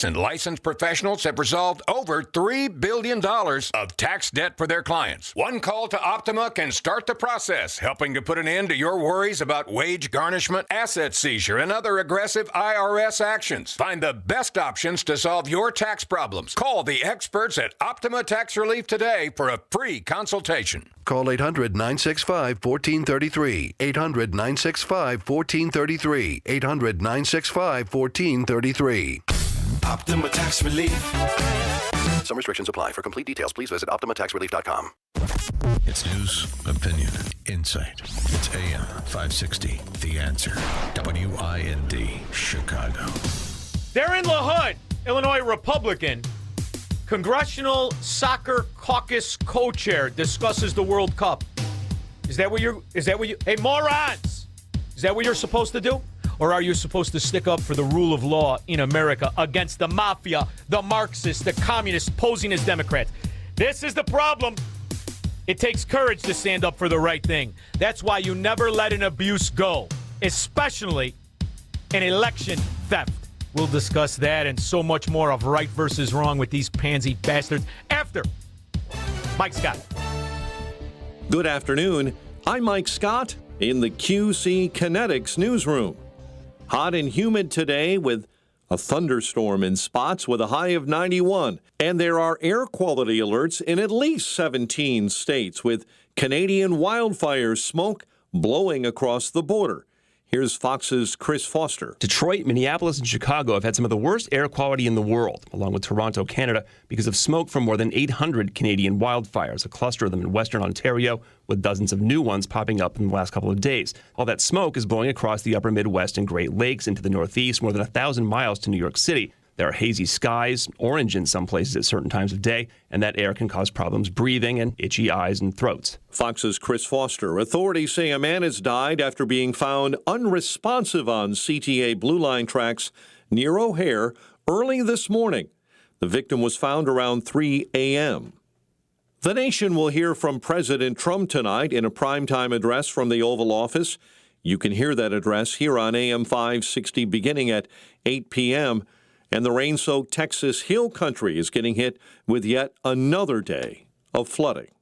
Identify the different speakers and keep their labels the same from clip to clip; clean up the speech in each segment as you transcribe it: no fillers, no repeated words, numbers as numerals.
Speaker 1: And licensed professionals have resolved over $3 billion of tax debt for their clients. One call to Optima can start the process, helping to put an end to your worries about wage garnishment, asset seizure, and other aggressive IRS actions. Find the best options to solve your tax problems. Call the experts at Optima Tax Relief today for a free consultation.
Speaker 2: Call 800-965-1433. 800-965-1433. 800-965-1433.
Speaker 3: Optima Tax Relief.
Speaker 2: Some restrictions apply. For complete details, please visit OptimaTaxRelief.com.
Speaker 4: It's news, opinion, insight. It's AM 560, The Answer. WIND, Chicago.
Speaker 5: They're in La Hood, Illinois Republican. Congressional Soccer Caucus co-chair discusses the World Cup. Hey, morons! Is that what you're supposed to do? Or are you supposed to stick up for the rule of law in America against the mafia, the Marxists, the communists posing as Democrats? This is the problem. It takes courage to stand up for the right thing. That's why you never let an abuse go, especially an election theft. We'll discuss that and so much more of right versus wrong with these pansy bastards after Mike Scott.
Speaker 6: Good afternoon. I'm Mike Scott in the QC Kinetics newsroom. Hot and humid today with a thunderstorm in spots with a high of 91. And there are air quality alerts in at least 17 states with Canadian wildfire smoke blowing across the border. Here's Fox's Chris Foster.
Speaker 7: Detroit, Minneapolis, and Chicago have had some of the worst air quality in the world, along with Toronto, Canada, because of smoke from more than 800 Canadian wildfires, a cluster of them in Western Ontario, with dozens of new ones popping up in the last couple of days. All that smoke is blowing across the upper Midwest and Great Lakes into the Northeast, more than 1,000 miles to New York City. There are hazy skies, orange in some places at certain times of day, and that air can cause problems breathing and itchy eyes and throats.
Speaker 6: Fox's Chris Foster. Authorities say a man has died after being found unresponsive on CTA Blue Line tracks near O'Hare early this morning. The victim was found around 3 a.m. The nation will hear from President Trump tonight in a primetime address from the Oval Office. You can hear that address here on AM 560 beginning at 8 p.m., and the rain-soaked Texas Hill Country is getting hit with yet another day of flooding.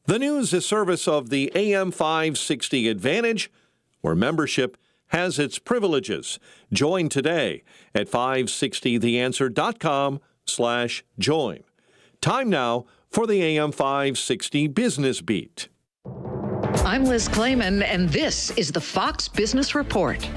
Speaker 6: The news is service of the AM 560 Advantage, where membership has its privileges. Join today at 560theanswer.com/join. Time now for the AM 560 Business Beat.
Speaker 8: I'm Liz Clayman, and this is the Fox Business Report.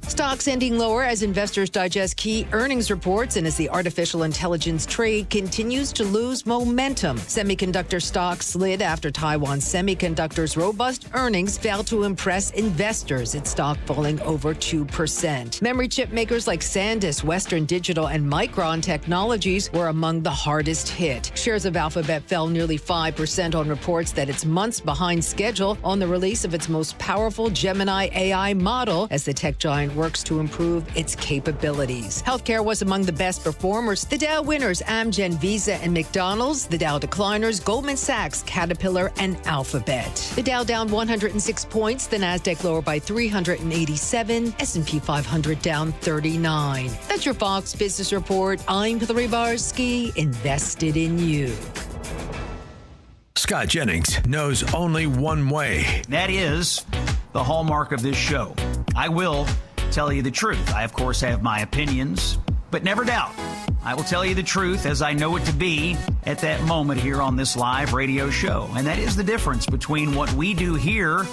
Speaker 8: Stocks ending lower as investors digest key earnings reports and as the artificial intelligence trade continues to lose momentum. Semiconductor stocks slid after Taiwan Semiconductor's robust earnings failed to impress investors, its stock falling over 2%. Memory chip makers like SanDisk, Western Digital, and Micron Technologies were among the hardest hit. Shares of Alphabet fell nearly 5% on reports that it's months behind schedule on the release of its most powerful Gemini AI model as the tech giant works to improve its capabilities. Healthcare was among the best performers. The Dow winners, Amgen, Visa, and McDonald's. The Dow decliners, Goldman Sachs, Caterpillar, and Alphabet. The Dow down 106 points. The Nasdaq lower by 387. S&P 500 down 39. That's your Fox Business Report. I'm Hillary Barsky, invested in you.
Speaker 4: Scott Jennings knows only one way.
Speaker 9: That is the hallmark of this show. I will tell you the truth. I, of course, have my opinions, but never doubt. I will tell you the truth as I know it to be at that moment here on this live radio show. And that is the difference between what we do here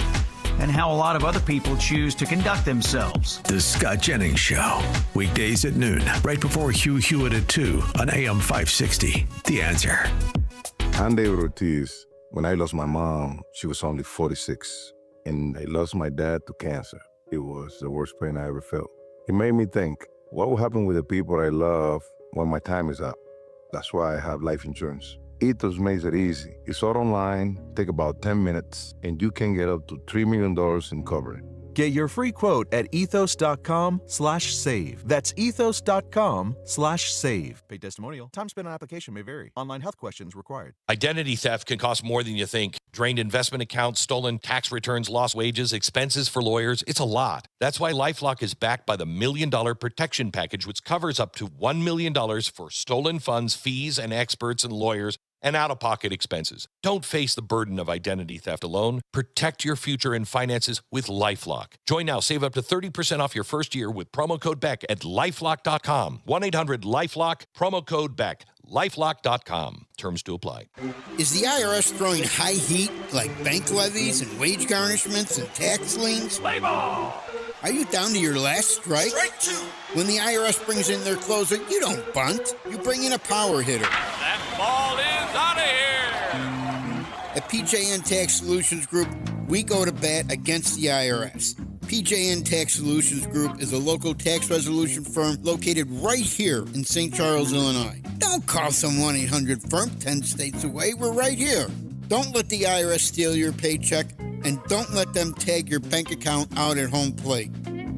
Speaker 9: and how a lot of other people choose to conduct themselves.
Speaker 4: The Scott Jennings Show. Weekdays at noon, right before Hugh Hewitt at 2 on AM 560. The Answer.
Speaker 10: I'm David Ortiz. When I lost my mom, she was only 46. And I lost my dad to cancer. It was the worst pain I ever felt. It made me think, what will happen with the people I love when my time is up? That's why I have life insurance. Ethos makes it easy. It's all online, take about 10 minutes, and you can get up to $3 million in coverage.
Speaker 3: Get your free quote at ethos.com/save. That's ethos.com/save. Paid testimonial. Time spent on application may vary. Online health questions required.
Speaker 11: Identity theft can cost more than you think. Drained investment accounts, stolen tax returns, lost wages, expenses for lawyers. It's a lot. That's why LifeLock is backed by the $1 Million Protection Package, which covers up to $1 million for stolen funds, fees, and experts and lawyers, and out-of-pocket expenses. Don't face the burden of identity theft alone. Protect your future and finances with LifeLock. Join now. Save up to 30% off your first year with promo code BECK at LifeLock.com. 1-800-LifeLock, promo code BECK. LifeLock.com. Terms to apply.
Speaker 12: Is the IRS throwing high heat like bank levies and wage garnishments and tax liens?
Speaker 3: Play ball!
Speaker 12: Are you down to your last strike?
Speaker 3: Strike two!
Speaker 12: When the IRS brings in their closer, you don't bunt. You bring in a power hitter.
Speaker 3: That ball is out of here!
Speaker 12: At PJN Tax Solutions Group, we go to bat against the IRS. PJN Tax Solutions Group is a local tax resolution firm located right here in St. Charles, Illinois. Don't call some 1-800-FIRM 10 states away. We're right here. Don't let the IRS steal your paycheck, and don't let them tag your bank account out at home plate.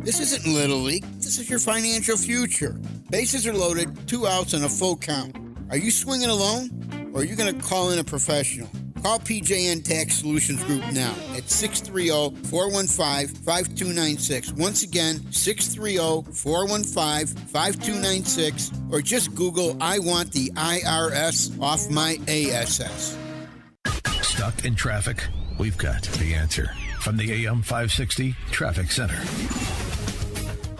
Speaker 12: This isn't Little League. This is your financial future. Bases are loaded, 2 outs, and a full count. Are you swinging alone, or are you going to call in a professional? Call PJN Tax Solutions Group now at 630-415-5296. Once again, 630-415-5296, or just Google, I want the IRS off my ASS.
Speaker 4: Stuck in traffic? We've got the answer from the AM 560 Traffic Center.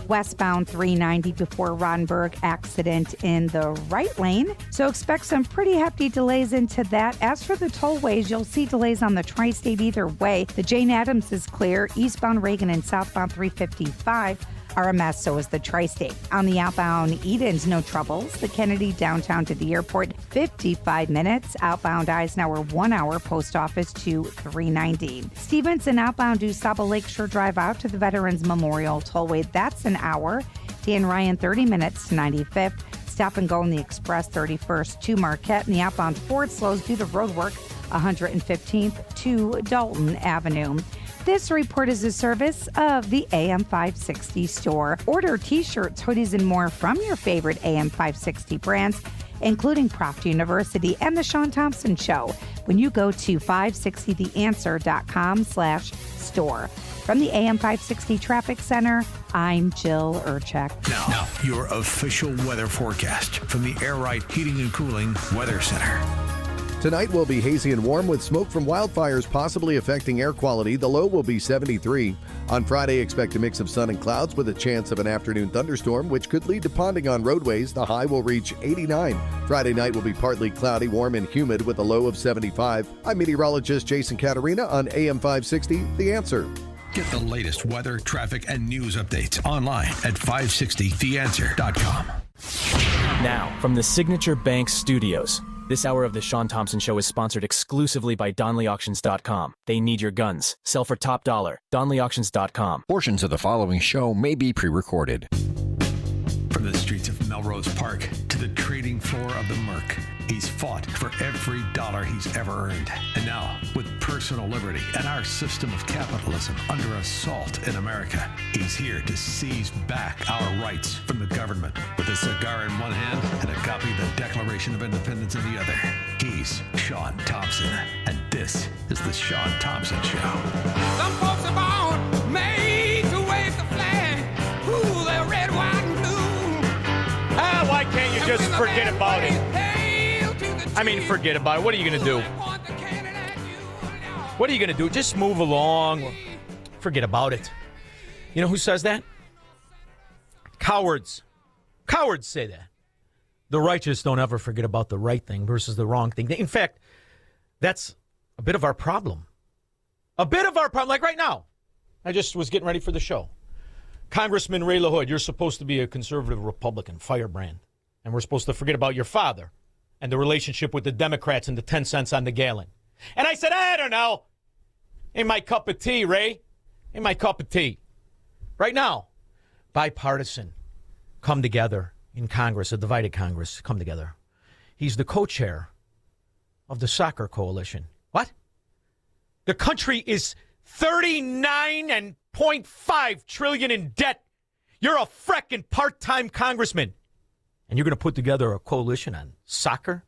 Speaker 13: Westbound 390 before Rodenberg, accident in the right lane. So expect some pretty hefty delays into that. As for the tollways, you'll see delays on the tri-state either way. The Jane Addams is clear. Eastbound Reagan and southbound 355 are a mess, so is the tri-state. On the outbound Edens, no troubles. The Kennedy downtown to the airport, 55 minutes. Outbound Eisenhower, 1 hour. Post office to 390. Stevenson outbound DuSable Lakeshore Drive out to the Veterans Memorial Tollway, that's an hour. Dan Ryan, 30 minutes to 95th. Stop and go in the Express, 31st to Marquette. And the outbound Ford slows due to road work, 115th to Dalton Avenue. This report is a service of the AM 560 store. Order t-shirts, hoodies, and more from your favorite AM 560 brands, including Proft University and The Shaun Thompson Show, when you go to 560theanswer.com/store. From the AM 560 Traffic Center, I'm Jill Urchek.
Speaker 4: Now, your official weather forecast from the Air Right Heating and Cooling Weather Center.
Speaker 14: Tonight will be hazy and warm with smoke from wildfires possibly affecting air quality. The low will be 73. On Friday, expect a mix of sun and clouds with a chance of an afternoon thunderstorm, which could lead to ponding on roadways. The high will reach 89. Friday night will be partly cloudy, warm, and humid with a low of 75. I'm meteorologist Jason Caterina on AM 560, The Answer.
Speaker 4: Get the latest weather, traffic, and news updates online at 560theanswer.com.
Speaker 15: Now, from the Signature Bank Studios. This hour of the Shaun Thompson Show is sponsored exclusively by DonleyAuctions.com. They need your guns. Sell for top dollar. DonleyAuctions.com.
Speaker 16: Portions of the following show may be pre-recorded.
Speaker 4: From the streets of Melrose Park to the trading floor of the Merc, he's fought for every dollar he's ever earned. And now, with personal liberty and our system of capitalism under assault in America, he's here to seize back our rights from the government. With a cigar in one hand and a copy of the Declaration of Independence in the other, he's Shaun Thompson. And this is the Shaun Thompson Show.
Speaker 3: Some folks are born made to wave the flag. Ooh, they're red, white, and blue.
Speaker 5: Why can't you just forget about it? I mean, forget about it. What are you going to do? What are you going to do? Just move along. Forget about it. You know who says that? Cowards. Cowards say that. The righteous don't ever forget about the right thing versus the wrong thing. In fact, that's a bit of our problem. A bit of our problem. Like right now, I just was getting ready for the show. Congressman Ray LaHood, you're supposed to be a conservative Republican, firebrand. And we're supposed to forget about your father and the relationship with the Democrats and the 10 cents on the gallon. And I said, I don't know. Ain't my cup of tea, Ray. Ain't my cup of tea. Right now, bipartisan, come together in Congress, a divided Congress, come together. He's the co-chair of the soccer coalition. What? The country is $39.5 trillion in debt. You're a frickin' part-time congressman. And you're going to put together a coalition on soccer?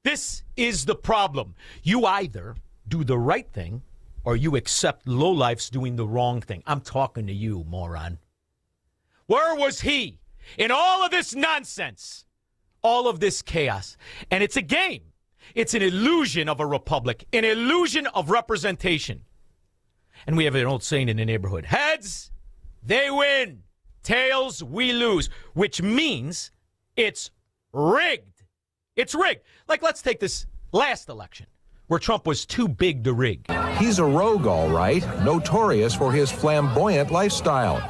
Speaker 5: This is the problem. You either do the right thing or you accept lowlifes doing the wrong thing. I'm talking to you, moron. Where was he in all of this nonsense? All of this chaos. And it's a game. It's an illusion of a republic, an illusion of representation. And we have an old saying in the neighborhood. Heads, they win. Tails, we lose. Which means it's rigged. It's rigged. Like, let's take this last election where Trump was too big to rig.
Speaker 17: He's a rogue, all right, notorious for his flamboyant lifestyle.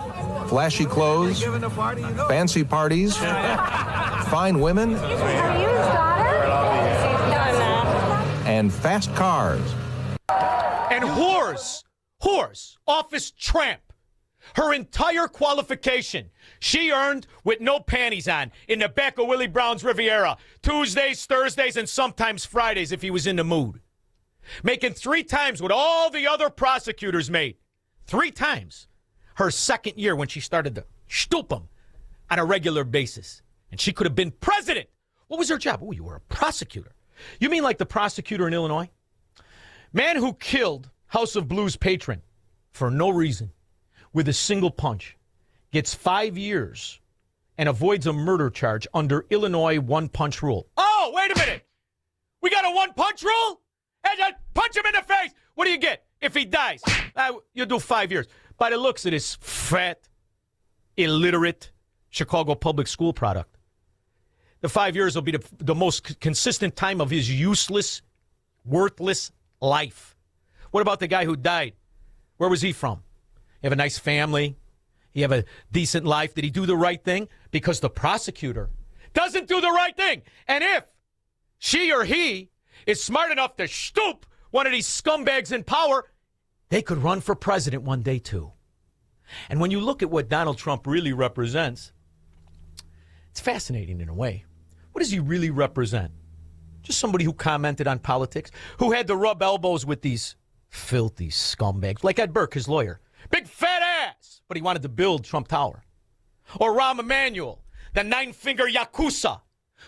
Speaker 17: Flashy clothes, fancy parties, fine women, and fast cars.
Speaker 5: And whores, office tramp. Her entire qualification, she earned with no panties on in the back of Willie Brown's Riviera. Tuesdays, Thursdays, and sometimes Fridays if he was in the mood. Making 3 times what all the other prosecutors made. 3 times. Her second year when she started to stoop him on a regular basis. And she could have been president. What was her job? Oh, you were a prosecutor. You mean like the prosecutor in Illinois? Man who killed House of Blues patron for no reason with a single punch gets 5 years and avoids a murder charge under Illinois one-punch rule. Oh, wait a minute. We got a one-punch rule? And punch him in the face. What do you get if he dies? You'll do 5 years. By the looks of this fat, illiterate Chicago public school product, the 5 years will be the most consistent time of his useless, worthless life. What about the guy who died? Where was he from? You have a nice family? You have a decent life? Did he do the right thing? Because the prosecutor doesn't do the right thing. And if she or he is smart enough to stoop one of these scumbags in power, they could run for president one day too. And when you look at what Donald Trump really represents, it's fascinating in a way. What does he really represent? Just somebody who commented on politics, who had to rub elbows with these filthy scumbags, like Ed Burke, his lawyer. Big fat ass, but he wanted to build Trump Tower. Or Rahm Emanuel, the 9-finger Yakuza,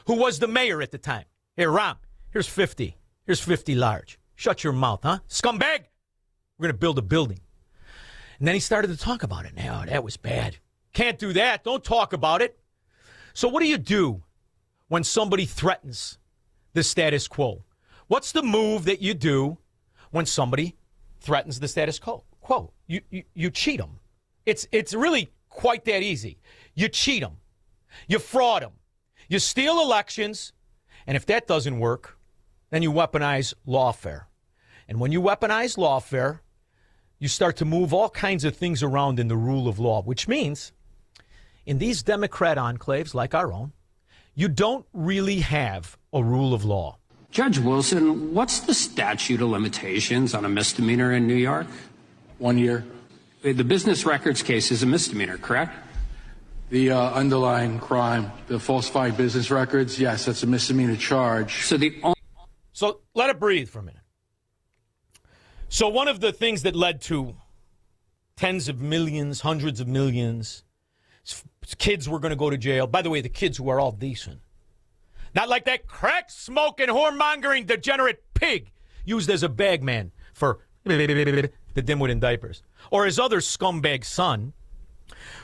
Speaker 5: who was the mayor at the time. Here, Rahm, here's 50. Here's 50 large. Shut your mouth, huh? Scumbag! We're going to build a building. And then he started to talk about it. Now, that was bad. Can't do that. Don't talk about it. So what do you do when somebody threatens the status quo? What's the move that you do when somebody threatens the status quo? You cheat them. It's really quite that easy. You cheat them. You fraud them. You steal elections. And if that doesn't work, then you weaponize lawfare. And when you weaponize lawfare, you start to move all kinds of things around in the rule of law, which means in these Democrat enclaves like our own, you don't really have a rule of law.
Speaker 18: Judge Wilson, what's the statute of limitations on a misdemeanor in New York?
Speaker 19: 1 year.
Speaker 18: The business records case is a misdemeanor, correct?
Speaker 19: The underlying crime, the falsifying business records, yes, that's a misdemeanor charge.
Speaker 5: So let it breathe for a minute. So one of the things that led to tens of millions, hundreds of millions, kids were going to go to jail. By the way, the kids who are all decent. Not like that crack-smoking, whoremongering, degenerate pig used as a bagman for the dimwit in diapers. Or his other scumbag son,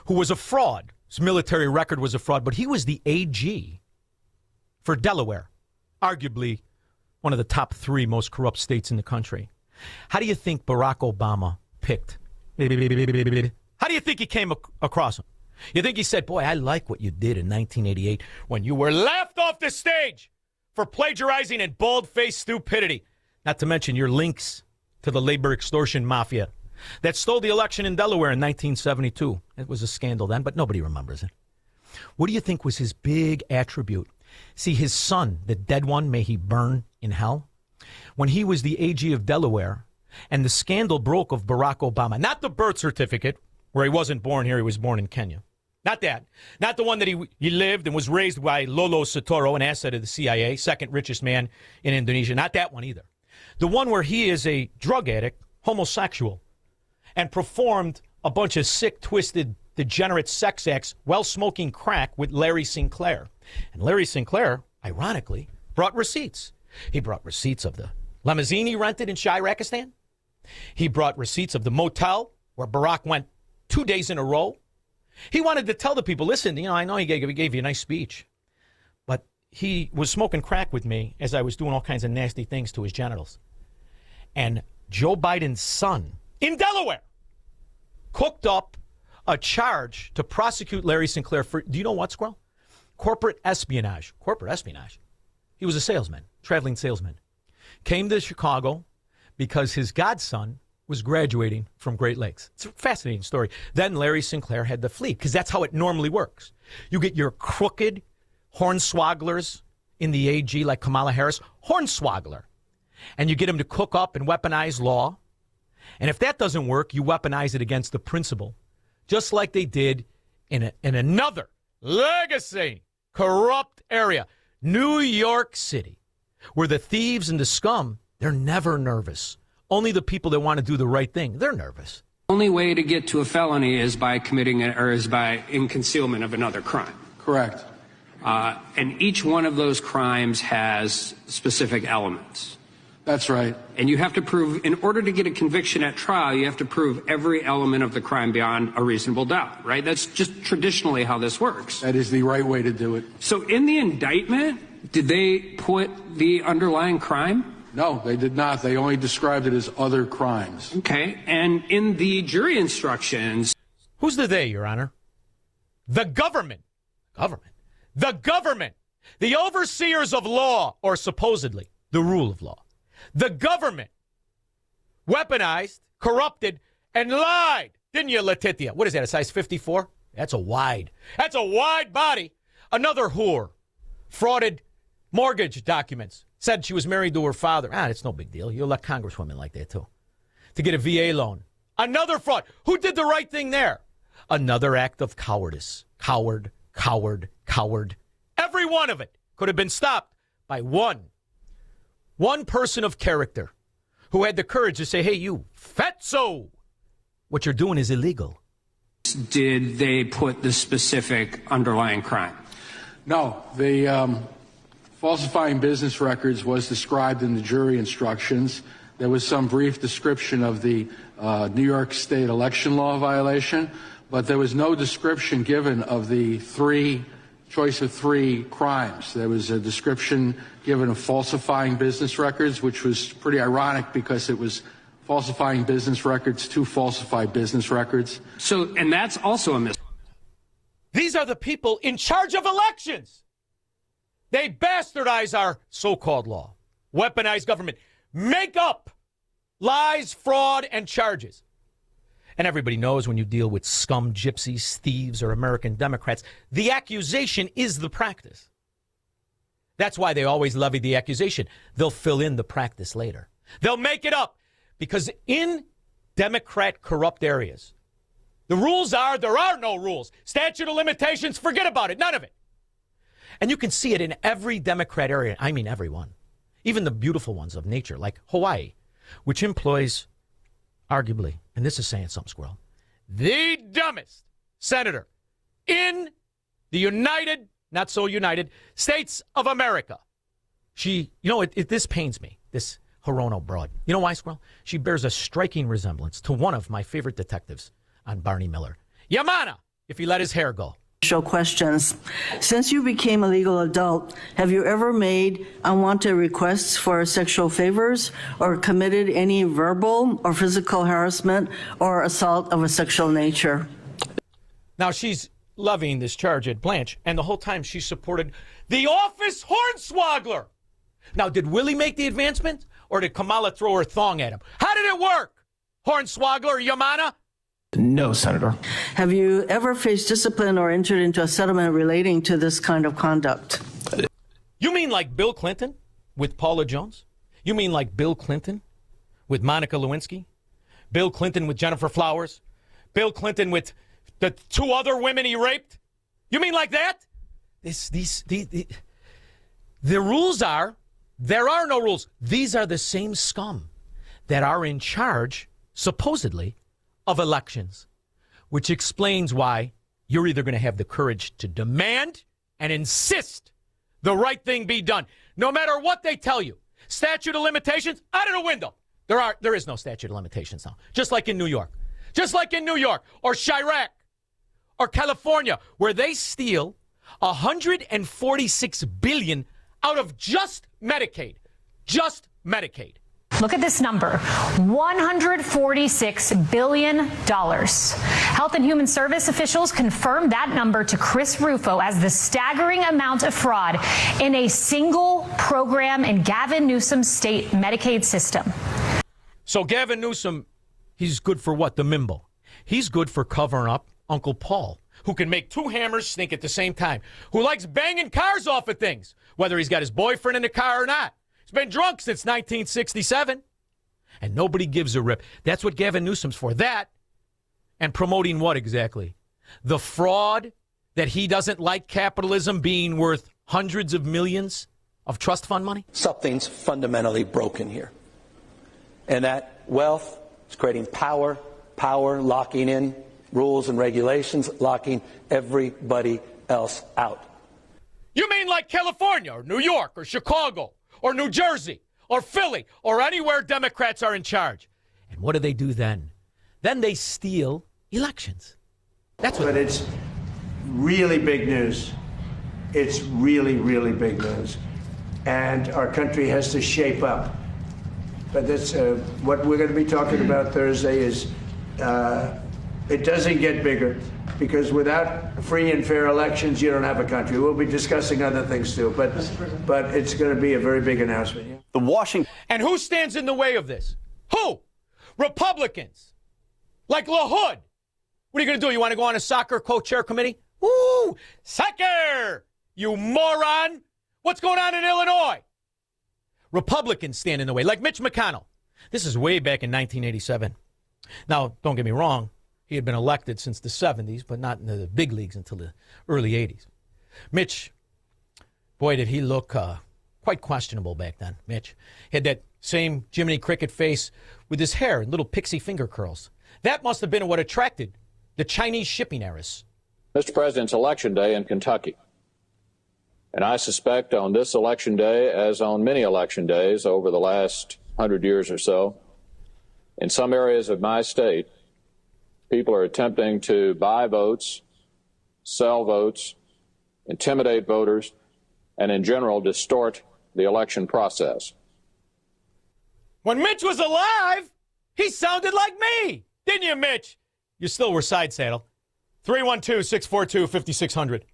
Speaker 5: who was a fraud. His military record was a fraud, but he was the AG for Delaware, arguably one of the top 3 most corrupt states in the country. How do you think Barack Obama picked? How do you think he came across him? You think he said, boy, I like what you did in 1988 when you were laughed off the stage for plagiarizing and bald-faced stupidity, not to mention your links to the labor extortion mafia that stole the election in Delaware in 1972. It was a scandal then, but nobody remembers it. What do you think was his big attribute? See, his son, the dead one, may he burn in hell, when he was the AG of Delaware and the scandal broke of Barack Obama, not the birth certificate where he wasn't born here, he was born in Kenya. Not that. Not the one that he lived and was raised by Lolo Soetoro, an asset of the CIA, second richest man in Indonesia. Not that one either. The one where he is a drug addict, homosexual, and performed a bunch of sick, twisted, degenerate sex acts while smoking crack with Larry Sinclair. And Larry Sinclair, ironically, brought receipts. He brought receipts of the limousine he rented in Shirakistan. He brought receipts of the motel where Barack went 2 days in a row. He wanted to tell the people, listen, I know he gave you a nice speech, but he was smoking crack with me as I was doing all kinds of nasty things to his genitals. And Joe Biden's son in Delaware cooked up a charge to prosecute Larry Sinclair for, do you know what, Squirrel? Corporate espionage. Corporate espionage. He was a salesman, traveling salesman. Came to Chicago because his godson was graduating from Great Lakes. It's a fascinating story. Then Larry Sinclair had to flee because that's how it normally works. You get your crooked hornswogglers in the AG like Kamala Harris, hornswoggler. And you get him to cook up and weaponize law. And if that doesn't work, you weaponize it against the principal, just like they did in another legacy corrupt area, New York City, where the thieves and the scum, they're never nervous. Only the people that want to do the right thing, they're nervous.
Speaker 18: Only way to get to a felony is by committing it, or is by in concealment of another crime.
Speaker 19: Correct.
Speaker 18: And each one of those crimes has specific elements.
Speaker 19: That's right.
Speaker 18: And you have to prove, in order to get a conviction at trial, you have to prove every element of the crime beyond a reasonable doubt, right? That's just traditionally how this works.
Speaker 19: That is the right way to do it.
Speaker 18: So in the indictment, did they put the underlying crime?
Speaker 19: No, they did not. They only described it as other crimes.
Speaker 18: Okay. And in the jury instructions.
Speaker 5: Who's the they, Your Honor? The government. Government. The government. The overseers of law, or supposedly the rule of law. The government weaponized, corrupted, and lied. Didn't you, Letitia? What is that, a size 54? That's a wide body. Another whore frauded mortgage documents. Said she was married to her father. It's no big deal. You elect congresswomen like that, too. To get a VA loan. Another fraud. Who did the right thing there? Another act of cowardice. Coward. Every one of it could have been stopped by one person of character who had the courage to say, hey, you fatso, what you're doing is illegal.
Speaker 18: Did they put the specific underlying crime?
Speaker 19: No, the falsifying business records was described in the jury instructions. There was some brief description of the New York State election law violation, but there was no description given of the choice of three crimes. There was a description given of falsifying business records, which was pretty ironic because it was falsifying business records to falsify business records.
Speaker 18: So, and that's also a
Speaker 5: These are the people in charge of elections. They bastardize our so-called law, weaponize government, make up lies, fraud, and charges. And everybody knows when you deal with scum, gypsies, thieves, or American Democrats, the accusation is the practice. That's why they always levy the accusation. They'll fill in the practice later. They'll make it up. Because in Democrat corrupt areas, the rules are there are no rules. Statute of limitations, forget about it. None of it. And you can see it in every Democrat area. I mean, everyone. Even the beautiful ones of nature, like Hawaii, which employs, arguably, and this is saying something, Squirrel, the dumbest senator in the United, not so United, States of America. She, this pains me, this Hirono broad. You know why, Squirrel? She bears a striking resemblance to one of my favorite detectives on Barney Miller. Yamana, if he let his hair go.
Speaker 20: Show questions. Since you became a legal adult, have you ever made unwanted requests for sexual favors or committed any verbal or physical harassment or assault of a sexual nature?
Speaker 5: Now, she's levying this charge at Blanche, and the whole time she supported the office hornswoggler. Now, did Willie make the advancement, or did Kamala throw her thong at him? How did it work, hornswoggler, Yamana?
Speaker 20: No, Senator. Have you ever faced discipline or entered into a settlement relating to this kind of conduct?
Speaker 5: You mean like Bill Clinton with Paula Jones? You mean like Bill Clinton with Monica Lewinsky? Bill Clinton with Jennifer Flowers? Bill Clinton with the two other women he raped? You mean like that? The rules are, there are no rules. These are the same scum that are in charge, supposedly, of elections, which explains why you're either going to have the courage to demand and insist the right thing be done, no matter what they tell you. Statute of limitations, out of the window. There is no statute of limitations now. Just like in New York. Just like in New York or Chirac or California, where they steal $146 billion out of just Medicaid. Just Medicaid.
Speaker 21: Look at this number, $146 billion. Health and Human Service officials confirmed that number to Chris Rufo as the staggering amount of fraud in a single program in Gavin Newsom's state Medicaid system.
Speaker 5: So Gavin Newsom, he's good for what? The Mimbo. He's good for covering up Uncle Paul, who can make two hammers stink at the same time, who likes banging cars off of things, whether he's got his boyfriend in the car or not. He's been drunk since 1967, and nobody gives a rip. That's what Gavin Newsom's for. That, and promoting what exactly? The fraud that he doesn't like capitalism being worth hundreds of millions of trust fund money?
Speaker 22: Something's fundamentally broken here. And that wealth is creating power locking in rules and regulations, locking everybody else out.
Speaker 5: You mean like California or New York or Chicago or New Jersey or Philly or anywhere Democrats are in charge? And what do they do then? Then they steal elections. That's what.
Speaker 23: But it's really big news. It's really, really big news. And our country has to shape up. But that's what we're going to be talking about Thursday is it doesn't get bigger, because without free and fair elections, you don't have a country. We'll be discussing other things too, but it's going to be a very big announcement. Yeah.
Speaker 5: The Washington. And who stands in the way of this? Who? Republicans. Like LaHood. What are you going to do? You want to go on a soccer co-chair committee? Woo! Soccer! You moron! What's going on in Illinois? Republicans stand in the way, like Mitch McConnell. This is way back in 1987. Now, don't get me wrong. He had been elected since the 70s, but not in the big leagues until the early 80s. Mitch, boy, did he look quite questionable back then. Mitch had that same Jiminy Cricket face with his hair and little pixie finger curls. That must have been what attracted the Chinese shipping heiress.
Speaker 24: Mr. President's Election Day in Kentucky. And I suspect on this election day, as on many election days over the last 100 years or so, in some areas of my state, people are attempting to buy votes, sell votes, intimidate voters, and in general distort the election process.
Speaker 5: When Mitch was alive, he sounded like me. Didn't you, Mitch? You still were side saddle. 312-642-5600.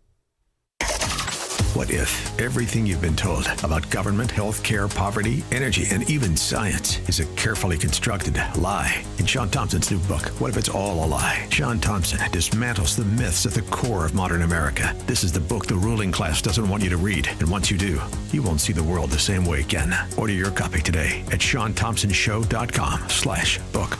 Speaker 4: What if everything you've been told about government, healthcare, poverty, energy, and even science is a carefully constructed lie? In Shaun Thompson's new book, What If It's All a Lie? Shaun Thompson dismantles the myths at the core of modern America. This is the book the ruling class doesn't want you to read. And once you do, you won't see the world the same way again. Order your copy today at ShaunThompsonShow.com/book.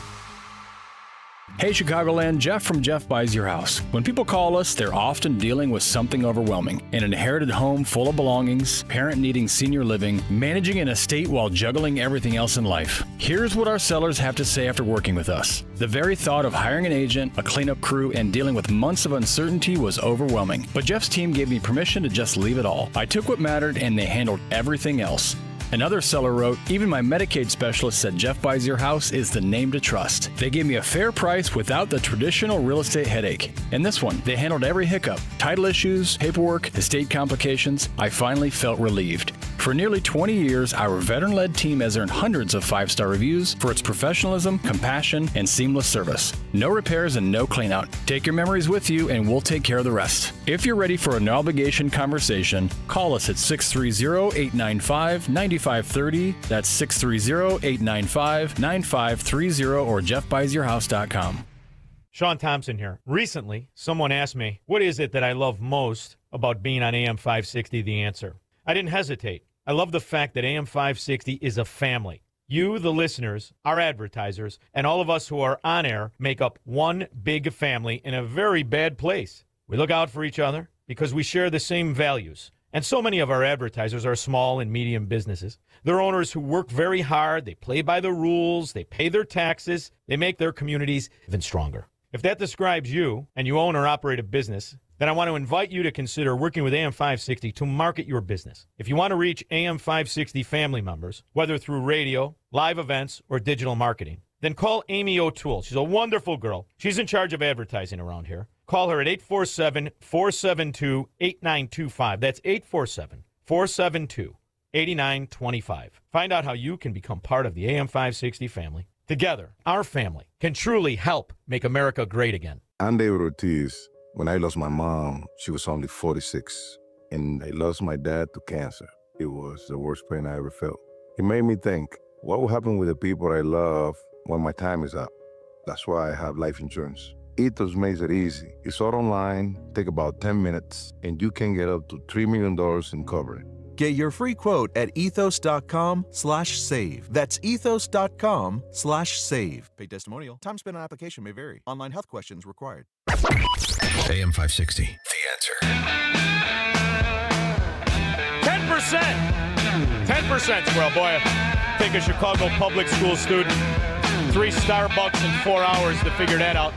Speaker 25: Hey Chicagoland, Jeff from Jeff Buys Your House. When people call us, they're often dealing with something overwhelming. An inherited home full of belongings, parent needing senior living, managing an estate while juggling everything else in life. Here's what our sellers have to say after working with us. The very thought of hiring an agent, a cleanup crew, and dealing with months of uncertainty was overwhelming. But Jeff's team gave me permission to just leave it all. I took what mattered and they handled everything else. Another seller wrote, even my Medicaid specialist said Jeff Buys Your House is the name to trust. They gave me a fair price without the traditional real estate headache. And this one, they handled every hiccup. Title issues, paperwork, estate complications. I finally felt relieved. For nearly 20 years, our veteran-led team has earned hundreds of 5-star reviews for its professionalism, compassion, and seamless service. No repairs and no cleanout. Take your memories with you and we'll take care of the rest. If you're ready for a no-obligation conversation, call us at 630-895-9530. That's 630-895-9530 or jeffbuysyourhouse.com.
Speaker 5: Shaun Thompson here. Recently, someone asked me, what is it that I love most about being on AM 560? The answer. I didn't hesitate. I love the fact that AM 560 is a family. You, the listeners, our advertisers, and all of us who are on air make up one big family in a very bad place. We look out for each other because we share the same values. And so many of our advertisers are small and medium businesses. They're owners who work very hard, they play by the rules, they pay their taxes, they make their communities even stronger. If that describes you and you own or operate a business, then I want to invite you to consider working with AM 560 to market your business. If you want to reach AM 560 family members, whether through radio, live events, or digital marketing, then call Amy O'Toole. She's a wonderful girl. She's in charge of advertising around here. Call her at 847-472-8925. That's 847-472-8925. Find out how you can become part of the AM 560 family. Together, our family can truly help make America great again.
Speaker 10: I'm David Ortiz. When I lost my mom, she was only 46, and I lost my dad to cancer. It was the worst pain I ever felt. It made me think, what will happen with the people I love when my time is up? That's why I have life insurance. Ethos makes it easy. It's all online, take about 10 minutes, and you can get up to $3 million in coverage.
Speaker 1: Get your free quote at ethos.com/save. That's ethos.com/save. Paid testimonial. Time spent on application may vary. Online health questions required.
Speaker 4: AM 560, The Answer.
Speaker 5: 10%! 10%, Squirrel. Boy, take a Chicago public school student 3 Starbucks in 4 hours to figure that out.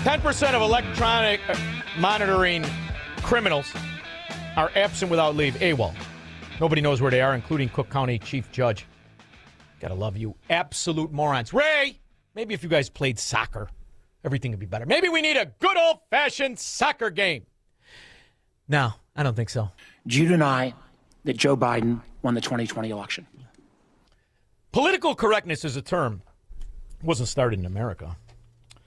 Speaker 5: 10% of electronic monitoring criminals are absent without leave. AWOL. Nobody knows where they are, including Cook County Chief Judge. Gotta love you. Absolute morons. Ray, maybe if you guys played soccer, everything would be better. Maybe we need a good old-fashioned soccer game. No, I don't think so.
Speaker 2: Do you deny that Joe Biden won the 2020 election?
Speaker 5: Political correctness as a term wasn't started in America. It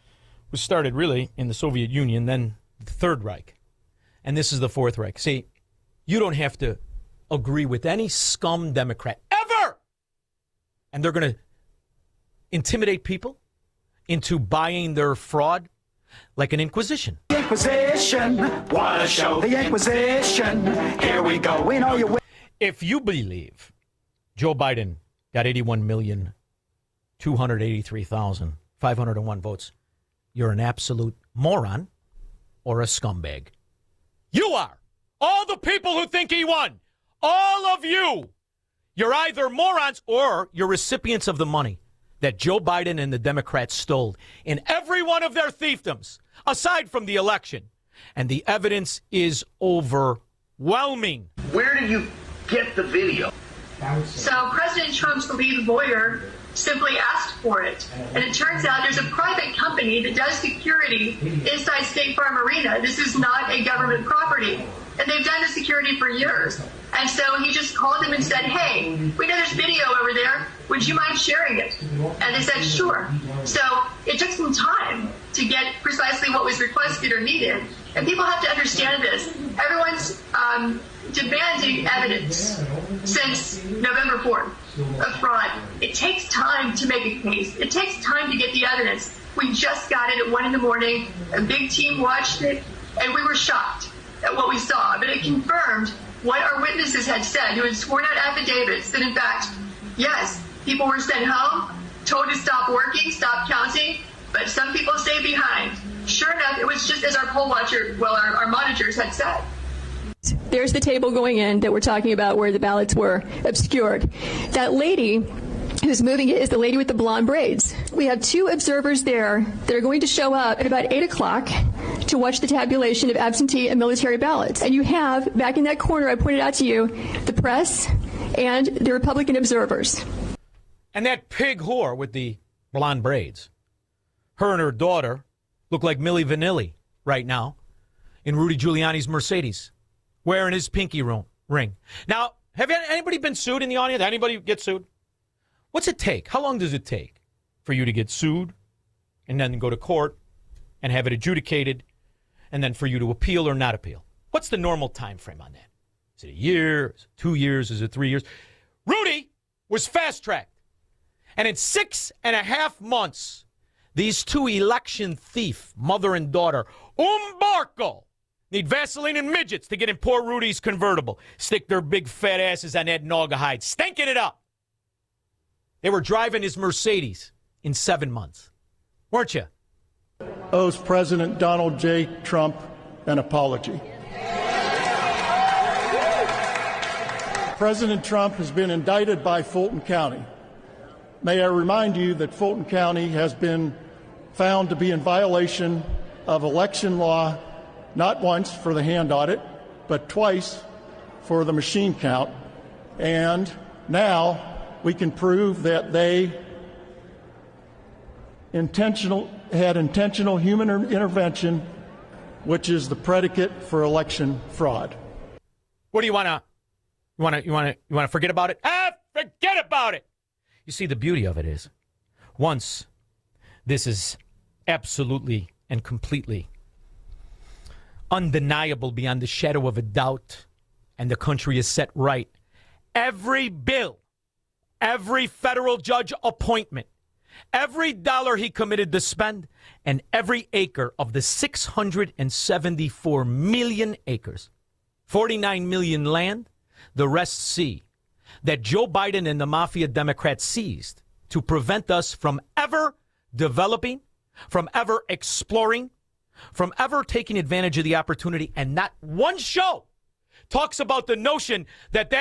Speaker 5: was started really in the Soviet Union, then the Third Reich. And this is the Fourth Reich. See, you don't have to agree with any scum Democrat ever. And they're going to intimidate people into buying their fraud like an inquisition.
Speaker 6: The Inquisition, what a show. The Inquisition, here we go. We know you.
Speaker 5: If you believe Joe Biden got 81,283,501 votes, you're an absolute moron or a scumbag. You are. All the people who think he won. All of you. You're either morons or you're recipients of the money that Joe Biden and the Democrats stole in every one of their fiefdoms, aside from the election. And the evidence is overwhelming.
Speaker 7: Where did you get the video?
Speaker 8: So President Trump's lead lawyer simply asked for it. And it turns out there's a private company that does security inside State Farm Arena. This is not a government property. And they've done the security for years. And so he just called them and said, hey, we know there's video over there. Would you mind sharing it? And they said, sure. So it took some time to get precisely what was requested or needed. And people have to understand this. Everyone's demanding evidence since November 4th of fraud. It takes time to make a case. It takes time to get the evidence. We just got it at 1 a.m. A big team watched it, and we were shocked at what we saw. But it confirmed what our witnesses had said, who had sworn out affidavits that, in fact, yes, people were sent home, told to stop working, stop counting, but some people stayed behind. Sure enough, it was just as our poll watcher, our monitors had said.
Speaker 26: There's the table going in that we're talking about where the ballots were obscured. That lady who's moving it is the lady with the blonde braids. We have 2 observers there that are going to show up at about 8 o'clock to watch the tabulation of absentee and military ballots. And you have, back in that corner I pointed out to you, the press and the Republican observers.
Speaker 5: And that pig whore with the blonde braids. Her and her daughter look like Milli Vanilli right now in Rudy Giuliani's Mercedes, wearing his pinky ring. Now, have anybody been sued in the audience? Anybody get sued? What's it take? How long does it take for you to get sued and then go to court and have it adjudicated and then for you to appeal or not appeal? What's the normal time frame on that? Is it a year? Is it 2 years? Is it 3 years? Rudy was fast-tracked. And in 6.5 months, these 2 election thief, mother and daughter, Umbarco, need Vaseline and midgets to get in poor Rudy's convertible. Stick their big fat asses on that naugahyde, stinking it up. They were driving his Mercedes in 7 months. Weren't you?
Speaker 27: Owes President Donald J. Trump an apology.
Speaker 9: President Trump has been indicted by Fulton County. May I remind you that Fulton County has been found to be in violation of election law, not once for the hand audit, but twice for the machine count. And now we can prove that they had intentional human intervention, which is the predicate for election fraud.
Speaker 5: What do you want to forget about it? Forget about it. You see, the beauty of it is, once this is absolutely and completely undeniable beyond the shadow of a doubt, and the country is set right, every bill, every federal judge appointment, every dollar he committed to spend, and every acre of the 674 million acres, 49 million land, the rest sea, that Joe Biden and the mafia Democrats seized to prevent us from ever developing, from ever exploring, from ever taking advantage of the opportunity. And not one show talks about the notion that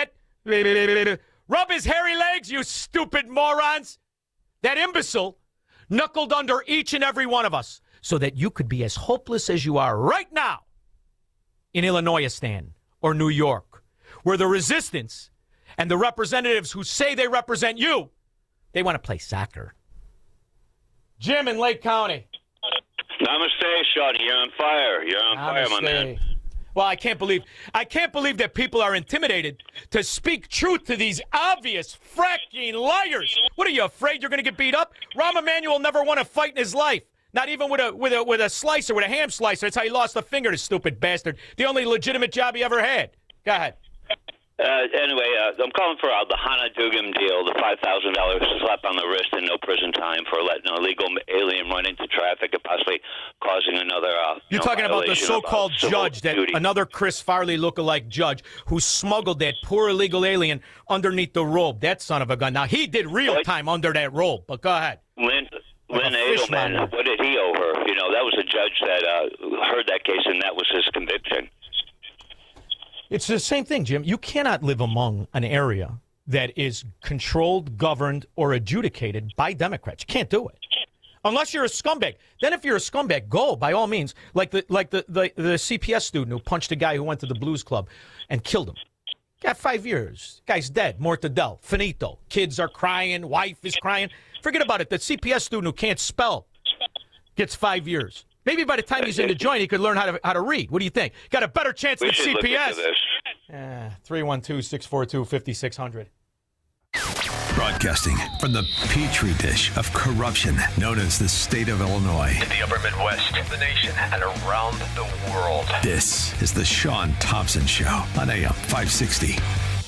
Speaker 5: rub his hairy legs, you stupid morons. That imbecile knuckled under each and every one of us so that you could be as hopeless as you are right now in Illinois or New York, where the resistance and the representatives who say they represent you, they want to play soccer. Jim in Lake County.
Speaker 11: Namaste, Shaun. You're on fire. You're on fire, my man.
Speaker 5: Well, I can't believe that people are intimidated to speak truth to these obvious fracking liars. What are you afraid you're going to get beat up? Rahm Emanuel never won a fight in his life. Not even with a slicer, with a ham slicer. That's how he lost a finger, this stupid bastard. The only legitimate job he ever had. Go ahead.
Speaker 11: Anyway, I'm calling for the Hannah Duggan deal, the $5,000 slap on the wrist and no prison time for letting an illegal alien run into traffic and possibly causing another.
Speaker 5: You're talking about the so-called judge, another Chris Farley lookalike judge who smuggled that poor illegal alien underneath the robe. That son of a gun. Now, he did real time under that robe, but go ahead.
Speaker 11: Lynn Edelman, what did he owe her? You know, that was a judge that heard that case, and that was his conviction.
Speaker 5: It's the same thing, Jim. You cannot live among an area that is controlled, governed, or adjudicated by Democrats. You can't do it. Unless you're a scumbag. Then if you're a scumbag, go, by all means. Like the CPS student who punched a guy who went to the Blues Club and killed him. Got 5 years. Guy's dead. Mortadell. Finito. Kids are crying. Wife is crying. Forget about it. The CPS student who can't spell gets 5 years. Maybe by the time he's in the joint, he could learn how to read. What do you think? Got a better chance than CPS. 312-642-5600.
Speaker 4: Broadcasting from the petri dish of corruption known as the state of Illinois.
Speaker 12: In the upper Midwest, the nation, and around the world.
Speaker 4: This is the Shaun Thompson Show on AM 560.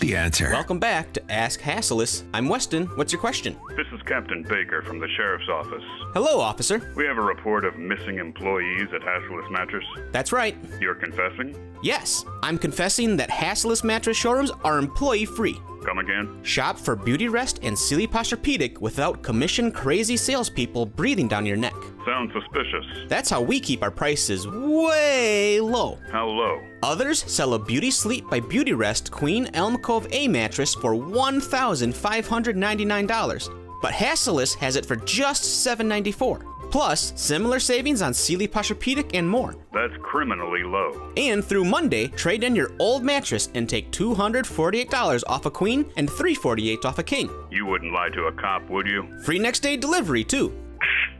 Speaker 4: The Answer.
Speaker 13: Welcome back to Ask Hassleus. I'm Weston. What's your question?
Speaker 14: This is Captain Baker from the Sheriff's Office.
Speaker 13: Hello, officer.
Speaker 14: We have a report of missing employees at Hassleus Mattress.
Speaker 13: That's right.
Speaker 14: You're confessing?
Speaker 13: Yes, I'm confessing that Hassleus Mattress showrooms are employee-free.
Speaker 14: Come again?
Speaker 13: Shop for Beauty Rest and Sealy Posturepedic without commission-crazy salespeople breathing down your neck.
Speaker 14: Sounds suspicious.
Speaker 13: That's how we keep our prices way low.
Speaker 14: How low?
Speaker 13: Others sell a Beauty Sleep by Beauty Rest Queen Elm Cove A mattress for $1,599. But Hassleus has it for just $794. Plus, similar savings on Sealy Posturepedic and more.
Speaker 14: That's criminally low.
Speaker 13: And through Monday, trade in your old mattress and take $248 off a queen and $348 off a king.
Speaker 14: You wouldn't lie to a cop, would you?
Speaker 13: Free next day delivery, too.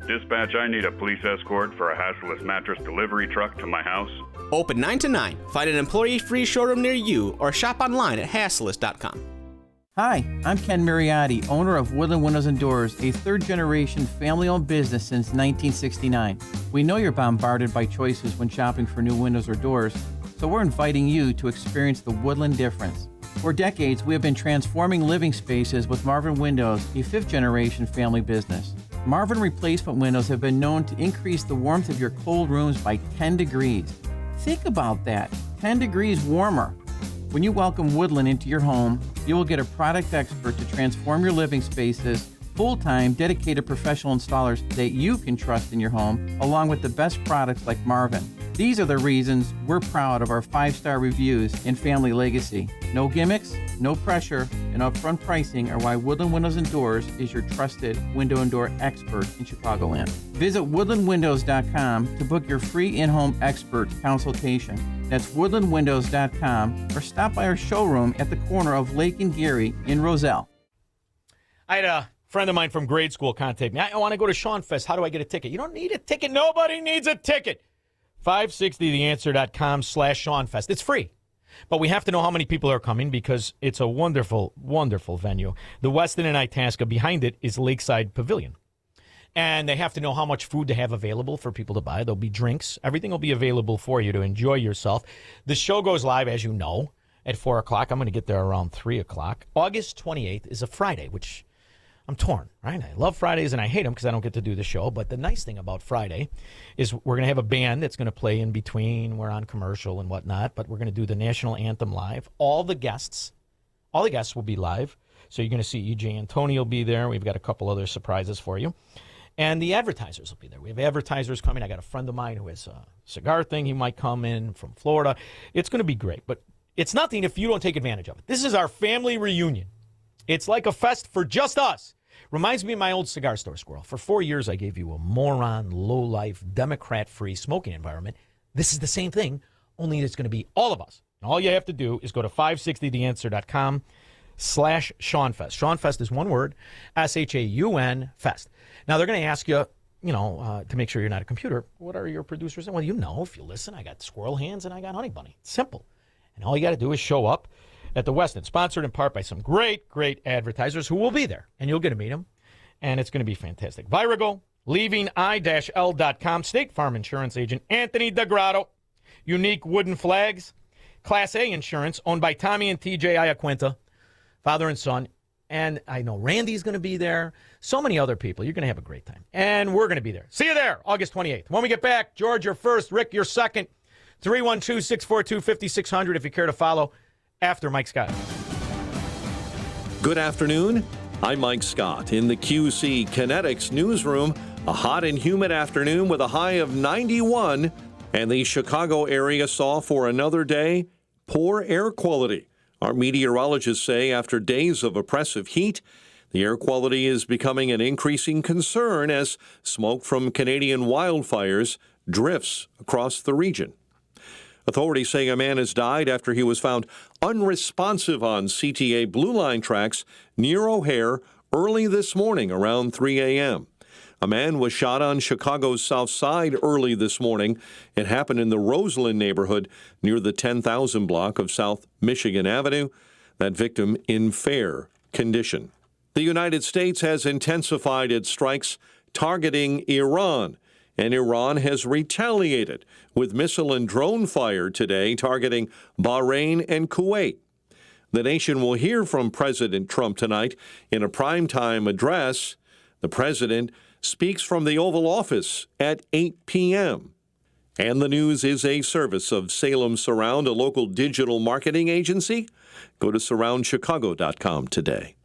Speaker 14: Dispatch, I need a police escort for a Hassleus mattress delivery truck to my house.
Speaker 13: Open 9 to 9. Find an employee-free showroom near you or shop online at hassleus.com.
Speaker 15: Hi, I'm Ken Mariotti, owner of Woodland Windows and Doors, a third-generation family-owned business since 1969. We know you're bombarded by choices when shopping for new windows or doors, so we're inviting you to experience the Woodland difference. For decades, we have been transforming living spaces with Marvin Windows, a fifth-generation family business. Marvin replacement windows have been known to increase the warmth of your cold rooms by 10 degrees. Think about that, 10 degrees warmer. When you welcome Woodland into your home, you will get a product expert to transform your living spaces, full-time, dedicated professional installers that you can trust in your home, along with the best products like Marvin. These are the reasons we're proud of our 5-star reviews and family legacy. No gimmicks, no pressure, and upfront pricing are why Woodland Windows and Doors is your trusted window and door expert in Chicagoland. Visit woodlandwindows.com to book your free in-home expert consultation. That's woodlandwindows.com, or stop by our showroom at the corner of Lake and Geary in Roselle.
Speaker 5: I had a friend of mine from grade school contact me. I want to go to Shaun Fest. How do I get a ticket? You don't need a ticket. Nobody needs a ticket. 560theanswer.com/ShaunFest. It's free. But we have to know how many people are coming because it's a wonderful, wonderful venue. The Westin in Itasca, behind it is Lakeside Pavilion. And they have to know how much food to have available for people to buy. There'll be drinks. Everything will be available for you to enjoy yourself. The show goes live, as you know, at 4 o'clock. I'm going to get there around 3 o'clock. August 28th is a Friday, which I'm torn, right? I love Fridays and I hate them because I don't get to do the show. But the nice thing about Friday is we're going to have a band that's going to play in between. We're on commercial and whatnot, but we're going to do the national anthem live. All the guests will be live. So you're going to see E.J. Antoni will be there. We've got a couple other surprises for you. And the advertisers will be there. We have advertisers coming. I got a friend of mine who has a cigar thing. He might come in from Florida. It's going to be great, but it's nothing if you don't take advantage of it. This is our family reunion. It's like a fest for just us. Reminds me of my old cigar store, Squirrel. For 4 years, I gave you a moron, low-life, Democrat-free smoking environment. This is the same thing, only it's going to be all of us. And all you have to do is go to 560theanswer.com/ShaunFest. ShaunFest is one word, SHAUN Fest. Now, they're going to ask you, to make sure you're not a computer, what are your producers? Well, if you listen, I got Squirrel Hands and I got Honey Bunny. It's simple. And all you got to do is show up at the Westin, sponsored in part by some great, great advertisers who will be there. And you'll get to meet them. And it's going to be fantastic. Virago, leavingi-l.com, State Farm Insurance Agent Anthony DeGrotto, Unique Wooden Flags, Class A Insurance, owned by Tommy and TJ Iaquinta, father and son. And I know Randy's going to be there. So many other people. You're going to have a great time. And we're going to be there. See you there, August 28th. When we get back, George, you're first. Rick, you're second. 312-642-5600 if you care to follow after Mike Scott.
Speaker 3: Good afternoon. I'm Mike Scott in the QC Kinetics newsroom. A hot and humid afternoon with a high of 91, and the Chicago area saw for another day poor air quality. Our meteorologists say after days of oppressive heat, the air quality is becoming an increasing concern as smoke from Canadian wildfires drifts across the region. Authorities say a man has died after he was found unresponsive on CTA Blue Line tracks near O'Hare early this morning around 3 a.m. A man was shot on Chicago's South Side early this morning. It happened in the Roseland neighborhood near the 10,000 block of South Michigan Avenue. That victim in fair condition. The United States has intensified its strikes targeting Iran, and Iran has retaliated with missile and drone fire today targeting Bahrain and Kuwait. The nation will hear from President Trump tonight in a primetime address. The president speaks from the Oval Office at 8 p.m. And the news is a service of Salem Surround, a local digital marketing agency. Go to surroundchicago.com today.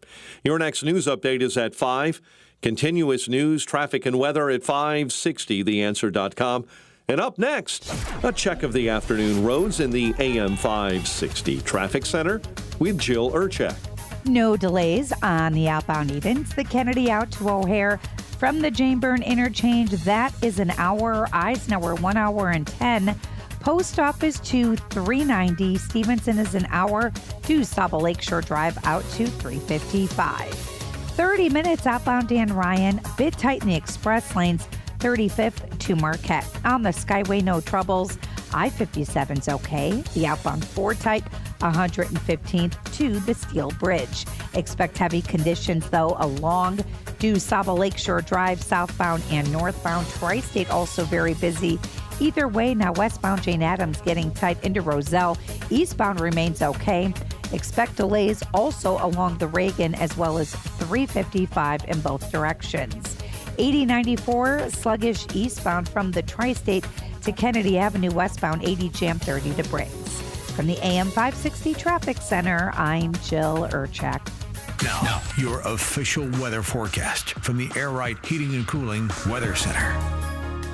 Speaker 3: Your next news update is at 5. Continuous news, traffic, and weather at 560theanswer.com. And up next, a check of the afternoon roads in the AM 560 Traffic Center with Jill Urchak.
Speaker 16: No delays on the outbound Edens. The Kennedy out to O'Hare from the Janeburn interchange, that is an hour. Eisenhower, 1 hour and 10. Post Office to 390. Stevenson is an hour. To Saba Lakeshore Drive out to 355. 30 minutes outbound Dan Ryan. Bit tight in the express lanes. 35th to Marquette. On the Skyway, no troubles. I-57's okay. The outbound 4 type, 115th to the Steel Bridge. Expect heavy conditions, though, along Saba Lakeshore Drive, southbound and northbound. Tri-State also very busy. Either way, now westbound Jane Addams getting tight into Roselle. Eastbound remains okay. Expect delays also along the Reagan as well as 355 in both directions. 8094 sluggish eastbound from the Tri-State to Kennedy Avenue westbound, 80 jam 30 to Briggs. From the AM 560 Traffic Center, I'm Jill Urchak.
Speaker 4: Now, your official weather forecast from the Air Right Heating and Cooling Weather Center.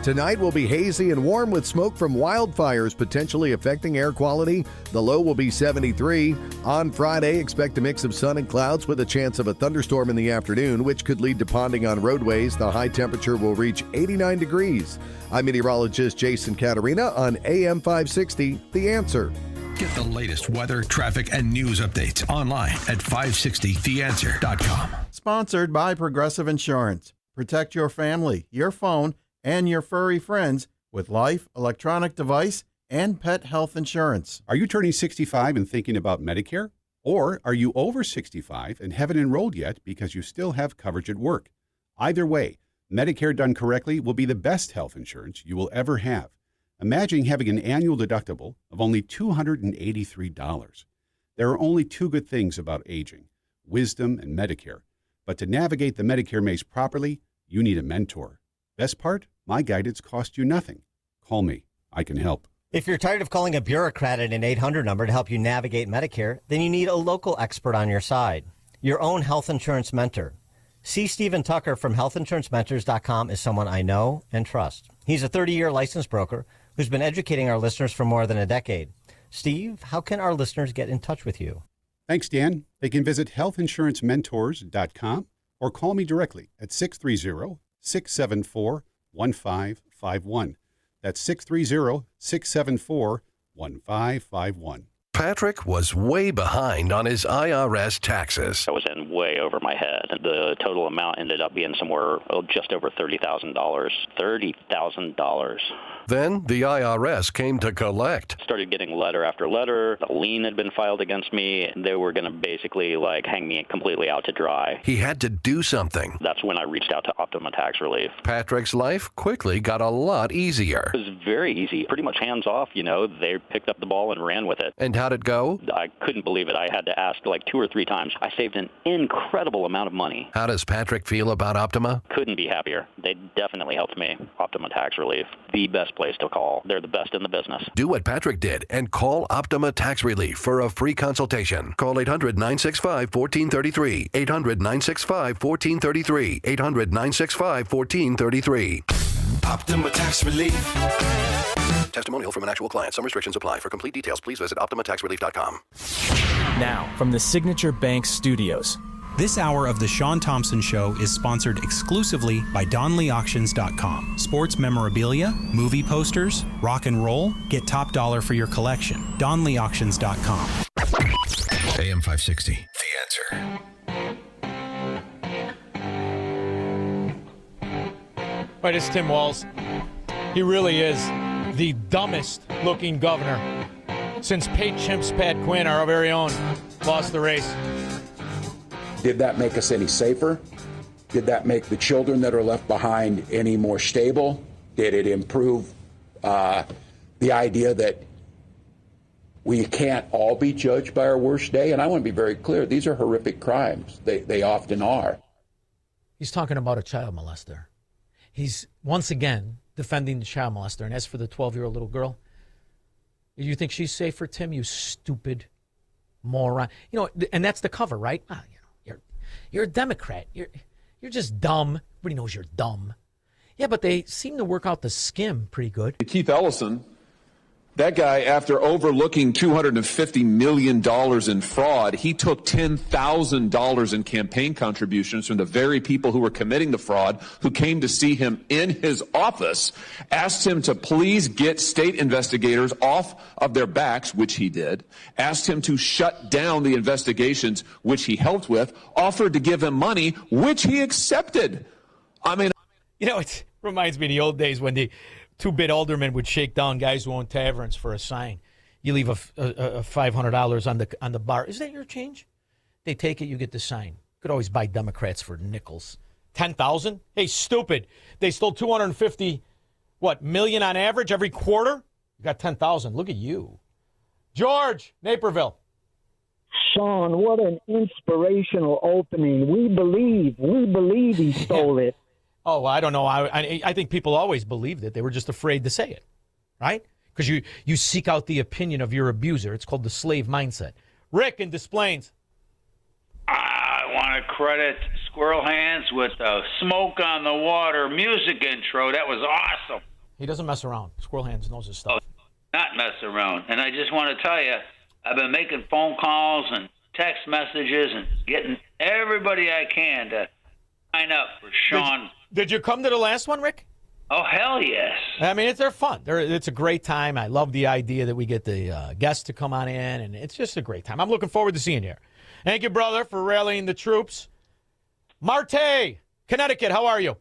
Speaker 17: Tonight will be hazy and warm with smoke from wildfires potentially affecting air quality. The low will be 73. On Friday, expect a mix of sun and clouds with a chance of a thunderstorm in the afternoon, which could lead to ponding on roadways. The high temperature will reach 89 degrees. I'm meteorologist Jason Caterina on AM 560, The Answer.
Speaker 4: Get the latest weather, traffic, and news updates online at 560theanswer.com.
Speaker 9: Sponsored by Progressive Insurance. Protect your family, your phone, and your furry friends with life, electronic device, and pet health insurance.
Speaker 18: Are you turning 65 and thinking about Medicare? Or are you over 65 and haven't enrolled yet because you still have coverage at work? Either way, Medicare done correctly will be the best health insurance you will ever have. Imagine having an annual deductible of only $283. There are only two good things about aging, wisdom and Medicare. But to navigate the Medicare maze properly, you need a mentor. Best part? My guidance costs you nothing. Call me. I can help.
Speaker 19: If you're tired of calling a bureaucrat at an 800 number to help you navigate Medicare, then you need a local expert on your side. Your own health insurance mentor. C. Stephen Tucker from healthinsurancementors.com is someone I know and trust. He's a 30-year licensed broker who's been educating our listeners for more than a decade. Steve, how can our listeners get in touch with you?
Speaker 18: Thanks, Dan. They can visit healthinsurancementors.com or call me directly at 630-674-1551. That's 630-674-1551.
Speaker 20: Patrick was way behind on his IRS taxes.
Speaker 11: I was in way over my head. The total amount ended up being somewhere just over $30,000. $30,000.
Speaker 20: Then the IRS came to collect.
Speaker 11: Started getting letter after letter. A lien had been filed against me. They were going to basically hang me completely out to dry.
Speaker 20: He had to do something.
Speaker 11: That's when I reached out to Optima Tax Relief.
Speaker 20: Patrick's life quickly got a lot easier.
Speaker 11: It was very easy. Pretty much hands off, They picked up the ball and ran with it.
Speaker 20: And how'd it go?
Speaker 11: I couldn't believe it. I had to ask 2 or 3 times. I saved an incredible amount of money.
Speaker 20: How does Patrick feel about Optima?
Speaker 11: Couldn't be happier. They definitely helped me. Optima Tax Relief. The best place to call. They're the best in the business.
Speaker 20: Do what Patrick did and call Optima Tax Relief for a free consultation. Call 800-965-1433. 800-965-1433. 800-965-1433. Optima Tax Relief. Testimonial from an actual client. Some restrictions apply. For complete details, please visit OptimaTaxRelief.com.
Speaker 21: Now, from the Signature Bank Studios.
Speaker 22: This hour of The Shaun Thompson Show is sponsored exclusively by DonleyAuctions.com. Sports memorabilia, movie posters, rock and roll. Get top dollar for your collection. DonleyAuctions.com.
Speaker 4: AM 560, The Answer.
Speaker 5: All right, it's Tim Walz. He really is the dumbest looking governor since Pate Chimps Pat Quinn, our very own, lost the race.
Speaker 27: Did that make us any safer? Did that make the children that are left behind any more stable? Did it improve the idea that we can't all be judged by our worst day? And I want to be very clear, these are horrific crimes. They often are.
Speaker 5: He's talking about a child molester. He's once again defending the child molester. And as for the 12-year-old little girl, you think she's safer, Tim? You stupid moron. And that's the cover, right? You're a Democrat. You're just dumb. Everybody knows you're dumb. Yeah, but they seem to work out the skim pretty good.
Speaker 28: Keith Ellison, that guy, after overlooking $250 million in fraud, he took $10,000 in campaign contributions from the very people who were committing the fraud, who came to see him in his office, asked him to please get state investigators off of their backs, which he did, asked him to shut down the investigations, which he helped with, offered to give him money, which he accepted.
Speaker 5: It reminds me of the old days when the two-bit aldermen would shake down guys who own taverns for a sign. You leave a $500 on the bar. Is that your change? They take it, you get the sign. Could always buy Democrats for nickels. 10,000? Hey, stupid. They stole 250, million on average every quarter? You got 10,000. Look at you. George, Naperville.
Speaker 29: Shaun, what an inspirational opening. We believe he stole it.
Speaker 5: Oh, well, I don't know. I think people always believed it. They were just afraid to say it, right? Because you seek out the opinion of your abuser. It's called the slave mindset. Rick in Des Plaines.
Speaker 30: I want to credit Squirrel Hands with the Smoke on the Water music intro. That was awesome.
Speaker 5: He doesn't mess around. Squirrel Hands knows his stuff.
Speaker 30: Not mess around. And I just want to tell you, I've been making phone calls and text messages and getting everybody I can to sign up for Shaun.
Speaker 5: Did you come to the last one, Rick?
Speaker 30: Oh, hell yes.
Speaker 5: I mean, they're fun. It's a great time. I love the idea that we get the guests to come on in, and it's just a great time. I'm looking forward to seeing you here. Thank you, brother, for rallying the troops. Marte, Connecticut, how are you?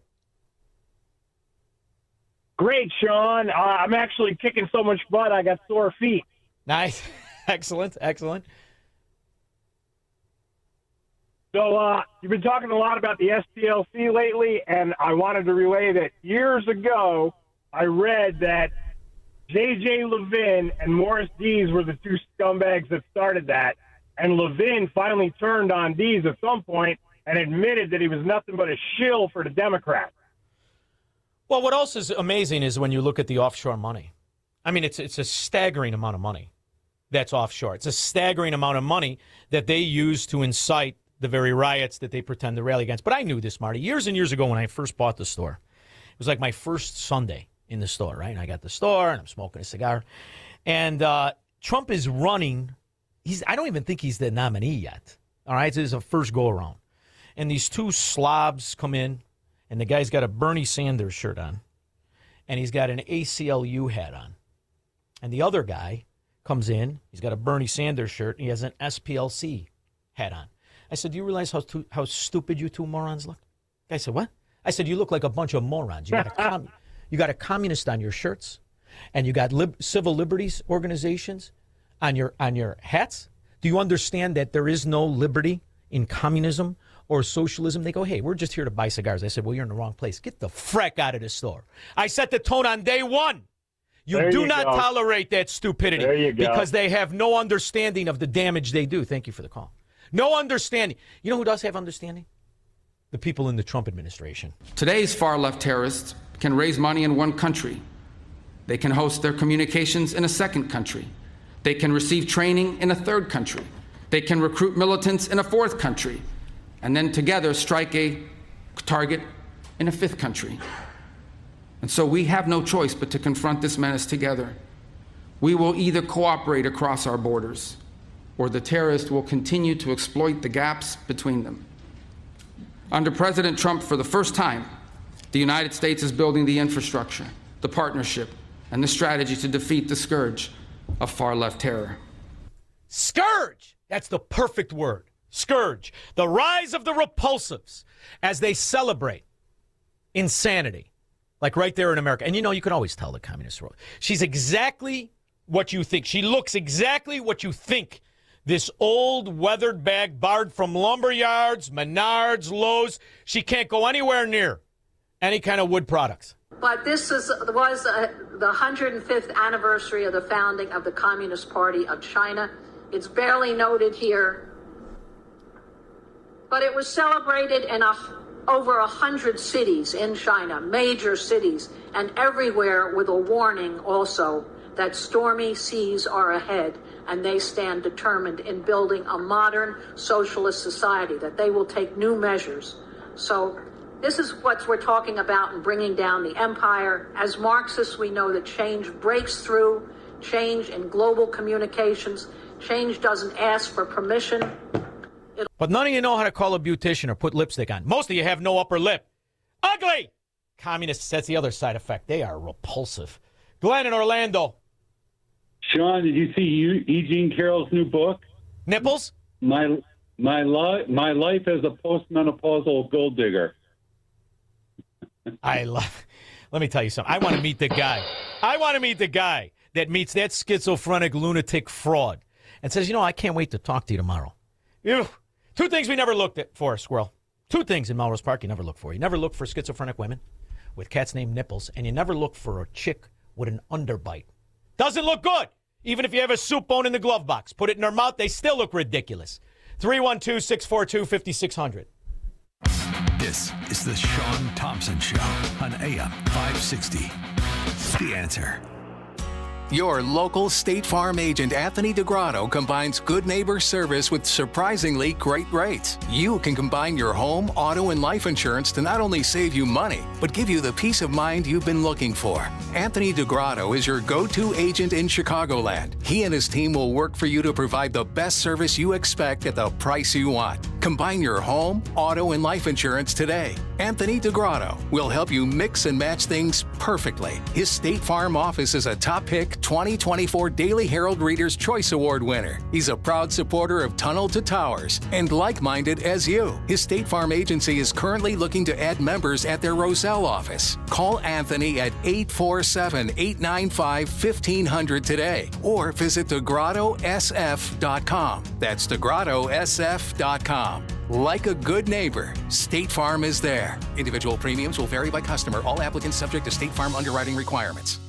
Speaker 1: Great, Shaun. I'm actually kicking so much butt, I got sore feet.
Speaker 5: Nice. Excellent.
Speaker 1: So you've been talking a lot about the SPLC lately, and I wanted to relay that years ago I read that J.J. Levin and Morris Dees were the two scumbags that started that, and Levin finally turned on Dees at some point and admitted that he was nothing but a shill for the Democrats.
Speaker 5: Well, what else is amazing is when you look at the offshore money. I mean, it's a staggering amount of money that's offshore. It's a staggering amount of money that they use to incite the very riots that they pretend to rally against. But I knew this, Marty, years and years ago when I first bought the store. It was like my first Sunday in the store, right? And I got the store, and I'm smoking a cigar. And Trump is running. I don't even think he's the nominee yet. All right? This is a first go-around. And these two slobs come in, and the guy's got a Bernie Sanders shirt on, and he's got an ACLU hat on. And the other guy comes in, he's got a Bernie Sanders shirt, and he has an SPLC hat on. I said, do you realize how stupid you two morons look? The guy said, what? I said, you look like a bunch of morons. You got a communist on your shirts, and you got civil liberties organizations on your hats. Do you understand that there is no liberty in communism or socialism? They go, hey, we're just here to buy cigars. I said, well, you're in the wrong place. Get the frack out of the store. I set the tone on day one. You do not tolerate that stupidity because they have no understanding of the damage they do. Thank you for the call. No understanding. You know who does have understanding? The people in the Trump administration.
Speaker 2: Today's far-left terrorists can raise money in one country. They can host their communications in a second country. They can receive training in a third country. They can recruit militants in a fourth country. And then together strike a target in a fifth country. And so we have no choice but to confront this menace together. We will either cooperate across our borders, or the terrorists will continue to exploit the gaps between them. Under President Trump, for the first time, the United States is building the infrastructure, the partnership, and the strategy to defeat the scourge of far-left terror.
Speaker 5: Scourge! That's the perfect word. Scourge. The rise of the repulsives as they celebrate insanity, like right there in America. And you know, you can always tell the communist world. She's exactly what you think. She looks exactly what you think. This old weathered bag barred from lumber yards, Menards, Lowe's. She can't go anywhere near any kind of wood products.
Speaker 6: But this was the 105th anniversary of the founding of the Communist Party of China. It's barely noted here, but it was celebrated in over 100 cities in China, major cities, and everywhere with a warning also that stormy seas are ahead, and they stand determined in building a modern socialist society, that they will take new measures. So this is what we're talking about in bringing down the empire. As Marxists, we know that change breaks through, change in global communications. Change doesn't ask for permission.
Speaker 5: But none of you know how to call a beautician or put lipstick on. Most of you have no upper lip. Ugly! Communists, that's the other side effect. They are repulsive. Glenn in Orlando.
Speaker 7: Shaun, did you see E. Jean Carroll's new book?
Speaker 5: Nipples?
Speaker 7: My life as a postmenopausal gold digger.
Speaker 5: Let me tell you something. I want to meet the guy. I want to meet the guy that meets that schizophrenic lunatic fraud and says, you know, I can't wait to talk to you tomorrow. Two things we never looked at for, Squirrel. Two things in Melrose Park you never look for. You never look for schizophrenic women with cats named Nipples, and you never look for a chick with an underbite. Doesn't look good. Even if you have a soup bone in the glove box. Put it in their mouth, they still look ridiculous. 312-642-5600.
Speaker 4: This is the Shaun Thompson Show on AM 560. The Answer.
Speaker 8: Your local State Farm agent Anthony DeGrotto combines good neighbor service with surprisingly great rates. You can combine your home, auto, and life insurance to not only save you money, but give you the peace of mind you've been looking for. Anthony DeGrotto is your go-to agent in Chicagoland. He and his team will work for you to provide the best service you expect at the price you want. Combine your home, auto, and life insurance today. Anthony DeGrotto will help you mix and match things perfectly. His State Farm office is a top pick 2024 Daily Herald Reader's Choice Award winner. He's a proud supporter of Tunnel to Towers and like-minded as you. His State Farm agency is currently looking to add members at their Roselle office. Call Anthony at 847-895-1500 today or visit DeGrottoSF.com. That's DeGrottoSF.com. Like a good neighbor, State Farm is there. Individual premiums will vary by customer. All applicants subject to State Farm underwriting requirements.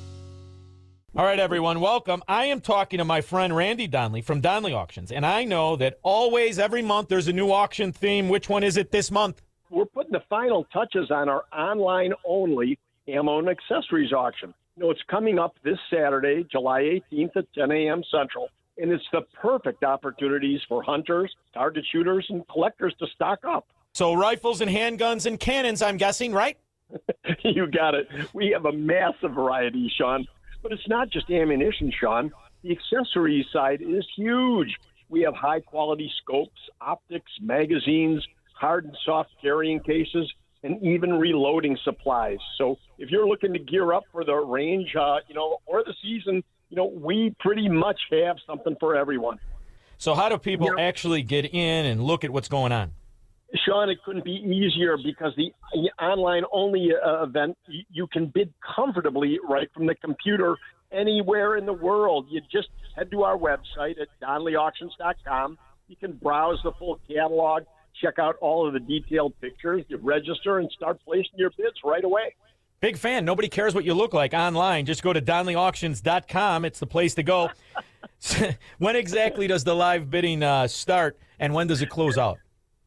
Speaker 5: All right, everyone, welcome. I am talking to my friend Randy Donnelly from Donnelly Auctions, and I know that always, every month, there's a new auction theme. Which one is it this month?
Speaker 10: We're putting the final touches on our online-only ammo and accessories auction. You know, it's coming up this Saturday, July 18th at 10 a.m. Central. And it's the perfect opportunities for hunters, target shooters, and collectors to stock up.
Speaker 5: So rifles and handguns and cannons, I'm guessing, right?
Speaker 10: You got it. We have a massive variety, Shaun. But it's not just ammunition, Shaun. The accessories side is huge. We have high-quality scopes, optics, magazines, hard and soft carrying cases, and even reloading supplies. So if you're looking to gear up for the range, or the season, we pretty much have something for everyone.
Speaker 5: So how do people actually get in and look at what's going on?
Speaker 10: Shaun, it couldn't be easier because the online-only event, you can bid comfortably right from the computer anywhere in the world. You just head to our website at DonnellyAuctions.com. You can browse the full catalog, check out all of the detailed pictures, you register, and start placing your bids right away.
Speaker 5: Big fan. Nobody cares what you look like online. Just go to DonnellyAuctions.com. It's the place to go. When exactly does the live bidding start, and when does it close out?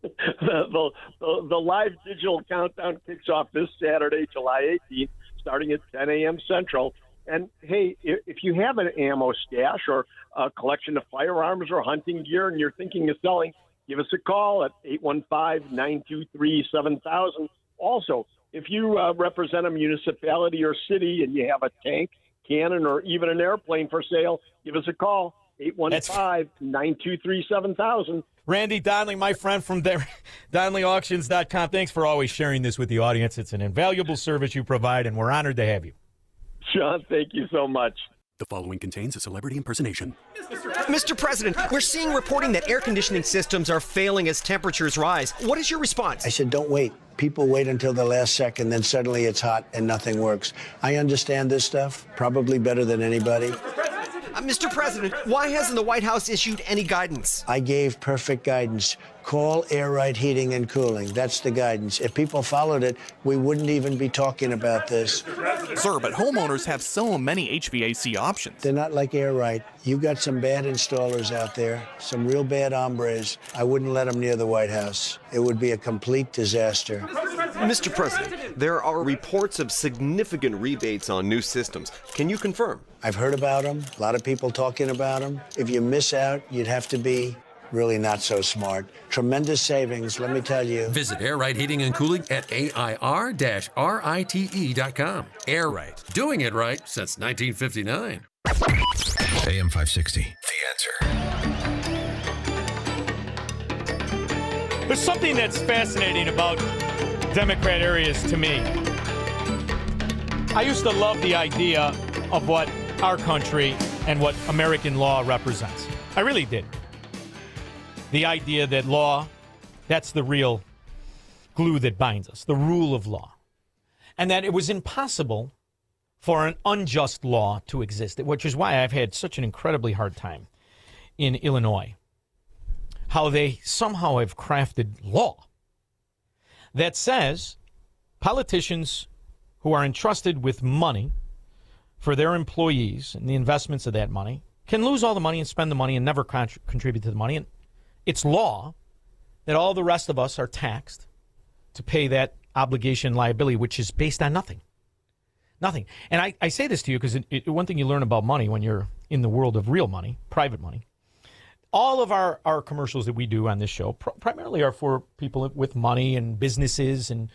Speaker 10: The live digital countdown kicks off this Saturday, July 18th, starting at 10 a.m. Central. And, hey, if you have an ammo stash or a collection of firearms or hunting gear and you're thinking of selling, give us a call at 815-923-7000. Also, if you represent a municipality or city and you have a tank, cannon, or even an airplane for sale, give us a call, 815-923-7000.
Speaker 5: Randy Donnelly, my friend from DonnellyAuctions.com. Thanks for always sharing this with the audience. It's an invaluable service you provide, and we're honored to have you.
Speaker 10: Shaun, thank you so much.
Speaker 12: The following contains a celebrity impersonation.
Speaker 13: Mr. President, we're seeing reporting that air conditioning systems are failing as temperatures rise. What is your response?
Speaker 14: I said, don't wait. People wait until the last second, then suddenly it's hot and nothing works. I understand this stuff probably better than anybody.
Speaker 13: Mr. President, why hasn't the White House issued any guidance?
Speaker 14: I gave perfect guidance. Call Air Right Heating and Cooling. That's the guidance. If people followed it, we wouldn't even be talking about this.
Speaker 15: Sir, but homeowners have so many HVAC options.
Speaker 14: They're not like Air Right. You've got some bad installers out there, some real bad hombres. I wouldn't let them near the White House. It would be a complete disaster.
Speaker 23: Mr. President, there are reports of significant rebates on new systems. Can you confirm?
Speaker 14: I've heard about them. A lot of people talking about them. If you miss out, you'd have to be really not so smart. Tremendous savings, let me tell you.
Speaker 24: Visit Air Right Heating and Cooling at AIR-RITE.com. Air Right. Doing it right since 1959.
Speaker 4: AM 560.
Speaker 24: The
Speaker 5: answer. There's something that's fascinating about Democrat areas to me. I used to love the idea of what our country and what American law represents. I really did. The idea that law, that's the real glue that binds us, the rule of law. And that it was impossible for an unjust law to exist, which is why I've had such an incredibly hard time in Illinois. How they somehow have crafted law that says politicians who are entrusted with money for their employees and the investments of that money can lose all the money and spend the money and never contribute to the money. And it's law that all the rest of us are taxed to pay that obligation liability, which is based on nothing. Nothing. And I say this to you because one thing you learn about money when you're in the world of real money, private money, all of our commercials that we do on this show primarily are for people with money and businesses and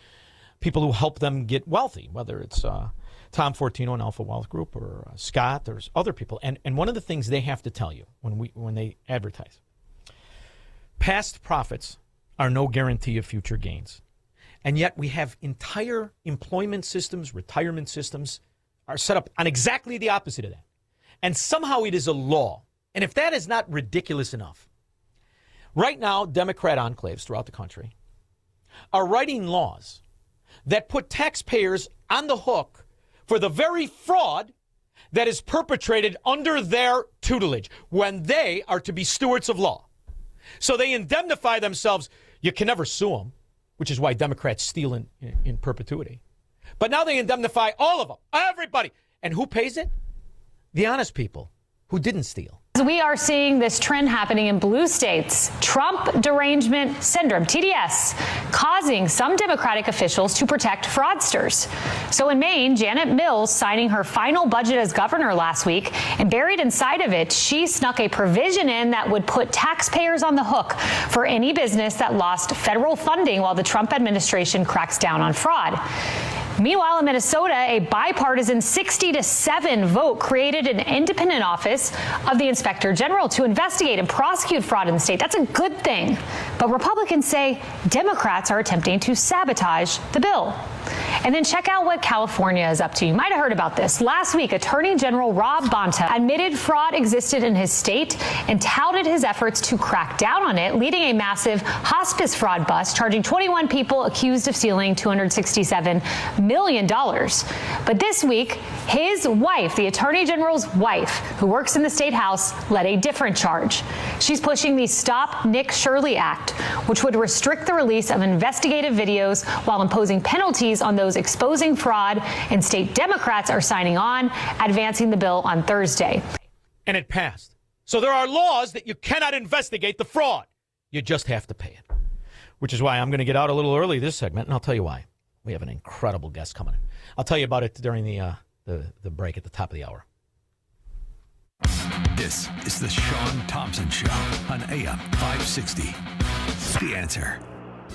Speaker 5: people who help them get wealthy, whether it's Tom Fortino and Alpha Wealth Group or Scott. There's other people. And one of the things they have to tell you when they advertise, past profits are no guarantee of future gains. And yet we have entire employment systems, retirement systems are set up on exactly the opposite of that. And somehow it is a law. And if that is not ridiculous enough, right now, Democrat enclaves throughout the country are writing laws that put taxpayers on the hook for the very fraud that is perpetrated under their tutelage when they are to be stewards of law. So they indemnify themselves. You can never sue them, which is why Democrats steal in perpetuity. But now they indemnify all of them, everybody. And who pays it? The honest people who didn't steal.
Speaker 3: We are seeing this trend happening in blue states. Trump derangement syndrome, TDS, causing some Democratic officials to protect fraudsters. So in Maine, Janet Mills signing her final budget as governor last week, and buried inside of it, she snuck a provision in that would put taxpayers on the hook for any business that lost federal funding while the Trump administration cracks down on fraud. Meanwhile, in Minnesota, a bipartisan 60-7 vote created an independent office of the Inspector General to investigate and prosecute fraud in the state. That's a good thing. But Republicans say Democrats are attempting to sabotage the bill. And then check out what California is up to. You might have heard about this. Last week, Attorney General Rob Bonta admitted fraud existed in his state and touted his efforts to crack down on it, leading a massive hospice fraud bust, charging 21 people accused of stealing $267 million. But this week, his wife, the Attorney General's wife, who works in the state house, led a different charge. She's pushing the Stop Nick Shirley Act, which would restrict the release of investigative videos while imposing penalties on those exposing fraud, and state Democrats are signing on, advancing the bill on Thursday.
Speaker 5: And it passed. So there are laws that you cannot investigate the fraud. You just have to pay it, which is why I'm going to get out a little early this segment, and I'll tell you why. We have an incredible guest coming in. I'll tell you about it during the break at the top of the hour.
Speaker 4: This is the Shaun Thompson Show on AM 560. The Answer.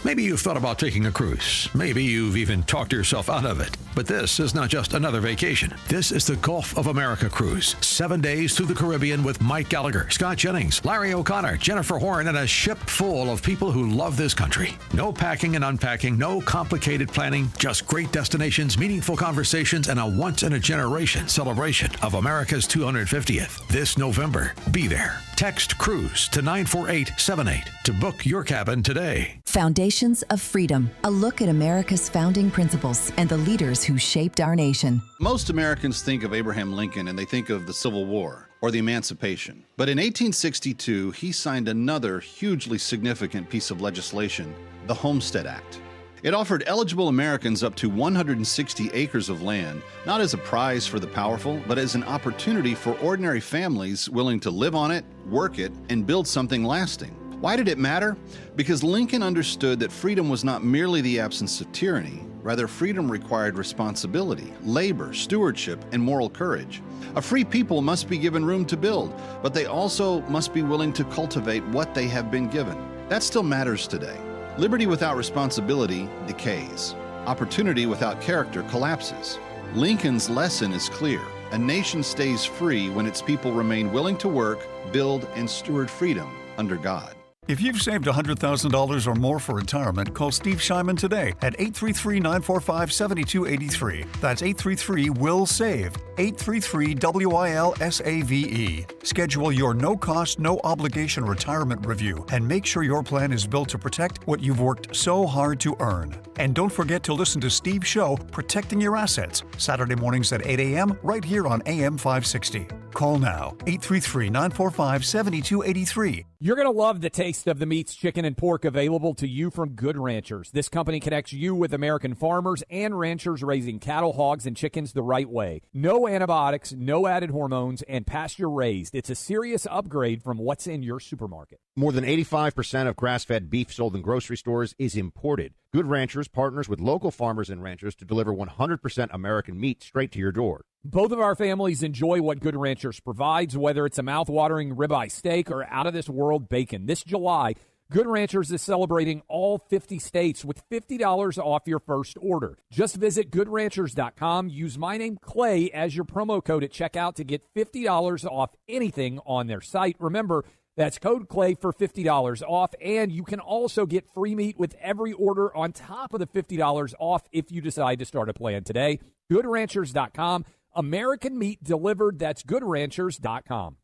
Speaker 4: Maybe you've thought about taking a cruise. Maybe you've even talked yourself out of it. But this is not just another vacation. This is the Gulf of America cruise. 7 days through the Caribbean with Mike Gallagher, Scott Jennings, Larry O'Connor, Jennifer Horn, and a ship full of people who love this country. No packing and unpacking, no complicated planning, just great destinations, meaningful conversations, and a once-in-a-generation celebration of America's 250th. This November, be there. Text CRUISE to 94878 to book your cabin today.
Speaker 9: Foundations of Freedom, a look at America's founding principles and the leaders who shaped our nation.
Speaker 11: Most Americans think of Abraham Lincoln and they think of the Civil War or the Emancipation. But in 1862, he signed another hugely significant piece of legislation, the Homestead Act. It offered eligible Americans up to 160 acres of land, not as a prize for the powerful, but as an opportunity for ordinary families willing to live on it, work it, and build something lasting. Why did it matter? Because Lincoln understood that freedom was not merely the absence of tyranny. Rather, freedom required responsibility, labor, stewardship, and moral courage. A free people must be given room to build, but they also must be willing to cultivate what they have been given. That still matters today. Liberty without responsibility decays. Opportunity without character collapses. Lincoln's lesson is clear. A nation stays free when its people remain willing to work, build, and steward freedom under God.
Speaker 16: If you've saved $100,000 or more for retirement, call Steve Shyman today at 833-945-7283. That's 833-WILL-SAVE, 833-WILSAVE. Schedule your no-cost, no-obligation retirement review and make sure your plan is built to protect what you've worked so hard to earn. And don't forget to listen to Steve's show, Protecting Your Assets, Saturday mornings at 8 a.m. right here on AM 560. Call now, 833-945-7283.
Speaker 17: You're going to love the taste of the meats, chicken, and pork available to you from Good Ranchers. This company connects you with American farmers and ranchers raising cattle, hogs, and chickens the right way. No antibiotics, no added hormones, and pasture-raised. It's a serious upgrade from what's in your supermarket.
Speaker 18: More than 85% of grass-fed beef sold in grocery stores is imported. Good Ranchers partners with local farmers and ranchers to deliver 100% American meat straight to your door.
Speaker 17: Both of our families enjoy what Good Ranchers provides, whether it's a mouth-watering ribeye steak or out-of-this-world bacon. This July, Good Ranchers is celebrating all 50 states with $50 off your first order. Just visit GoodRanchers.com. Use my name, Clay, as your promo code at checkout to get $50 off anything on their site. Remember, that's code Clay for $50 off, and you can also get free meat with every order on top of the $50 off if you decide to start a plan today. GoodRanchers.com. American meat delivered. That's GoodRanchers.com.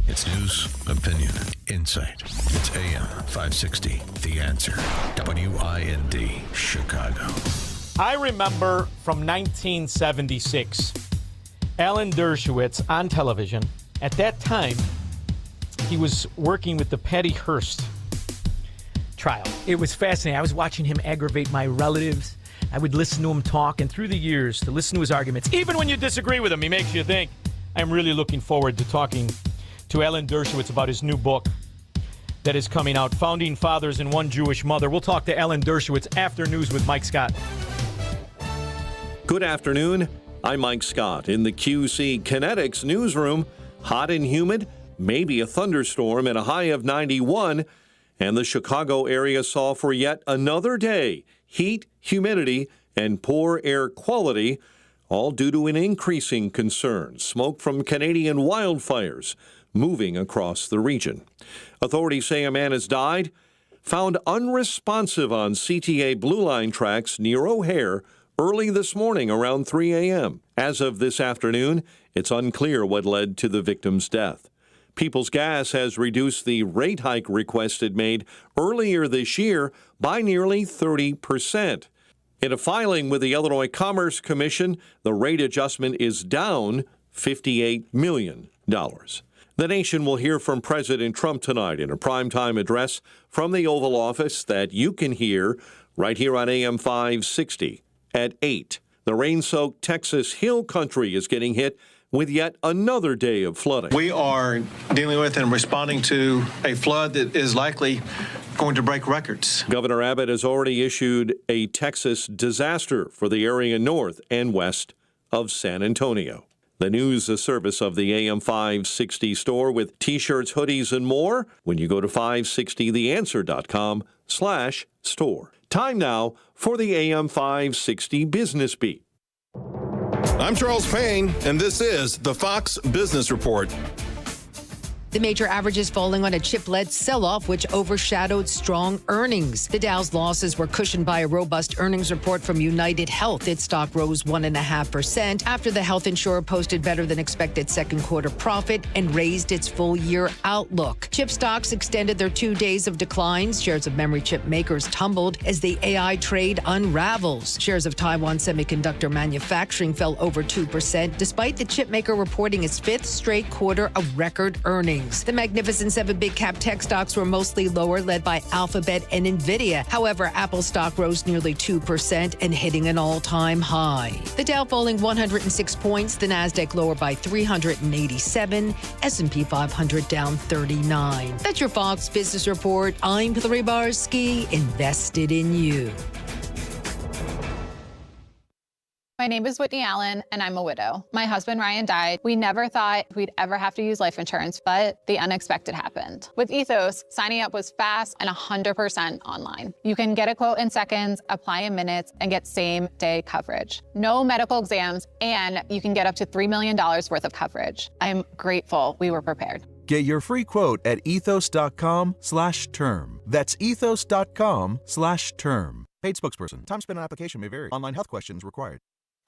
Speaker 4: It's news, opinion, insight. It's AM 560, The Answer. WIND, Chicago.
Speaker 5: I remember from 1976, Alan Dershowitz on television. At that time, he was working with the Patty Hearst trial. It was fascinating. I was watching him aggravate my relatives. I would listen to him talk, and through the years, to listen to his arguments, even when you disagree with him, he makes you think. I'm really looking forward to talking to Alan Dershowitz about his new book that is coming out, Founding Fathers and One Jewish Mother. We'll talk to Alan Dershowitz after news with Mike Scott.
Speaker 19: Good afternoon. I'm Mike Scott in the QC Kinetics newsroom. Hot and humid, maybe a thunderstorm, and a high of 91. And the Chicago area saw for yet another day heat, humidity, and poor air quality, all due to an increasing concern, smoke from Canadian wildfires moving across the region. Authorities say a man has died, found unresponsive on CTA Blue Line tracks near O'Hare early this morning around 3 a.m. As of this afternoon, it's unclear what led to the victim's death. People's Gas has reduced the rate hike request it made earlier this year by nearly 30%. In a filing with the Illinois Commerce Commission, the rate adjustment is down $58 million. The nation will hear from President Trump tonight in a primetime address from the Oval Office that you can hear right here on AM 560 at 8. The rain-soaked Texas Hill Country is getting hit with yet another day of flooding.
Speaker 20: We are dealing with and responding to a flood that is likely going to break records.
Speaker 19: Governor Abbott has already issued a Texas disaster for the area north and west of San Antonio. The news, a service of the AM 560 store with T-shirts, hoodies, and more when you go to 560theanswer.com/store. Time now for the AM 560 Business Beat.
Speaker 21: I'm Charles Payne, and this is the Fox Business Report. The major averages falling on a chip-led sell-off, which overshadowed strong earnings. The Dow's losses were cushioned by a robust earnings report from United Health. Its stock rose 1.5% after the health insurer posted better than expected second quarter profit and raised its full-year outlook. Chip stocks extended their 2 days of declines. Shares of memory chip makers tumbled as the AI trade unravels. Shares of Taiwan Semiconductor Manufacturing fell over 2%, despite the chip maker reporting its fifth straight quarter of record earnings. The Magnificent Seven big cap tech stocks were mostly lower, led by Alphabet and Nvidia. However, Apple stock rose nearly 2% and hitting an all-time high. The Dow falling 106 points, the Nasdaq lower by 387, S&P 500 down 39. That's your Fox Business Report. I'm Hillary Barsky, invested in you.
Speaker 22: My name is Whitney Allen, and I'm a widow. My husband, Ryan, died. We never thought we'd ever have to use life insurance, but the unexpected happened. With Ethos, signing up was fast and 100% online. You can get a quote in seconds, apply in minutes, and get same-day coverage. No medical exams, and you can get up to $3 million worth of coverage. I'm grateful we were prepared.
Speaker 25: Get your free quote at ethos.com/term. That's ethos.com/term. Paid spokesperson. Time spent on application may vary. Online health questions required.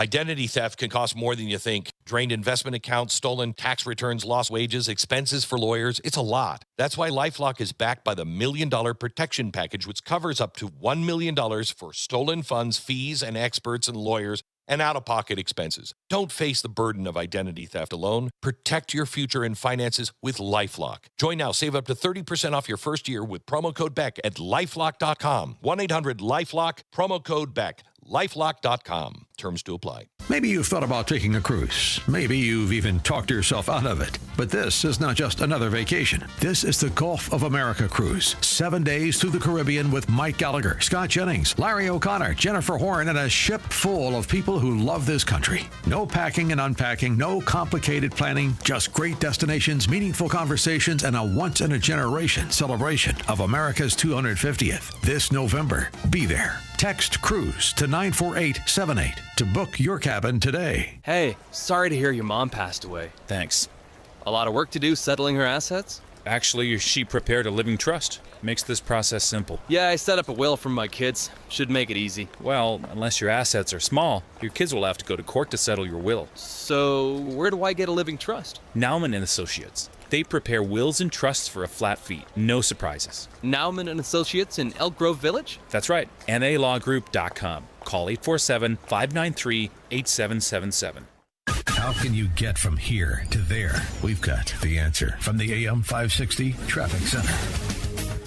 Speaker 26: Identity theft can cost more than you think. Drained investment accounts, stolen tax returns, lost wages, expenses for lawyers. It's a lot. That's why LifeLock is backed by the $1 Million Protection Package, which covers up to $1 million for stolen funds, fees, and experts and lawyers and out-of-pocket expenses. Don't face the burden of identity theft alone. Protect your future in finances with LifeLock. Join now. Save up to 30% off your first year with promo code BECK at LifeLock.com. 1-800-LifeLock, promo code BECK. LifeLock.com. Terms to apply.
Speaker 4: Maybe you've thought about taking a cruise. Maybe you've even talked yourself out of it. But this is not just another vacation. This is the Gulf of America cruise. 7 days through the Caribbean with Mike Gallagher, Scott Jennings, Larry O'Connor, Jennifer Horn, and a ship full of people who love this country. No packing and unpacking, no complicated planning, just great destinations, meaningful conversations, and a once-in-a-generation celebration of America's 250th. This November, be there. Text CRUISE to 94878 to book your cabin today.
Speaker 1: Hey, sorry to hear your mom passed away.
Speaker 2: Thanks.
Speaker 1: A lot of work to do settling her assets?
Speaker 2: Actually, she prepared a living trust. Makes this process simple.
Speaker 1: Yeah, I set up a will for my kids. Should make it easy.
Speaker 2: Well, unless your assets are small, your kids will have to go to court to settle your will.
Speaker 1: So, where do I get a living trust?
Speaker 2: Nauman and Associates. They prepare wills and trusts for a flat fee. No surprises.
Speaker 1: Nauman and Associates in Elk Grove Village?
Speaker 2: That's right. NALawGroup.com. Call 847-593-8777.
Speaker 4: How can you get from here to there? We've got the answer from the AM 560 Traffic Center.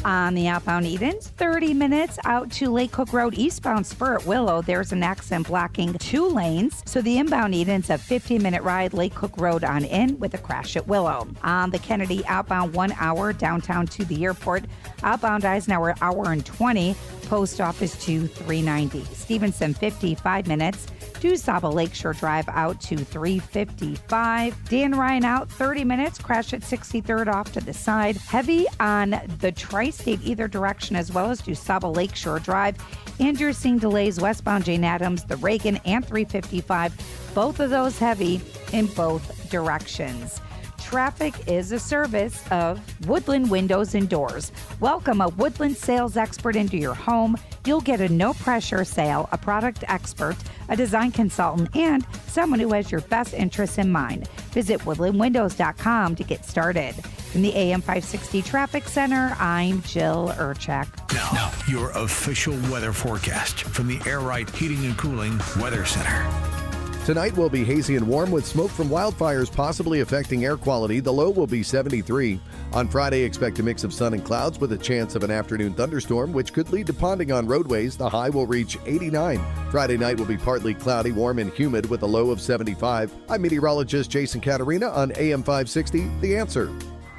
Speaker 6: On the outbound Edens, 30 minutes out to Lake Cook Road, eastbound spur at Willow. There's an accident blocking 2 lanes. So the inbound Edens, a 15-minute ride, Lake Cook Road on in with a crash at Willow. On the Kennedy outbound 1 hour downtown to the airport. Outbound Eisenhower, hour and 20. Post office to 390. Stevenson, 55 minutes. To Saba Lakeshore Drive out to 355. Dan Ryan out 30 minutes. Crash at 63rd off to the side. Heavy on the tri-state either direction as well as to Saba Lakeshore Drive. And you're seeing delays westbound Jane Addams, the Reagan, and 355. Both of those heavy in both directions. Traffic is a service of Woodland Windows and Doors. Welcome a Woodland sales expert into your home. You'll get a no-pressure sale, a product expert, a design consultant, and someone who has your best interests in mind. Visit woodlandwindows.com to get started. From the AM 560 Traffic Center, I'm Jill Urchak.
Speaker 4: Now, your official weather forecast from the Air Right Heating and Cooling Weather Center.
Speaker 7: Tonight will be hazy and warm with smoke from wildfires possibly affecting air quality. The low will be 73. On Friday, expect a mix of sun and clouds with a chance of an afternoon thunderstorm, which could lead to ponding on roadways. The high will reach 89. Friday night will be partly cloudy, warm, and humid with a low of 75. I'm meteorologist Jason Caterina on AM 560, The Answer.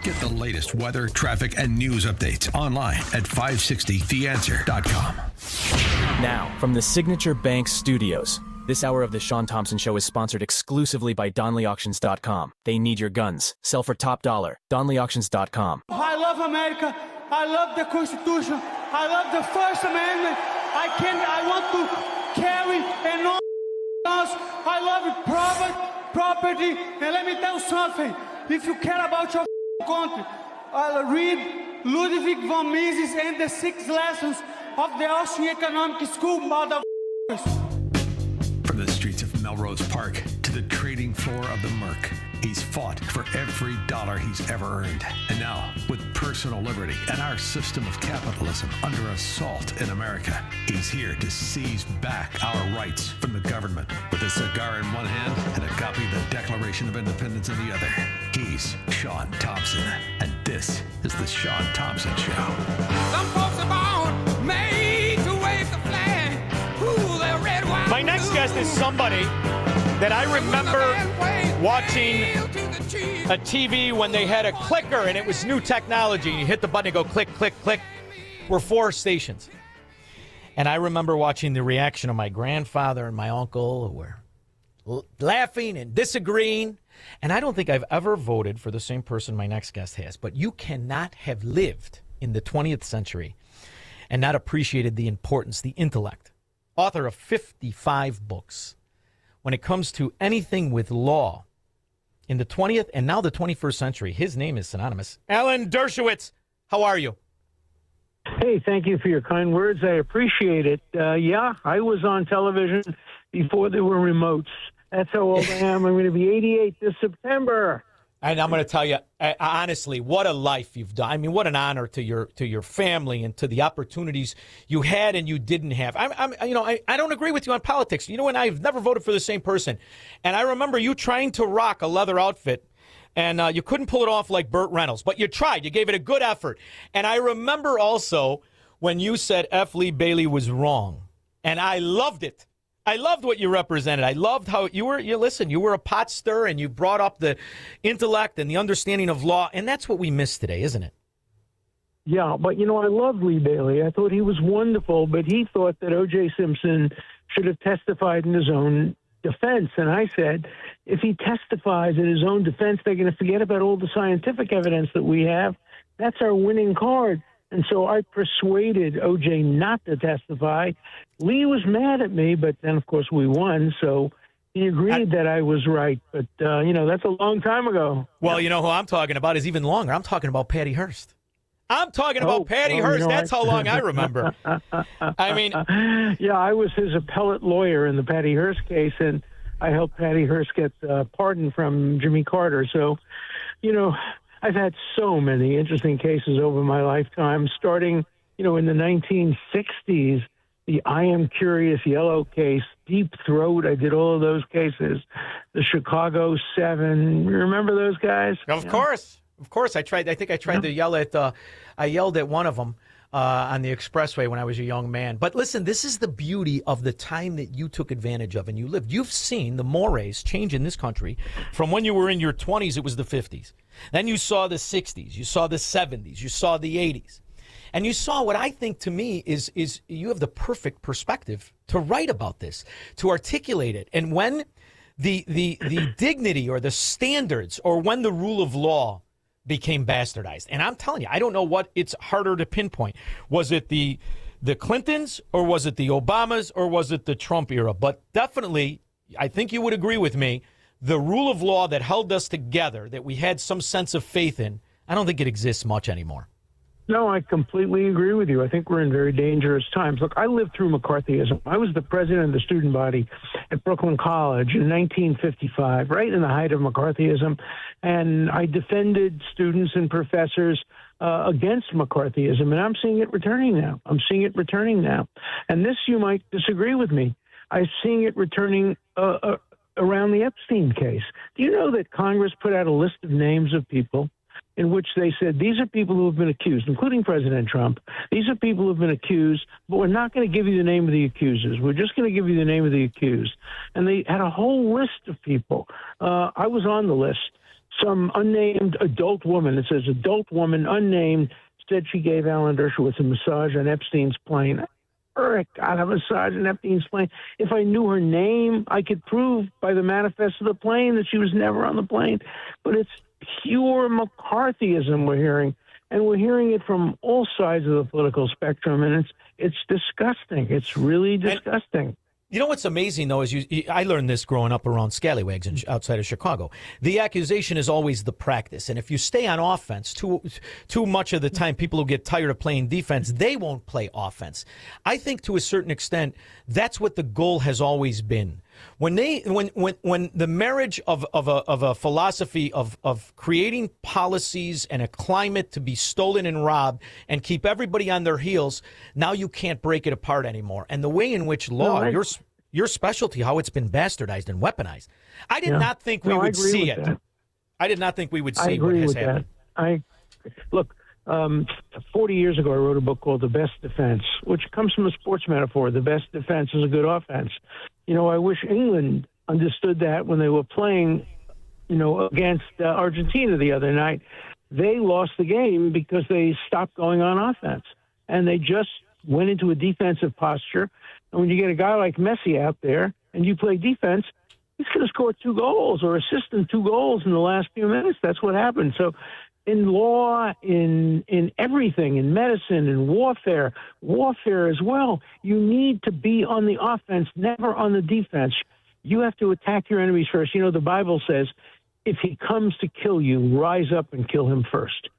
Speaker 4: Get the latest weather, traffic, and news updates online at 560theanswer.com.
Speaker 8: Now, from the Signature Bank Studios. This hour of the Shaun Thompson Show is sponsored exclusively by DonleyAuctions.com. They need your guns. Sell for top dollar. DonleyAuctions.com.
Speaker 10: I love America. I love the Constitution. I love the First Amendment. I want to carry and all else. I love property. And let me tell you something. If you care about your country, read Ludwig von Mises and the 6 lessons of the Austrian Economic School, motherfuckers.
Speaker 4: From the streets of Melrose Park to the trading floor of the Merc, he's fought for every dollar he's ever earned. And now, with personal liberty and our system of capitalism under assault in America, he's here to seize back our rights from the government. With a cigar in one hand and a copy of the Declaration of Independence in the other, he's Shaun Thompson. And this is the Shaun Thompson Show.
Speaker 27: Some folks are born made to wave the flag. Ooh, they're red, white,
Speaker 5: my next guest is somebody that I remember watching a TV when they had a clicker and it was new technology. You hit the button and go click, click, click. We're 4 stations. And I remember watching the reaction of my grandfather and my uncle who were laughing and disagreeing. And I don't think I've ever voted for the same person my next guest has. But you cannot have lived in the 20th century and not appreciated the importance, the intellect. Author of 55 books. When it comes to anything with law in the 20th and now the 21st century, his name is synonymous. Alan Dershowitz, how are you?
Speaker 28: Hey, thank you for your kind words. I appreciate it. Yeah, I was on television before there were remotes. That's how old I am. I'm going to be 88 this September.
Speaker 5: And I'm going to tell you, honestly, what a life you've done. I mean, what an honor to your family and to the opportunities you had and you didn't have. I don't agree with you on politics. You know, and I've never voted for the same person. And I remember you trying to rock a leather outfit, and you couldn't pull it off like Burt Reynolds, but you tried. You gave it a good effort. And I remember also when you said F. Lee Bailey was wrong, and I loved it. I loved what you represented. I loved how you were a pot stirrer, and you brought up the intellect and the understanding of law, and that's what we miss today, isn't it?
Speaker 28: Yeah, but, I loved Lee Bailey. I thought he was wonderful, but he thought that O.J. Simpson should have testified in his own defense. And I said, if he testifies in his own defense, they're going to forget about all the scientific evidence that we have. That's our winning card. And so I persuaded O.J. not to testify. Lee was mad at me, but then, of course, we won. So he agreed that I was right. But, that's a long time ago.
Speaker 5: Well, you know who I'm talking about is even longer. I'm talking about Patty Hearst. I'm talking about Patty Hearst. That's how long I remember. I mean,
Speaker 28: yeah, I was his appellate lawyer in the Patty Hearst case, and I helped Patty Hearst get pardon from Jimmy Carter. So, I've had so many interesting cases over my lifetime, starting, in the 1960s, the I Am Curious Yellow case, Deep Throat. I did all of those cases. The Chicago 7. You remember those guys?
Speaker 5: Of course. Of course. I think I tried to yell at, I yelled at one of them on the expressway when I was a young man. But listen, this is the beauty of the time that you took advantage of and you lived. You've seen the mores change in this country from when you were in your 20s, it was the 50s. Then you saw the 60s, you saw the 70s, you saw the 80s. And you saw what I think to me is you have the perfect perspective to write about this, to articulate it. And when the dignity or the standards or when the rule of law became bastardized. And I'm telling you, I don't know what it's harder to pinpoint. Was it the Clintons or was it the Obamas or was it the Trump era? But definitely, I think you would agree with me, the rule of law that held us together, that we had some sense of faith in, I don't think it exists much anymore.
Speaker 28: No, I completely agree with you. I think we're in very dangerous times. Look, I lived through McCarthyism. I was the president of the student body at Brooklyn College in 1955, right in the height of McCarthyism. And I defended students and professors against McCarthyism. And I'm seeing it returning now. And this, you might disagree with me. I'm seeing it returning around the Epstein case. Do you know that Congress put out a list of names of people in which they said, these are people who have been accused, including President Trump. These are people who have been accused, but we're not going to give you the name of the accusers. We're just going to give you the name of the accused. And they had a whole list of people. I was on the list. Some unnamed adult woman, it says adult woman, unnamed, said she gave Alan Dershowitz a massage on Epstein's plane. Eric got a massage on Epstein's plane. If I knew her name, I could prove by the manifest of the plane that she was never on the plane. But it's pure McCarthyism we're hearing, and we're hearing it from all sides of the political spectrum, and it's disgusting. It's really disgusting.
Speaker 5: You know what's amazing, though, is I learned this growing up around scallywags outside of Chicago. The accusation is always the practice. And if you stay on offense too much of the time, people who get tired of playing defense, they won't play offense. I think to a certain extent, that's what the goal has always been. When the marriage of a philosophy of creating policies and a climate to be stolen and robbed and keep everybody on their heels, now you can't break it apart anymore. And the way in which law, your specialty, how it's been bastardized and weaponized, I did not think we would see it.
Speaker 28: That.
Speaker 5: I did not think we would see what has happened.
Speaker 28: Look, 40 years ago, I wrote a book called The Best Defense, which comes from a sports metaphor. The best defense is a good offense. I wish England understood that when they were playing, against Argentina the other night. They lost the game because they stopped going on offense, and they just went into a defensive posture. And when you get a guy like Messi out there and you play defense, he's going to score 2 goals or assist in 2 goals in the last few minutes. That's what happened. So in law, in everything, in medicine, in warfare as well, you need to be on the offense, never on the defense. You have to attack your enemies first. The Bible says, if he comes to kill you, rise up and kill him first.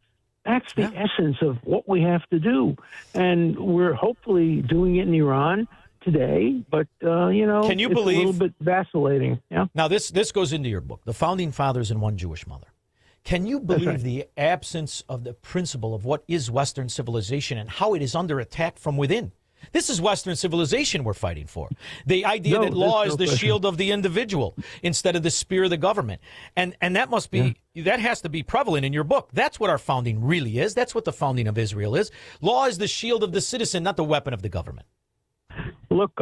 Speaker 28: That's the essence of what we have to do. And we're hopefully doing it in Iran today, but,
Speaker 5: Can you
Speaker 28: it's
Speaker 5: believe,
Speaker 28: a little bit vacillating. Yeah.
Speaker 5: Now, this goes into your book, The Founding Fathers and One Jewish Mother.
Speaker 3: Can you believe the absence of the principle of what is Western civilization and how it is under attack from within? This is Western civilization we're fighting for. The idea that law is the shield of the individual instead of the spear of the government. And that must be, that has to be prevalent in your book. That's what our founding really is. That's what the founding of Israel is. Law is the shield of the citizen, not the weapon of the government.
Speaker 28: Look,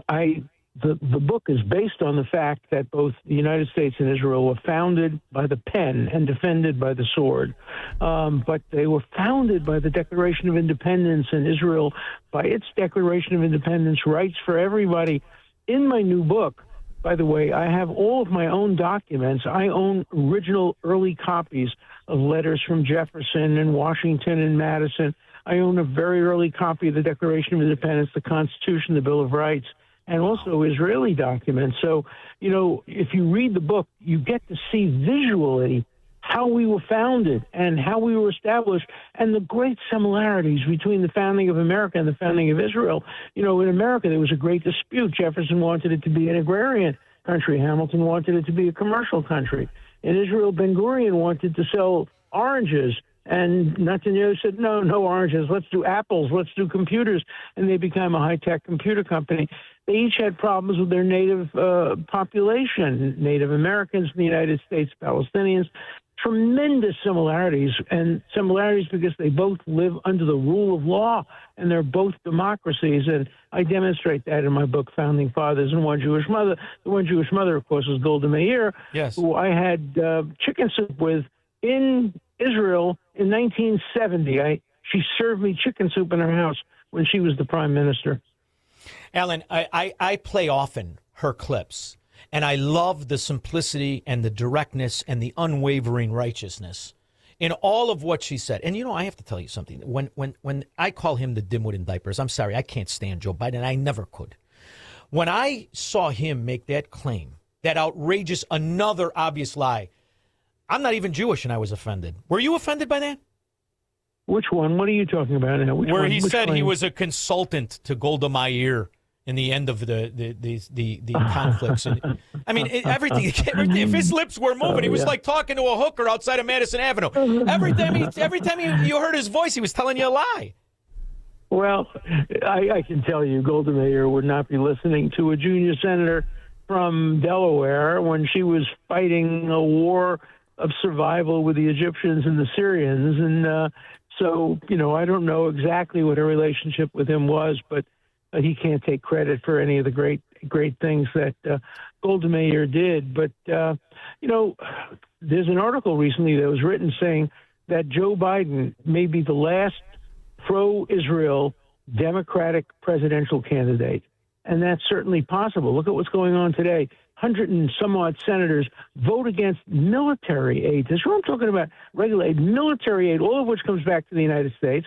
Speaker 28: the book is based on the fact that both the United States and Israel were founded by the pen and defended by the sword. But they were founded by the Declaration of Independence, and Israel, by its Declaration of Independence, rights for everybody. In my new book, by the way, I have all of my own documents. I own original early copies of letters from Jefferson and Washington and Madison. I own a very early copy of the Declaration of Independence, the Constitution, the Bill of Rights, and also Israeli documents. So, you know, if you read the book, you get to see visually how we were founded and how we were established and the great similarities between the founding of America and the founding of Israel. You know, in America, there was a great dispute. Jefferson wanted it to be an agrarian country. Hamilton wanted it to be a commercial country. In Israel, Ben-Gurion wanted to sell oranges. And Netanyahu said, no oranges. Let's do apples. Let's do computers. And they became a high-tech computer company. They each had problems with their native population, Native Americans in the United States, Palestinians. Tremendous similarities, and similarities because they both live under the rule of law, and they're both democracies. And I demonstrate that in my book, Founding Fathers and One Jewish Mother. The one Jewish mother, of course, is Golda Meir, who I had chicken soup with in Israel in 1970. She served me chicken soup in her house when she was the prime minister.
Speaker 3: Alan, I play often her clips, and I love the simplicity and the directness and the unwavering righteousness in all of what she said. And, you know, I have to tell you something. When I call him the dimwit in diapers, I'm sorry, I can't stand Joe Biden. I never could. When I saw him make that claim, that outrageous, another obvious lie, I'm not even Jewish, and I was offended. Were you offended by that?
Speaker 28: Which one? What are you talking about now?
Speaker 3: Where he said he was a consultant to Golda Meir in the end of the conflicts. And, I mean, everything. If his lips were moving, he was like talking to a hooker outside of Madison Avenue. Every time you heard his voice, he was telling you a lie.
Speaker 28: Well, I can tell you, Golda Meir would not be listening to a junior senator from Delaware when she was fighting a war of survival with the Egyptians and the Syrians. And so, you know, I don't know exactly what her relationship with him was, but he can't take credit for any of the great things that Golda Meir did. But, you know, there's an article recently that was written saying that Joe Biden may be the last pro-Israel Democratic presidential candidate. And that's certainly possible. Look at what's going on today. 100 and some odd senators vote against military aid. This is what I'm talking about, regular aid, military aid, all of which comes back to the United States.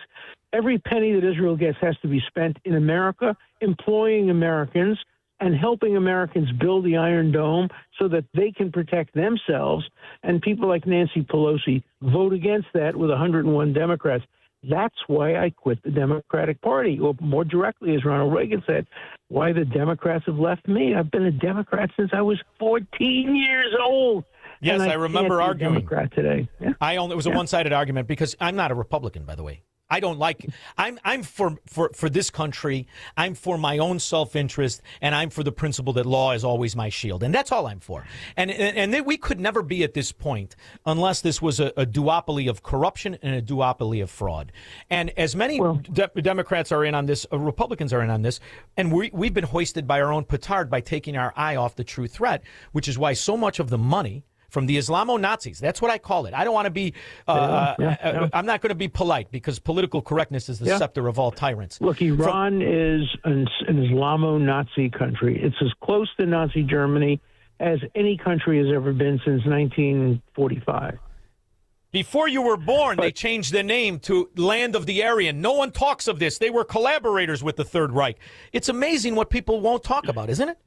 Speaker 28: Every penny that Israel gets has to be spent in America, employing Americans and helping Americans build the Iron Dome so that they can protect themselves. And people like Nancy Pelosi vote against that with 101 Democrats. That's why I quit the Democratic Party, or more directly, as Ronald Reagan said, why the Democrats have left me. I've been a Democrat since I was 14 years old.
Speaker 3: Yes, I remember arguing.
Speaker 28: Democrat today. Yeah.
Speaker 3: It was a one-sided argument because I'm not a Republican, by the way. I don't like. I'm for this country. I'm for my own self-interest, and I'm for the principle that law is always my shield, and that's all I'm for. And we could never be at this point unless this was a duopoly of corruption and a duopoly of fraud. And as many Democrats are in on this, Republicans are in on this, and we've been hoisted by our own petard by taking our eye off the true threat, which is why so much of the money from the Islamo-Nazis. That's what I call it. I don't want to be, I'm not going to be polite because political correctness is the scepter of all tyrants.
Speaker 28: Look, Iran is an Islamo-Nazi country. It's as close to Nazi Germany as any country has ever been since 1945.
Speaker 3: Before you were born, they changed the name to Land of the Aryan. No one talks of this. They were collaborators with the Third Reich. It's amazing what people won't talk about, isn't it?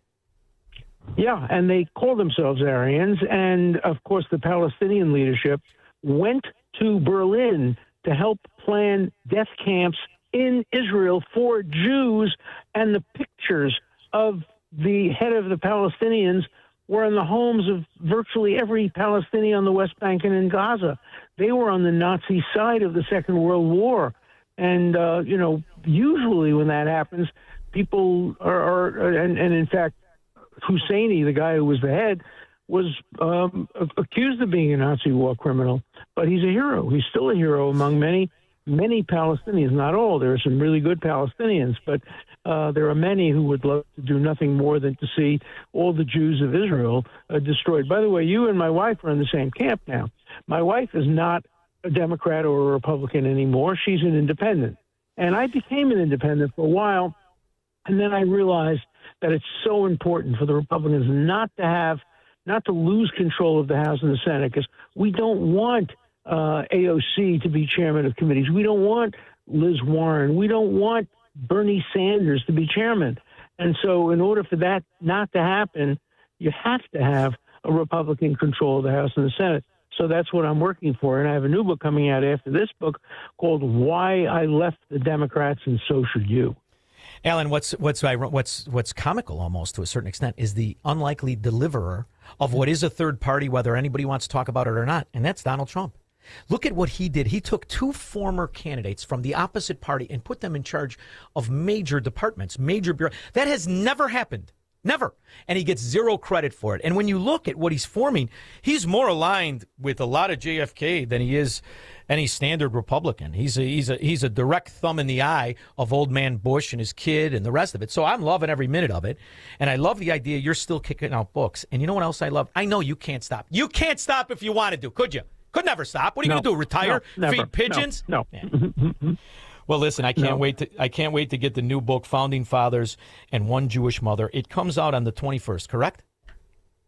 Speaker 28: Yeah, and they call themselves Aryans. And, of course, the Palestinian leadership went to Berlin to help plan death camps in Israel for Jews. And the pictures of the head of the Palestinians were in the homes of virtually every Palestinian on the West Bank and in Gaza. They were on the Nazi side of the Second World War. And, usually when that happens, people and in fact, Husseini, the guy who was the head, was accused of being a Nazi war criminal. But he's a hero. He's still a hero among many Palestinians. Not all. There are some really good Palestinians, but there are many who would love to do nothing more than to see all the Jews of Israel destroyed. By the way, you and my wife are in the same camp now. My wife is not a Democrat or a Republican anymore. She's an independent. And I became an independent for a while, and then I realized that it's so important for the Republicans not to lose control of the House and the Senate, because we don't want AOC to be chairman of committees. We don't want Liz Warren. We don't want Bernie Sanders to be chairman. And so in order for that not to happen, you have to have a Republican control of the House and the Senate. So that's what I'm working for. And I have a new book coming out after this book called Why I Left the Democrats and So Should You.
Speaker 3: Alan, what's comical almost to a certain extent is the unlikely deliverer of what is a third party, whether anybody wants to talk about it or not, and that's Donald Trump. Look at what he did. He took two former candidates from the opposite party and put them in charge of major departments, major bureaus. That has never happened. Never. And he gets zero credit for it. And when you look at what he's forming, he's more aligned with a lot of JFK than he is any standard Republican. He's a direct thumb in the eye of old man Bush and his kid and the rest of it. So I'm loving every minute of it. And I love the idea you're still kicking out books. And you know what else I love? I know you can't stop. You can't stop if you want to, could you? Could never stop. What are you going to do? Retire?
Speaker 28: No,
Speaker 3: feed pigeons?
Speaker 28: No.
Speaker 3: Yeah. Well, listen, I can't wait to get the new book, Founding Fathers and One Jewish Mother. It comes out on the 21st, correct?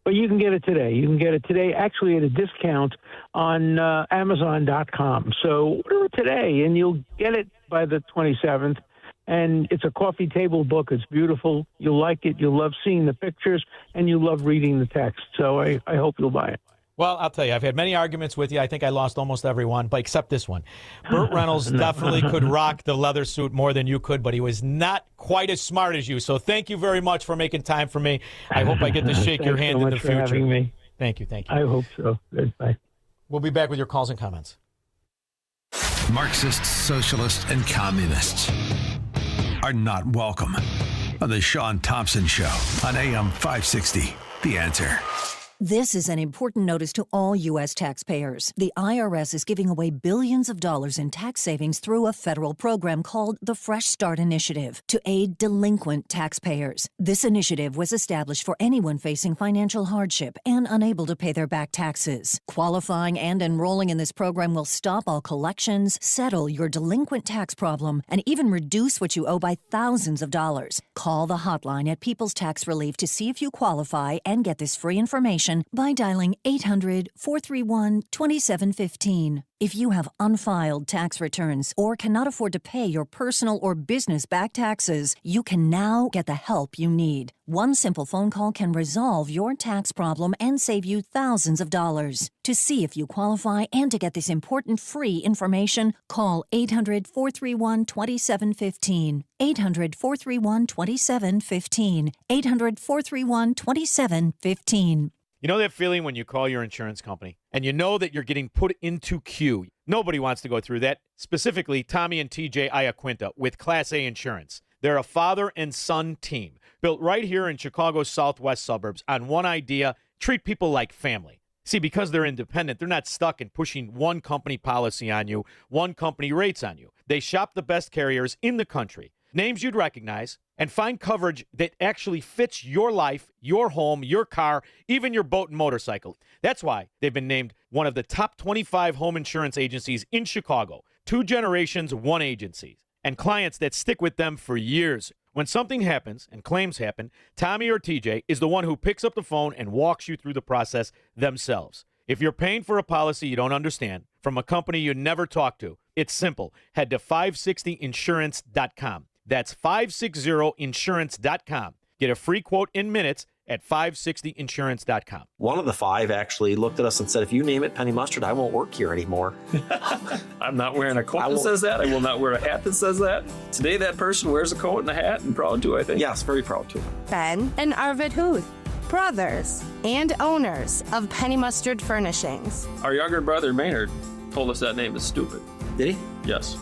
Speaker 28: But you can get it today. You can get it today, actually at a discount on Amazon.com. So order it today, and you'll get it by the 27th. And it's a coffee table book. It's beautiful. You'll like it. You'll love seeing the pictures, and you love reading the text. So I hope you'll buy it.
Speaker 3: Well, I'll tell you, I've had many arguments with you. I think I lost almost every one, but except this one. Burt Reynolds definitely could rock the leather suit more than you could, but he was not quite as smart as you. So thank you very much for making time for me. I hope I get to shake your hand in the future.
Speaker 28: Having me.
Speaker 3: Thank you.
Speaker 28: I hope so. Goodbye.
Speaker 3: We'll be back with your calls and comments.
Speaker 4: Marxists, socialists, and communists are not welcome on the Shaun Thompson Show on AM 560. The Answer.
Speaker 9: This is an important notice to all U.S. taxpayers. The IRS is giving away billions of dollars in tax savings through a federal program called the Fresh Start Initiative to aid delinquent taxpayers. This initiative was established for anyone facing financial hardship and unable to pay their back taxes. Qualifying and enrolling in this program will stop all collections, settle your delinquent tax problem, and even reduce what you owe by thousands of dollars. Call the hotline at People's Tax Relief to see if you qualify and get this free information by dialing 800-431-2715. If you have unfiled tax returns or cannot afford to pay your personal or business back taxes, you can now get the help you need. One simple phone call can resolve your tax problem and save you thousands of dollars. To see if you qualify and to get this important free information, call 800-431-2715. 800-431-2715. 800-431-2715.
Speaker 5: You know that feeling when you call your insurance company and you know that you're getting put into queue? Nobody wants to go through that, specifically Tommy and TJ Iaquinta with Class A Insurance. They're a father and son team built right here in Chicago's southwest suburbs on one idea: treat people like family. See, because they're independent, they're not stuck in pushing one company policy on you, one company rates on you. They shop the best carriers in the country, names you'd recognize, and find coverage that actually fits your life, your home, your car, even your boat and motorcycle. That's why they've been named one of the top 25 home insurance agencies in Chicago. 2 generations, 1 agency. And clients that stick with them for years. When something happens and claims happen, Tommy or TJ is the one who picks up the phone and walks you through the process themselves. If you're paying for a policy you don't understand from a company you never talked to, it's simple. Head to 560insurance.com. That's 560insurance.com. Get a free quote in minutes at 560insurance.com.
Speaker 11: One of the 5 actually looked at us and said, if you name it Penny Mustard, I won't work here anymore. I'm not wearing a coat that says that. I will not wear a hat that says that. Today, that person wears a coat and a hat, and proud to, I think. Yes, very proud to.
Speaker 12: Ben and Arvid Huth. brothers, and owners of Penny Mustard Furnishings.
Speaker 13: Our younger brother, Maynard, told us that name is stupid.
Speaker 11: Did he?
Speaker 13: Yes.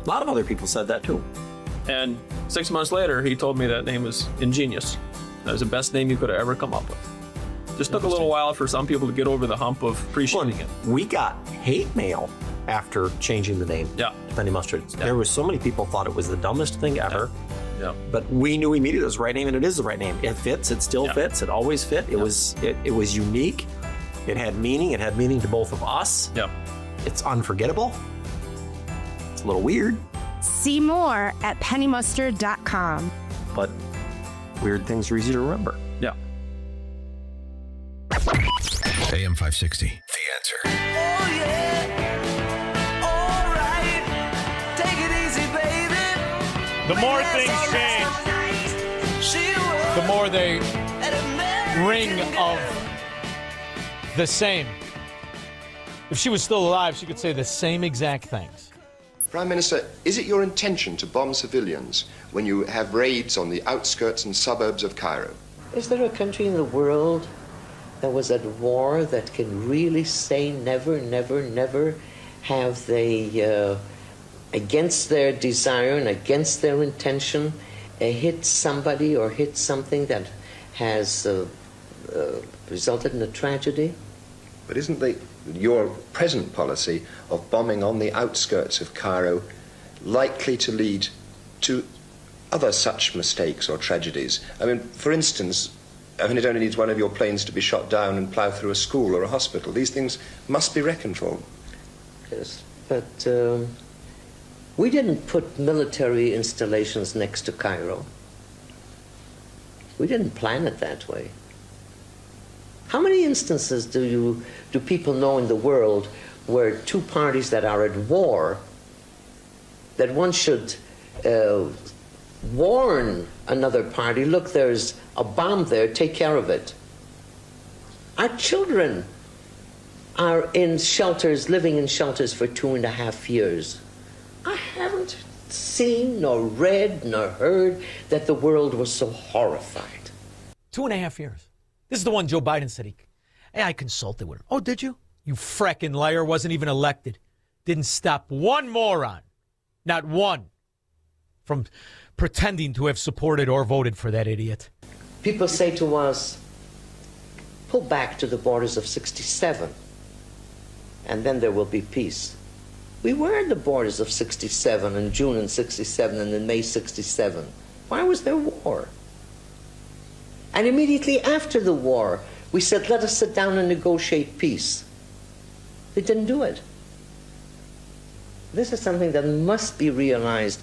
Speaker 11: A lot of other people said that too.
Speaker 13: And 6 months later, he told me that name was ingenious. That was the best name you could have ever come up with. Just took a little while for some people to get over the hump of appreciating it.
Speaker 11: We got hate mail after changing the name to Penny Mustard. Yeah. There were so many people thought it was the dumbest thing ever.
Speaker 13: Yeah.
Speaker 11: But we knew immediately it was the right name, and it is the right name. It fits. It still fits. It always fit. It was unique. It had meaning. It had meaning to both of us.
Speaker 13: Yeah.
Speaker 11: It's unforgettable. It's a little weird.
Speaker 12: See more at pennymustard.com.
Speaker 11: But weird things are easy to remember.
Speaker 13: Yeah.
Speaker 4: AM 560, The Answer.
Speaker 27: Oh, yeah. All right. Take it easy, baby.
Speaker 3: The more things change, the more they ring of the same. If she was still alive, she could say the same exact things.
Speaker 14: Prime Minister, is it your intention to bomb civilians when you have raids on the outskirts and suburbs of Cairo?
Speaker 15: Is there a country in the world that was at war that can really say never, never, never have they, against their desire and against their intention, hit somebody or hit something that has resulted in a tragedy?
Speaker 14: But isn't your present policy of bombing on the outskirts of Cairo likely to lead to other such mistakes or tragedies? I mean, for instance, it only needs one of your planes to be shot down and plough through a school or a hospital. These things must be reckoned for.
Speaker 15: Yes, but we didn't put military installations next to Cairo. We didn't plan it that way. How many instances do people know in the world where two parties that are at war, that one should warn another party, look, there's a bomb there, take care of it. Our children are in shelters, living in shelters for 2.5 years. I haven't seen, nor read, nor heard that the world was so horrified.
Speaker 3: 2.5 years. This is the one Joe Biden said I consulted with him. Oh, did you? You frickin' liar, wasn't even elected. Didn't stop one moron, not one, from pretending to have supported or voted for that idiot.
Speaker 15: People say to us, pull back to the borders of 67, and then there will be peace. We were at the borders of 67 in June in 67 and in May 67. Why was there war? And immediately after the war, we said, let us sit down and negotiate peace. They didn't do it. This is something that must be realized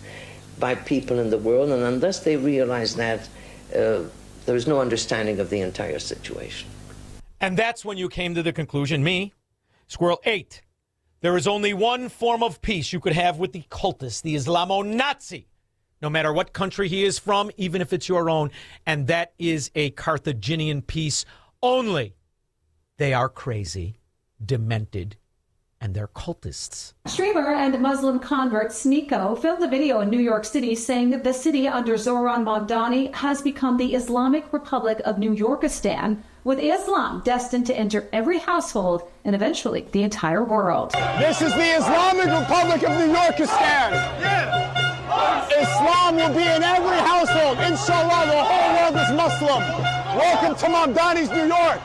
Speaker 15: by people in the world, and unless they realize that, there is no understanding of the entire situation.
Speaker 3: And that's when you came to the conclusion, me, Squirrel 8, there is only one form of peace you could have with the cultist, the Islamo-Nazi, no matter what country he is from, even if it's your own, and that is a Carthaginian peace only. They are crazy, demented, and they're cultists.
Speaker 16: Streamer and Muslim convert Sneeko filmed a video in New York City saying that the city under Zoran Mamdani has become the Islamic Republic of New Yorkistan, with Islam destined to enter every household and eventually the entire world.
Speaker 18: This is the Islamic Republic of New Yorkistan. Islam will be in every household. Inshallah, the whole world is Muslim. Welcome to Mamdani's New York.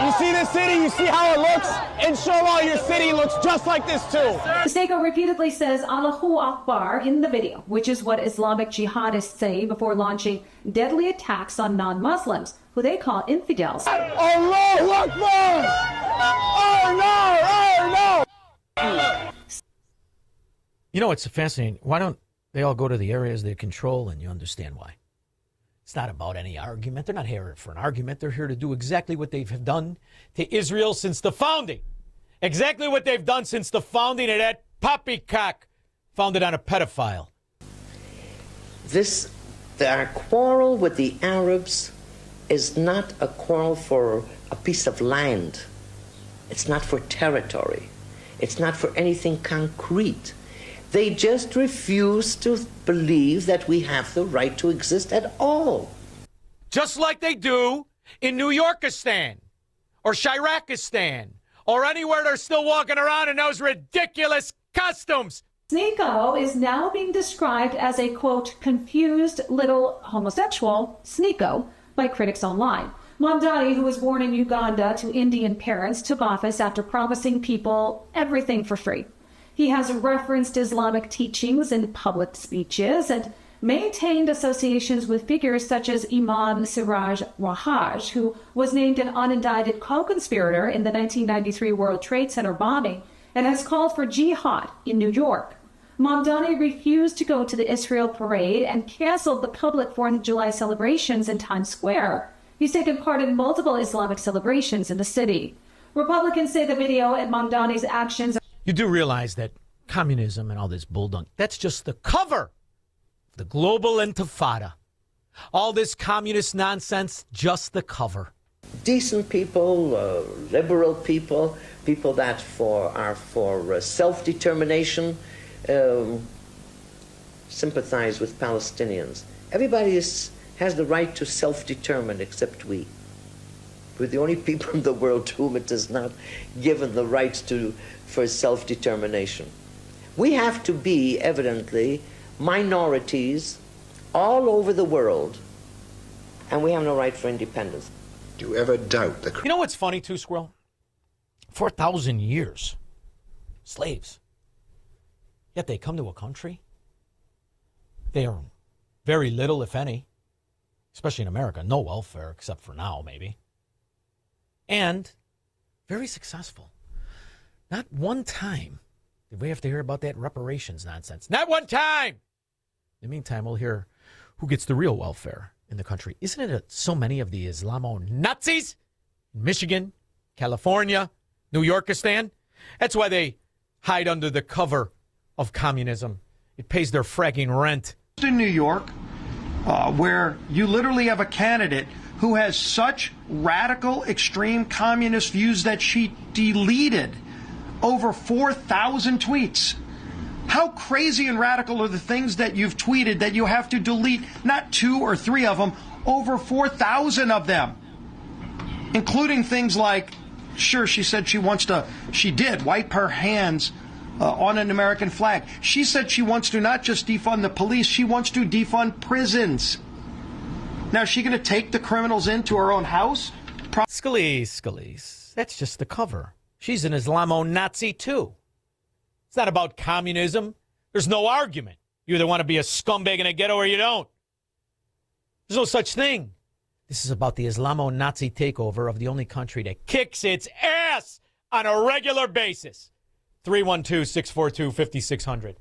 Speaker 18: You see this city? You see how it looks? Inshallah, your city looks just like this too.
Speaker 16: Sneeko repeatedly says Allahu Akbar in the video, which is what Islamic jihadists say before launching deadly attacks on non-Muslims, who they call infidels.
Speaker 18: Allahu Akbar! Oh no! Oh no!
Speaker 3: You know, it's fascinating. Why don't they all go to the areas they control and you understand why? It's not about any argument. They're not here for an argument. They're here to do exactly what they've done to Israel since the founding. Exactly what they've done since the founding of that poppycock founded on a pedophile.
Speaker 15: Our quarrel with the Arabs is not a quarrel for a piece of land. It's not for territory. It's not for anything concrete. They just refuse to believe that we have the right to exist at all.
Speaker 5: just like they do in New Yorkistan or Shirakistan or anywhere they're still walking around in those ridiculous costumes.
Speaker 16: Sneeko is now being described as a, quote, confused little homosexual, Sneeko, by critics online. Mamdani, who was born in Uganda to Indian parents, took office after promising people everything for free. He has referenced Islamic teachings in public speeches and maintained associations with figures such as Imam Siraj Wahhaj, who was named an unindicted co-conspirator in the 1993 World Trade Center bombing and has called for jihad in New York. Mamdani refused to go to the Israel parade and canceled the public 4th of July celebrations in Times Square. He's taken part in multiple Islamic celebrations in the city. Republicans say the video and Mamdani's actions...
Speaker 3: You do realize that communism and all this bulldunk, that's just the cover. The global intifada. All this communist nonsense, just the cover.
Speaker 15: Decent people, liberal people, people that are for self-determination, sympathize with Palestinians. Everybody has the right to self-determine except we. We're the only people in the world to whom it is not given the right for self-determination. We have to be, evidently, minorities all over the world, and we have no right for independence.
Speaker 14: Do you ever doubt the...
Speaker 3: You know what's funny too, Squirrel? 4,000 years. Slaves. Yet they come to a country. They earn very little, if any, especially in America. No welfare, except for now, maybe. And very successful. Not one time did we have to hear about that reparations nonsense. Not one time! In the meantime, we'll hear who gets the real welfare in the country. Isn't it so many of the Islamo-Nazis in Michigan, California, New Yorkistan? That's why they hide under the cover of communism. It pays their fragging rent.
Speaker 17: In New York, where you literally have a candidate who has such radical, extreme communist views that she deleted over 4,000 tweets. How crazy and radical are the things that you've tweeted that you have to delete, not 2 or 3 of them, over 4,000 of them, including things like, sure, she said she did wipe her hands on an American flag. She said she wants to not just defund the police, she wants to defund prisons. Now, is she going to take the criminals into her own house?
Speaker 3: Scalise. That's just the cover. She's an Islamo-Nazi, too. It's not about communism. There's no argument. You either want to be a scumbag in a ghetto or you don't. There's no such thing. This is about the Islamo-Nazi takeover of the only country that kicks its ass on a regular basis. 312-642-5600.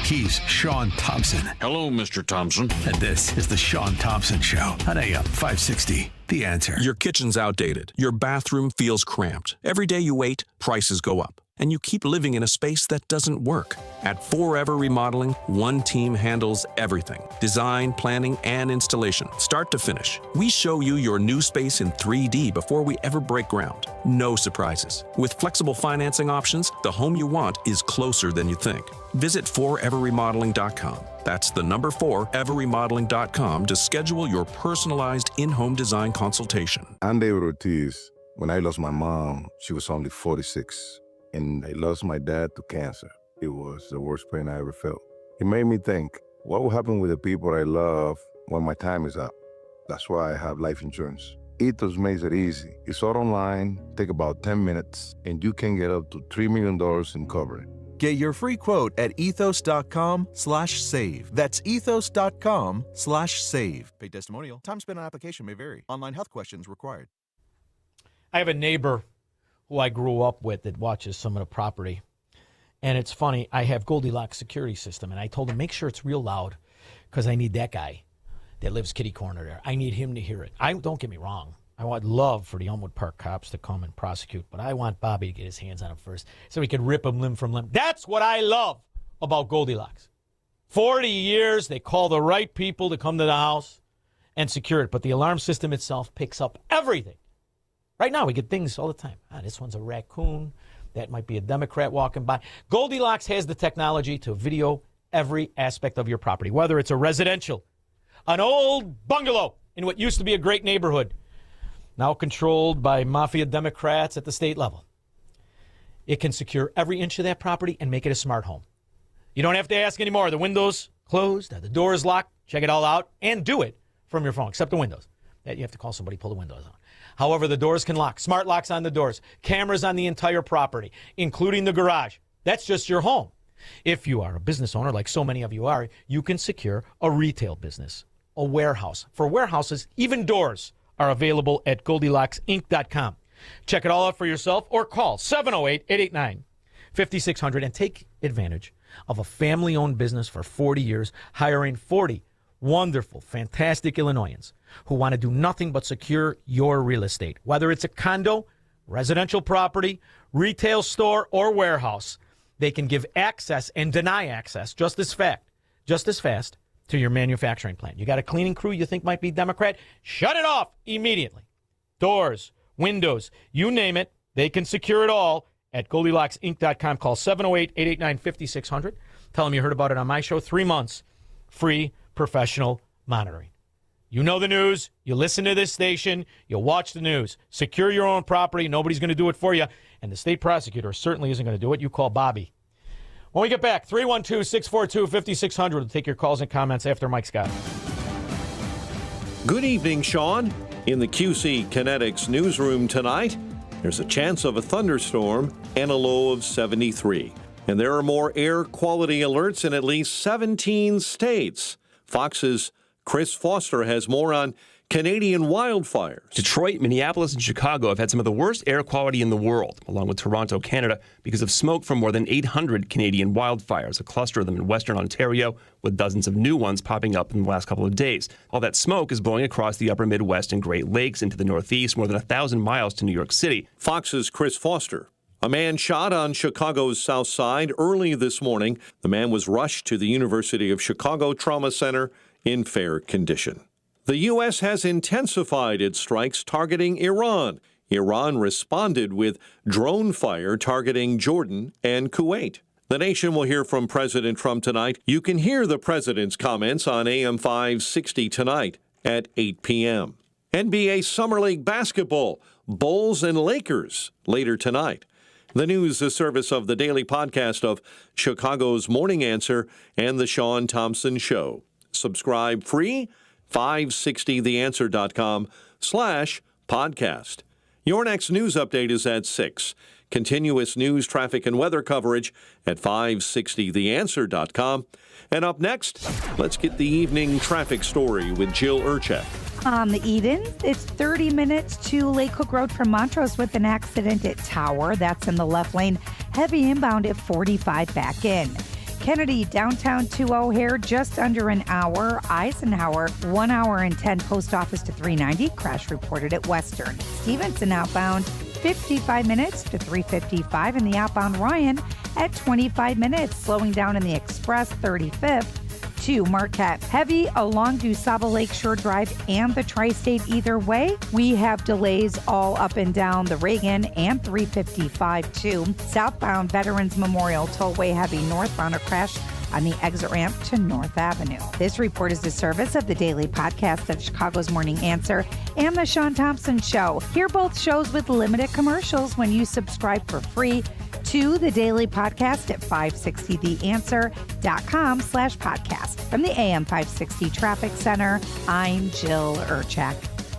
Speaker 4: He's Shaun Thompson.
Speaker 19: Hello, Mr. Thompson.
Speaker 4: And this is the Shaun Thompson Show on AM 560. The Answer.
Speaker 20: Your kitchen's outdated. Your bathroom feels cramped. Every day you wait, prices go up. And you keep living in a space that doesn't work. At Forever Remodeling, one team handles everything. Design, planning, and installation, start to finish. We show you your new space in 3D before we ever break ground. No surprises. With flexible financing options, the home you want is closer than you think. Visit foreverremodeling.com. That's the number 4, everremodeling.com to schedule your personalized in-home design consultation.
Speaker 21: I'm David Ortiz. When I lost my mom, she was only 46. And I lost my dad to cancer. It was the worst pain I ever felt. It made me think, what will happen with the people I love when my time is up? That's why I have life insurance. Ethos makes it easy. It's all online, take about 10 minutes, and you can get up to $3 million in coverage.
Speaker 22: Get your free quote at ethos.com/save. That's ethos.com/save. Paid testimonial. Time spent on application may vary. Online health questions required.
Speaker 3: I have a neighbor who I grew up with that watches some of the property. And it's funny, I have Goldilocks security system, and I told him, make sure it's real loud, because I need that guy that lives kitty corner there. I need him to hear it. Don't get me wrong. I would love for the Elmwood Park cops to come and prosecute, but I want Bobby to get his hands on him first so he could rip him limb from limb. That's what I love about Goldilocks. 40 years, they call the right people to come to the house and secure it, but the alarm system itself picks up everything. Right now, we get things all the time. This one's a raccoon. That might be a Democrat walking by. Goldilocks has the technology to video every aspect of your property, whether it's a residential, An old bungalow in what used to be a great neighborhood, now controlled by mafia Democrats at the state level. It can secure every inch of that property and make it a smart home. You don't have to ask anymore. Are the windows closed? Are the doors locked? Check it all out and do it from your phone, except the windows. You have to call somebody, pull the windows on. However, the doors can lock. Smart locks on the doors. Cameras on the entire property, including the garage. That's just your home. If you are a business owner, like so many of you are, you can secure a retail business, a warehouse. For warehouses, even doors are available at GoldilocksInc.com. Check it all out for yourself or call 708-889-5600 and take advantage of a family-owned business for 40 years, hiring 40 wonderful, fantastic Illinoisans who want to do nothing but secure your real estate. Whether it's a condo, residential property, retail store, or warehouse, they can give access and deny access just as fast to your manufacturing plant. You got a cleaning crew you think might be Democrat? Shut it off immediately. Doors, windows, you name it, they can secure it all at GoldilocksInc.com. Call 708-889-5600. Tell them you heard about it on my show. 3 months free professional monitoring. You know the news. You listen to this station. You watch the news. Secure your own property. Nobody's going to do it for you. And the state prosecutor certainly isn't going to do it. You call Bobby. When we get back, 312-642-5600. We'll take your calls and comments after Mike Scott.
Speaker 1: Good evening, Shaun. In the QC Kinetics newsroom tonight, there's a chance of a thunderstorm and a low of 73. And there are more air quality alerts in at least 17 states. Fox's Chris Foster has more on Canadian wildfires.
Speaker 2: Detroit, Minneapolis, and Chicago have had some of the worst air quality in the world, along with Toronto, Canada, because of smoke from more than 800 Canadian wildfires, a cluster of them in Western Ontario, with dozens of new ones popping up in the last couple of days. All that smoke is blowing across the upper Midwest and Great Lakes into the Northeast, more than 1,000 miles to New York City.
Speaker 1: Fox's Chris Foster. A man shot on Chicago's South Side early this morning. The man was rushed to the University of Chicago Trauma Center in fair condition. The U.S. has intensified its strikes targeting Iran. Iran responded with drone fire targeting Jordan and Kuwait. The nation will hear from President Trump tonight. You can hear the president's comments on AM 560 tonight at 8 p.m. NBA Summer League basketball, Bulls and Lakers later tonight. The news, the service of the daily podcast of Chicago's Morning Answer and the Shaun Thompson Show. Subscribe free, 560theanswer.com/podcast. Your next news update is at 6. Continuous news, traffic, and weather coverage at 560theanswer.com. And up next, let's get the evening traffic story with Jill Urchak.
Speaker 6: On the Edens, it's 30 minutes to Lake Hook Road from Montrose with an accident at Tower. That's in the left lane. Heavy inbound at 45 back in. Kennedy, downtown to O'Hare, just under an hour. Eisenhower, 1 hour and 10, post office to 390. Crash reported at Western. Stevenson outbound, 55 minutes to 355. And the outbound Ryan at 25 minutes. Slowing down in the Express, 35th to Marquette. Heavy along DuSable Lakeshore Drive and the Tri-State either way. We have delays all up and down the Reagan and 355 too. Southbound Veterans Memorial Tollway heavy northbound, a crash on the exit ramp to North Avenue. This report is the service of the daily podcast of Chicago's Morning Answer and the Shaun Thompson Show. Hear both shows with limited commercials when you subscribe for free to the daily podcast at 560theanswer.com/podcast. From the AM 560 Traffic Center, I'm Jill Urchak.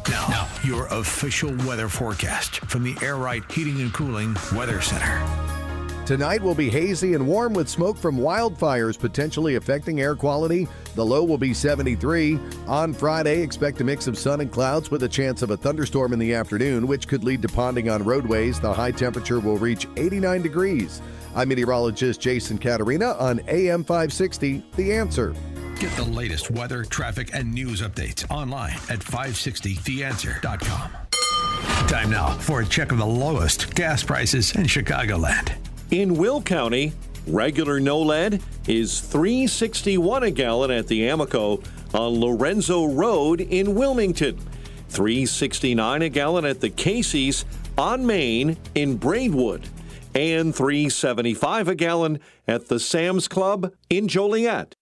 Speaker 4: Now, your official weather forecast from the Air Right Heating and Cooling Weather Center.
Speaker 7: Tonight will be hazy and warm with smoke from wildfires potentially affecting air quality. The low will be 73. On Friday, expect a mix of sun and clouds with a chance of a thunderstorm in the afternoon, which could lead to ponding on roadways. The high temperature will reach 89 degrees. I'm meteorologist Jason Caterina on AM 560, The Answer.
Speaker 4: Get the latest weather, traffic, and news updates online at 560theanswer.com. Time now for a check of the lowest gas prices in Chicagoland.
Speaker 1: In Will County, regular no lead is $3.61 a gallon at the Amoco on Lorenzo Road in Wilmington, $3.69 a gallon at the Casey's on Main in Braidwood, and $3.75 a gallon at the Sam's Club in Joliet.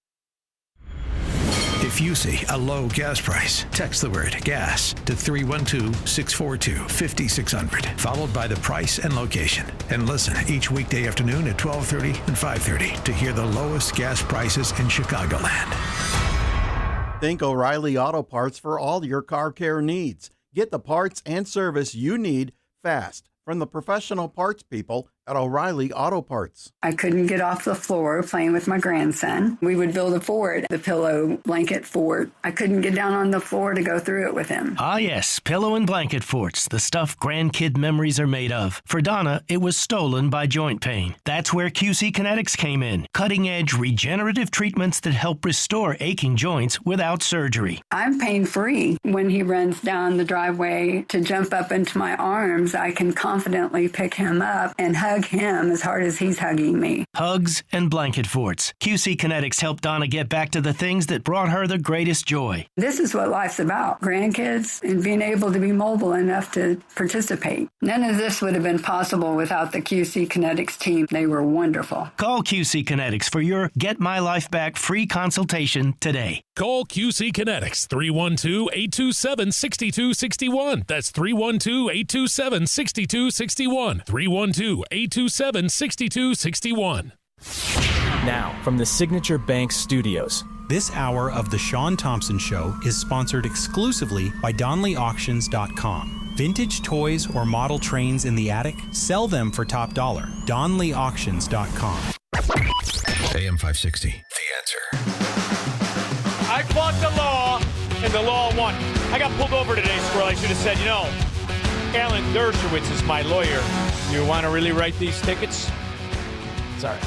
Speaker 4: If you see a low gas price, text the word gas to 312-642-5600, followed by the price and location. And listen each weekday afternoon at 12:30 and 5:30 to hear the lowest gas prices in Chicagoland.
Speaker 8: Think O'Reilly Auto Parts for all your car care needs. Get the parts and service you need fast from the professional parts people at O'Reilly Auto Parts.
Speaker 10: I couldn't get off the floor playing with my grandson. We would build a fort, the pillow blanket fort. I couldn't get down on the floor to go through it with him.
Speaker 19: Ah, yes, pillow and blanket forts, the stuff grandkid memories are made of. For Donna, it was stolen by joint pain. That's where QC Kinetics came in. Cutting-edge regenerative treatments that help restore aching joints without surgery.
Speaker 10: I'm pain-free. When he runs down the driveway to jump up into my arms, I can confidently pick him up and hug him as hard as he's hugging me.
Speaker 19: Hugs and blanket forts. QC Kinetics helped Donna get back to the things that brought her the greatest joy.
Speaker 10: This is what life's about. Grandkids and being able to be mobile enough to participate. None of this would have been possible without the QC Kinetics team. They were wonderful.
Speaker 19: Call QC Kinetics for your Get My Life Back free consultation today.
Speaker 23: Call QC Kinetics 312-827-6261. That's 312-827-6261. 312-827-6261.
Speaker 24: Now, from the Signature Bank Studios.
Speaker 25: This hour of The Shaun Thompson Show is sponsored exclusively by DonleyAuctions.com. Vintage toys or model trains in the attic? Sell them for top dollar. DonleyAuctions.com.
Speaker 4: AM 560, The Answer.
Speaker 5: I fought the law, and the law won. I got pulled over today, Squirrel. I should have said, Alan Dershowitz is my lawyer. You want to really write these tickets? It's all right.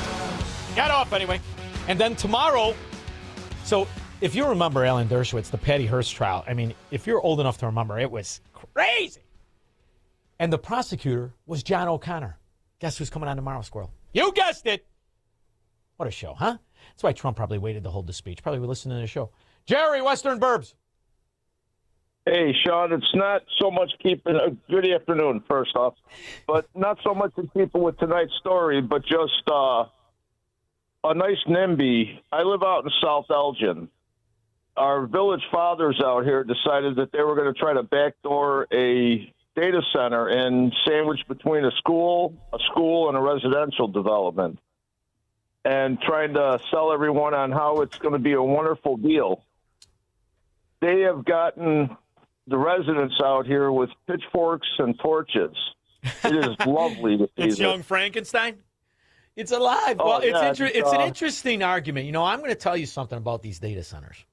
Speaker 5: Got off anyway. And then tomorrow, so if you remember Alan Dershowitz, the Patty Hearst trial, I mean, if you're old enough to remember, it was crazy. And the prosecutor was John O'Connor. Guess who's coming on tomorrow, Squirrel? You guessed it. What a show, huh? That's why Trump probably waited to hold the speech. Probably would listen to the show. Jerry, Western Burbs.
Speaker 26: Hey, Shaun, it's not so much keeping good afternoon, first off, but not so much to keep with tonight's story, but just a nice NIMBY. I live out in South Elgin. Our village fathers out here decided that they were going to try to backdoor a data center and sandwich between a school, and a residential development, and trying to sell everyone on how it's going to be a wonderful deal. They have gotten the residents out here with pitchforks and torches. It is lovely to see
Speaker 5: It's
Speaker 26: this.
Speaker 5: young Frankenstein? It's alive.
Speaker 26: Oh,
Speaker 5: Well,
Speaker 26: yeah,
Speaker 5: it's an interesting argument. I'm going to tell you something about these data centers.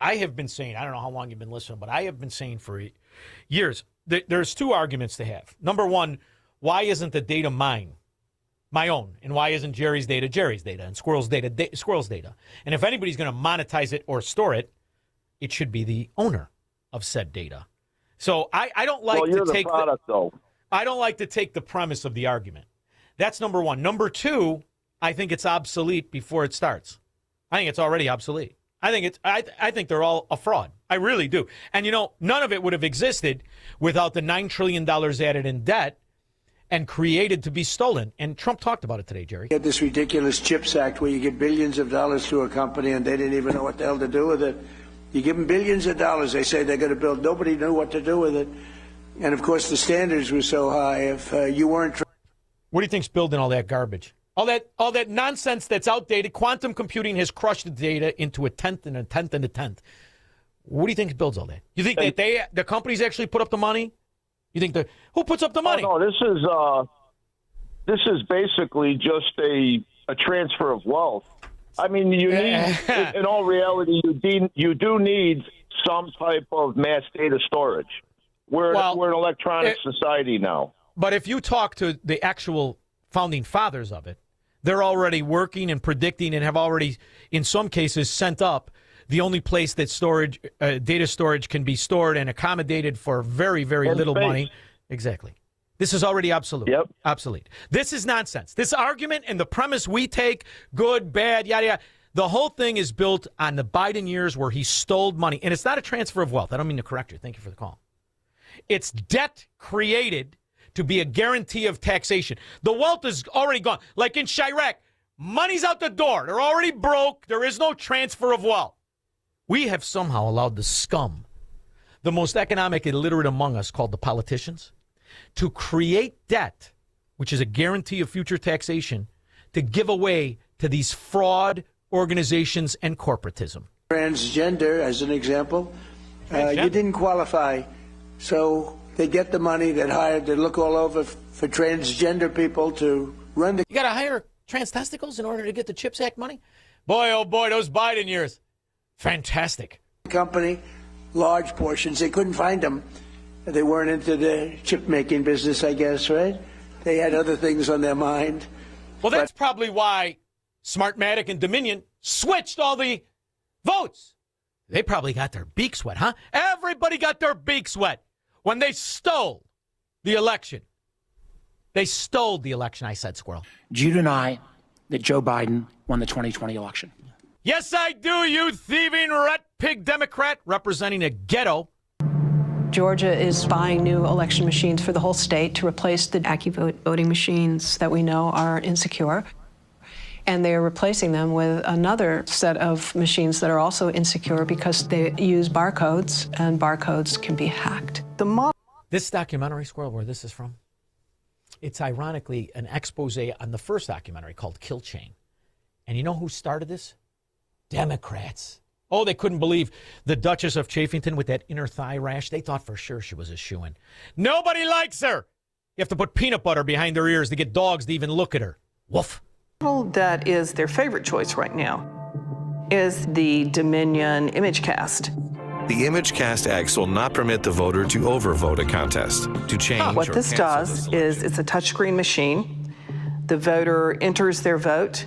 Speaker 5: I have been saying, I don't know how long you've been listening, but I have been saying for years, there's two arguments to have. Number one, why isn't the data mine? My own. And why isn't Jerry's data and Squirrel's data Squirrel's data? And if anybody's going to monetize it or store it, it should be the owner of said data. So I don't like to take I don't like to take the premise of the argument. That's number one. Number two, I think it's obsolete before it starts. I think it's already obsolete. I think they're all a fraud. I really do. And none of it would have existed without the $9 trillion added in debt and created to be stolen. And Trump talked about it today, Jerry.
Speaker 28: You had this ridiculous CHIPS Act where you give billions of dollars to a company and they didn't even know what the hell to do with it. You give them billions of dollars, they say they're going to build. Nobody knew what to do with it. And, of course, the standards were so high. If you weren't...
Speaker 5: What do you think's building all that garbage? All that nonsense that's outdated. Quantum computing has crushed the data into a tenth and a tenth and a tenth. What do you think builds all that? You think that the companies actually put up the money? You think who puts up the money?
Speaker 26: Oh, no, this is basically just a transfer of wealth. I mean, you need, in all reality, you do need some type of mass data storage. We're an electronic society now.
Speaker 5: But if you talk to the actual founding fathers of it, they're already working and predicting and have already, in some cases, sent up the only place that data storage can be stored and accommodated for very, very little money. Exactly. This is already obsolete.
Speaker 26: Yep.
Speaker 5: Obsolete. This is nonsense. This argument and the premise we take, good, bad, yada, yada, the whole thing is built on the Biden years where he stole money. And it's not a transfer of wealth. I don't mean to correct you. Thank you for the call. It's debt created to be a guarantee of taxation. The wealth is already gone. Like in Chirac, money's out the door. They're already broke. There is no transfer of wealth.
Speaker 3: We have somehow allowed the scum, the most economic illiterate among us, called the politicians, to create debt, which is a guarantee of future taxation, to give away to these fraud organizations and corporatism.
Speaker 28: Transgender, as an example, you didn't qualify, so they get the money, they look all over for transgender people to run the...
Speaker 3: You got to hire trans testicles in order to get the CHIPS Act money? Boy, oh boy, those Biden years. Fantastic.
Speaker 28: Company, large portions. They couldn't find them. They weren't into the chip-making business, I guess, right? They had other things on their mind.
Speaker 3: Well, that's probably why Smartmatic and Dominion switched all the votes. They probably got their beaks wet, huh? Everybody got their beaks wet when they stole the election. They stole the election, I said, squirrel.
Speaker 9: Do you deny that Joe Biden won the 2020 election?
Speaker 3: Yes, I do, you thieving rat pig Democrat representing a ghetto.
Speaker 11: Georgia is buying new election machines for the whole state to replace the AccuVote voting machines that we know are insecure. And they are replacing them with another set of machines that are also insecure because they use barcodes, and barcodes can be hacked.
Speaker 3: This documentary, squirrel, where this is from, it's ironically an expose on the first documentary called Kill Chain. And you know who started this? Democrats. Oh, they couldn't believe the Duchess of Chaffington with that inner thigh rash. They thought for sure she was a shoo-in. Nobody likes her. You have to put peanut butter behind her ears to get dogs to even look at her. Woof.
Speaker 12: That is their favorite choice right now is the Dominion ImageCast.
Speaker 13: The ImageCast X will not permit the voter to overvote a contest, to change
Speaker 12: What
Speaker 13: or
Speaker 12: this
Speaker 13: cancel
Speaker 12: does is it's a touchscreen machine. The voter enters their vote,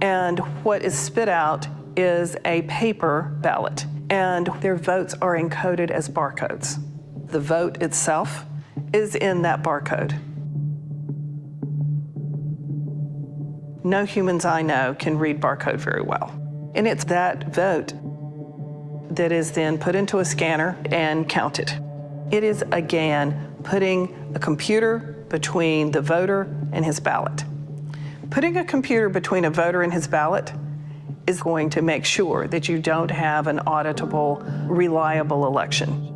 Speaker 12: and what is spit out is a paper ballot, and their votes are encoded as barcodes. The vote itself is in that barcode. No humans I know can read barcode very well. And it's that vote that is then put into a scanner and counted. It is, again, putting a computer between the voter and his ballot. Putting a computer between a voter and his ballot is going to make sure that you don't have an auditable, reliable election.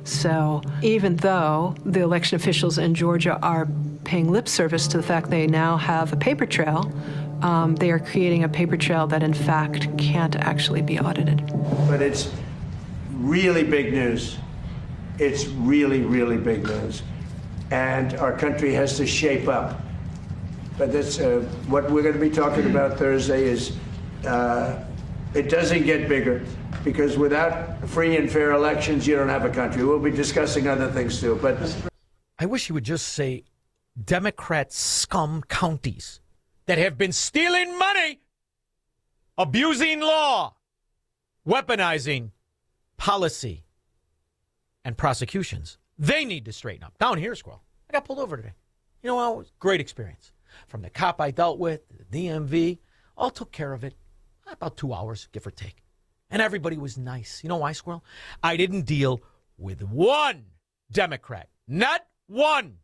Speaker 11: So even though the election officials in Georgia are paying lip service to the fact they now have a paper trail, they are creating a paper trail that in fact can't actually be audited.
Speaker 28: But it's really big news. It's really, really big news. And our country has to shape up. But that's what we're going to be talking about Thursday is it doesn't get bigger because without free and fair elections, you don't have a country. We'll be discussing other things too. But
Speaker 3: I wish he would just say Democrat scum counties that have been stealing money, abusing law, weaponizing policy and prosecutions. They need to straighten up. Down here, squirrel. I got pulled over today. You know what? It was a great experience. From the cop I dealt with, the DMV, all took care of it. About 2 hours, give or take. And everybody was nice. You know why, squirrel? I didn't deal with one Democrat. Not one.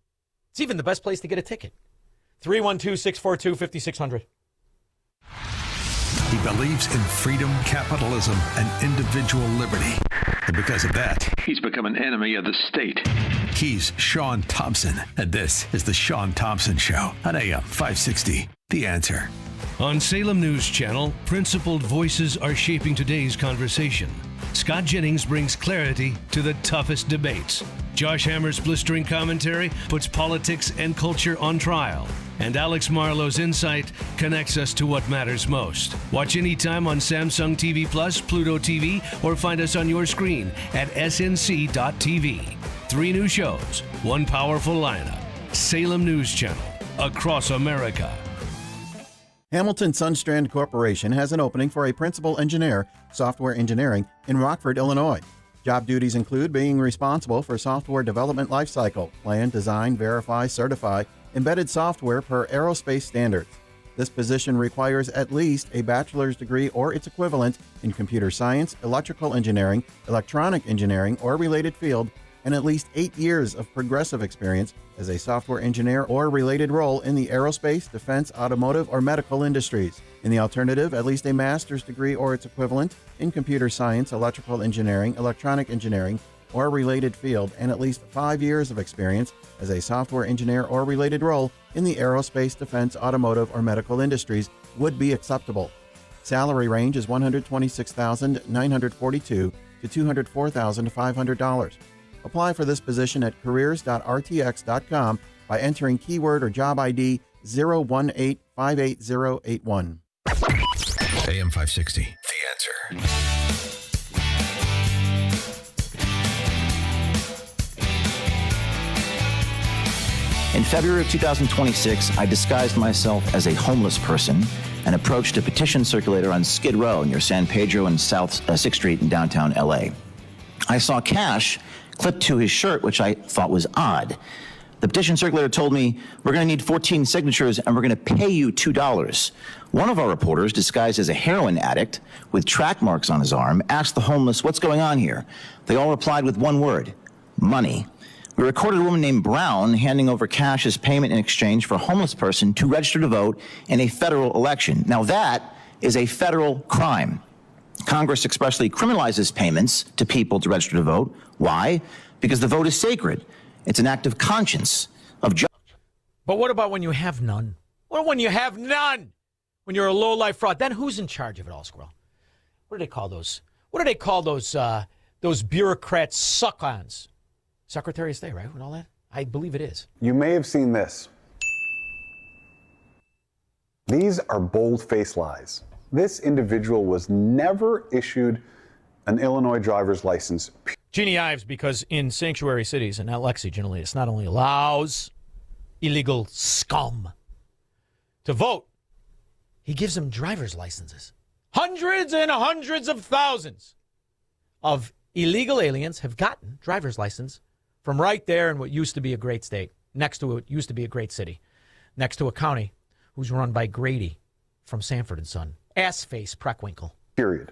Speaker 3: It's even the best place to get a ticket. 312-642-5600.
Speaker 4: He believes in freedom, capitalism, and individual liberty. And because of that, he's become an enemy of the state. He's Shaun Thompson, and this is The Shaun Thompson Show on AM 560. The Answer.
Speaker 15: On Salem News Channel, principled voices are shaping today's conversation. Scott Jennings brings clarity to the toughest debates. Josh Hammer's blistering commentary puts politics and culture on trial. And Alex Marlowe's insight connects us to what matters most. Watch anytime on Samsung TV Plus, Pluto TV, or find us on your screen at snc.tv. 3 new shows, 1 powerful lineup. Salem News Channel, across America.
Speaker 8: Hamilton Sundstrand Corporation has an opening for a principal engineer, software engineering, in Rockford, Illinois. Job duties include being responsible for software development lifecycle, plan, design, verify, certify, embedded software per aerospace standards. This position requires at least a bachelor's degree or its equivalent in computer science, electrical engineering, electronic engineering, or related field, and at least 8 years of progressive experience as a software engineer or related role in the aerospace, defense, automotive, or medical industries. In the alternative, at least a master's degree or its equivalent in computer science, electrical engineering, electronic engineering, or a related field, and at least 5 years of experience as a software engineer or related role in the aerospace, defense, automotive, or medical industries would be acceptable. Salary range is $126,942 to $204,500. Apply for this position at careers.rtx.com by entering keyword or job ID 018-58081.
Speaker 4: AM 560, The Answer.
Speaker 14: In February of 2026, I disguised myself as a homeless person and approached a petition circulator on Skid Row near San Pedro and South 6th Street in downtown LA. I saw cash clipped to his shirt, which I thought was odd. The petition circulator told me, we're going to need 14 signatures and we're going to pay you $2. One of our reporters, disguised as a heroin addict with track marks on his arm, asked the homeless, what's going on here? They all replied with one word, money. We recorded a woman named Brown handing over cash as payment in exchange for a homeless person to register to vote in a federal election. Now that is a federal crime. Congress expressly criminalizes payments to people to register to vote. Why? Because the vote is sacred. It's an act of conscience, of justice.
Speaker 3: But what about when you have none? What when you have none? When you're a low-life fraud, then who's in charge of it all, Squirrel? What do they call those? What do they call those bureaucrats suck-ons? Secretary of State, right? And all that? I believe it is.
Speaker 16: You may have seen this. These are bold-faced lies. This individual was never issued an Illinois driver's license.
Speaker 3: Jeannie Ives, because in sanctuary cities, and not Lexington, it's not only allows illegal scum to vote, he gives them driver's licenses. Hundreds and hundreds of thousands of illegal aliens have gotten driver's license from right there in what used to be a great state, next to what used to be a great city, next to a county who's run by Grady from Sanford & Son. Ass-face Preckwinkle.
Speaker 16: Period.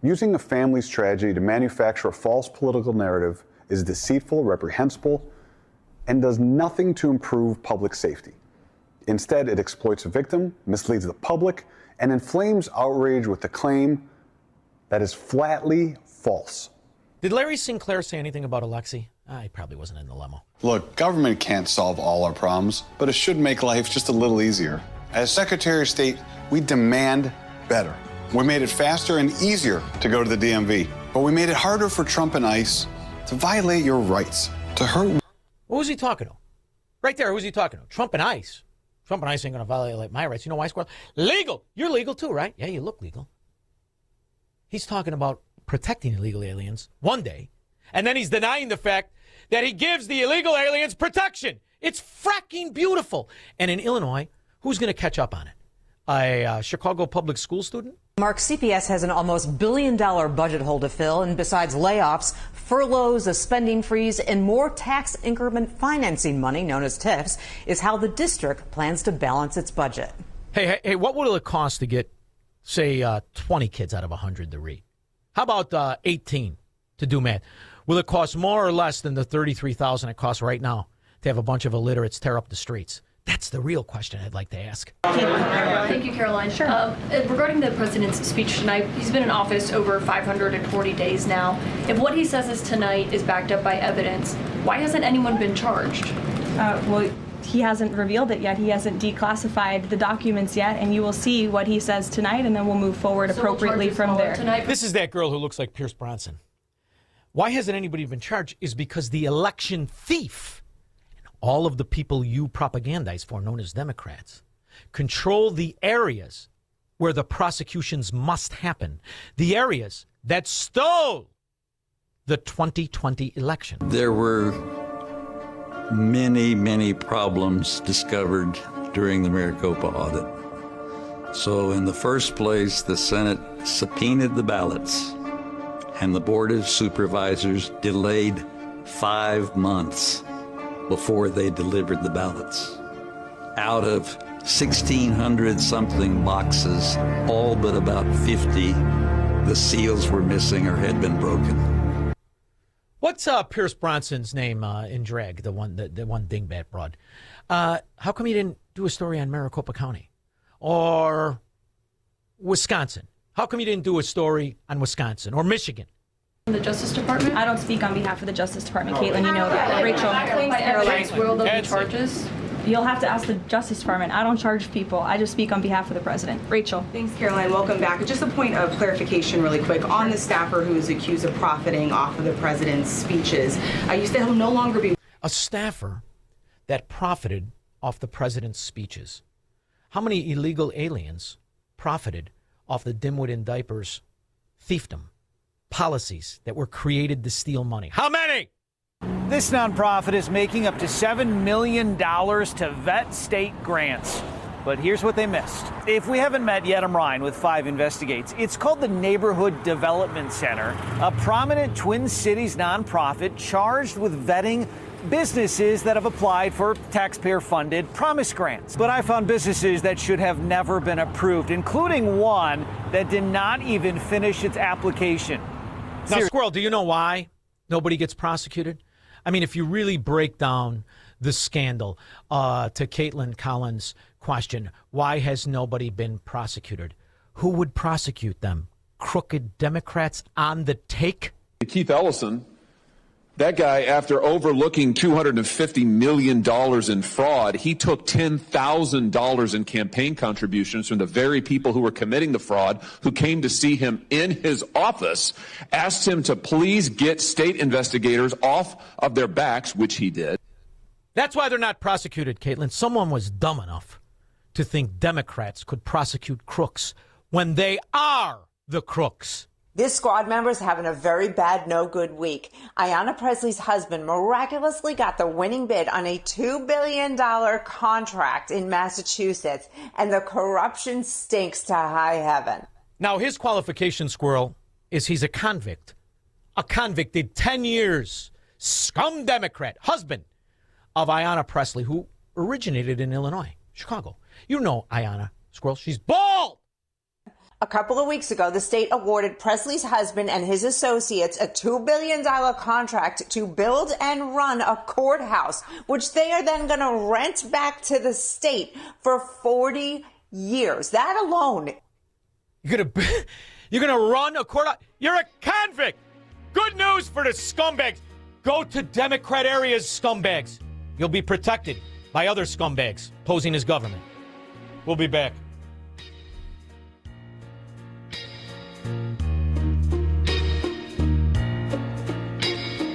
Speaker 16: Using a family's tragedy to manufacture a false political narrative is deceitful, reprehensible, and does nothing to improve public safety. Instead, it exploits a victim, misleads the public, and inflames outrage with the claim that is flatly false.
Speaker 3: Did Larry Sinclair say anything about Alexei? He probably wasn't in the limo.
Speaker 17: Look, government can't solve all our problems, but it should make life just a little easier. As Secretary of State, we demand better. We made it faster and easier to go to the DMV, but we made it harder for Trump and ICE to violate your rights, to hurt.
Speaker 3: Who was he talking to? Right there, who's he talking to? Trump and ICE. Trump and ICE ain't going to violate my rights. You know why, Squirrel? Legal. You're legal too, right? Yeah, you look legal. He's talking about protecting illegal aliens one day, and then he's denying the fact that he gives the illegal aliens protection. It's fracking beautiful. And in Illinois, who's going to catch up on it? A Chicago public school student?
Speaker 18: Mark, CPS has an almost $1 billion budget hole to fill, and besides layoffs, furloughs, a spending freeze, and more tax increment financing money, known as TIFs, is how the district plans to balance its budget.
Speaker 3: Hey, what will it cost to get, say, 20 kids out of 100 to read? How about 18 to do math? Will it cost more or less than the $33,000 it costs right now to have a bunch of illiterates tear up the streets? That's the real question I'd like to ask.
Speaker 20: Thank you, Caroline. Sure. Regarding the president's speech tonight, he's been in office over 540 days now. If what he says is tonight is backed up by evidence, why hasn't anyone been charged?
Speaker 21: Well, he hasn't revealed it yet. He hasn't declassified the documents yet, and you will see what he says tonight, and then we'll move forward appropriately from there.
Speaker 3: This is that girl who looks like Pierce Bronson. Why hasn't anybody been charged is because the election thief, all of the people you propagandize for, known as Democrats, control the areas where the prosecutions must happen, the areas that stole the 2020 election.
Speaker 22: There were many, many problems discovered during the Maricopa audit. So in the first place, the Senate subpoenaed the ballots, and the Board of Supervisors delayed 5 months before they delivered the ballots. Out of 1,600 something boxes, all but about 50, the seals were missing or had been broken.
Speaker 3: What's Pierce Bronson's name in drag? The one dingbat broad. How come you didn't do a story on Maricopa County or Wisconsin? How come you didn't do a story on Wisconsin or Michigan?
Speaker 20: The Justice Department?
Speaker 21: I don't speak on behalf of the Justice Department, Caitlin. You know that. Rachel,
Speaker 20: Will there be charges?
Speaker 21: You'll have to ask the Justice Department. I don't charge people. I just speak on behalf of the president. Rachel.
Speaker 1: Thanks, Caroline. Welcome back. Just a point of clarification really quick. On the staffer who is accused of profiting off of the president's speeches, you said he'll no longer be...
Speaker 3: A staffer that profited off the president's speeches. How many illegal aliens profited off the dimwit in diapers fiefdom? Policies that were created to steal money. How many?
Speaker 2: This nonprofit is making up to $7 million to vet state grants. But here's what they missed. If we haven't met yet, I'm Ryan with 5 Investigates. It's called the Neighborhood Development Center, a prominent Twin Cities nonprofit charged with vetting businesses that have applied for taxpayer-funded promise grants. But I found businesses that should have never been approved, including one that did not even finish its application.
Speaker 3: Now, Squirrel, do you know why nobody gets prosecuted? I mean, if you really break down the scandal to Caitlin Collins' question, why has nobody been prosecuted? Who would prosecute them? Crooked Democrats on the take?
Speaker 6: Keith Ellison, that guy, after overlooking $250 million in fraud, he took $10,000 in campaign contributions from the very people who were committing the fraud, who came to see him in his office, asked him to please get state investigators off of their backs, which he did.
Speaker 3: That's why they're not prosecuted, Caitlin. Someone was dumb enough to think Democrats could prosecute crooks when they are the crooks.
Speaker 7: This squad member is having a very bad, no good week. Ayanna Presley's husband miraculously got the winning bid on a $2 billion contract in Massachusetts, and the corruption stinks to high heaven.
Speaker 3: Now, his qualification, Squirrel, is he's a convict. A convicted 10 years, scum Democrat, husband of Ayanna Presley, who originated in Illinois, Chicago. You know Ayanna, Squirrel. She's bald.
Speaker 7: A couple of weeks ago, the state awarded Presley's husband and his associates a $2 billion contract to build and run a courthouse, which they are then going to rent back to the state for 40 years. That alone.
Speaker 3: You're gonna run a courthouse? You're a convict. Good news for the scumbags. Go to Democrat areas, scumbags. You'll be protected by other scumbags posing as government. We'll be back.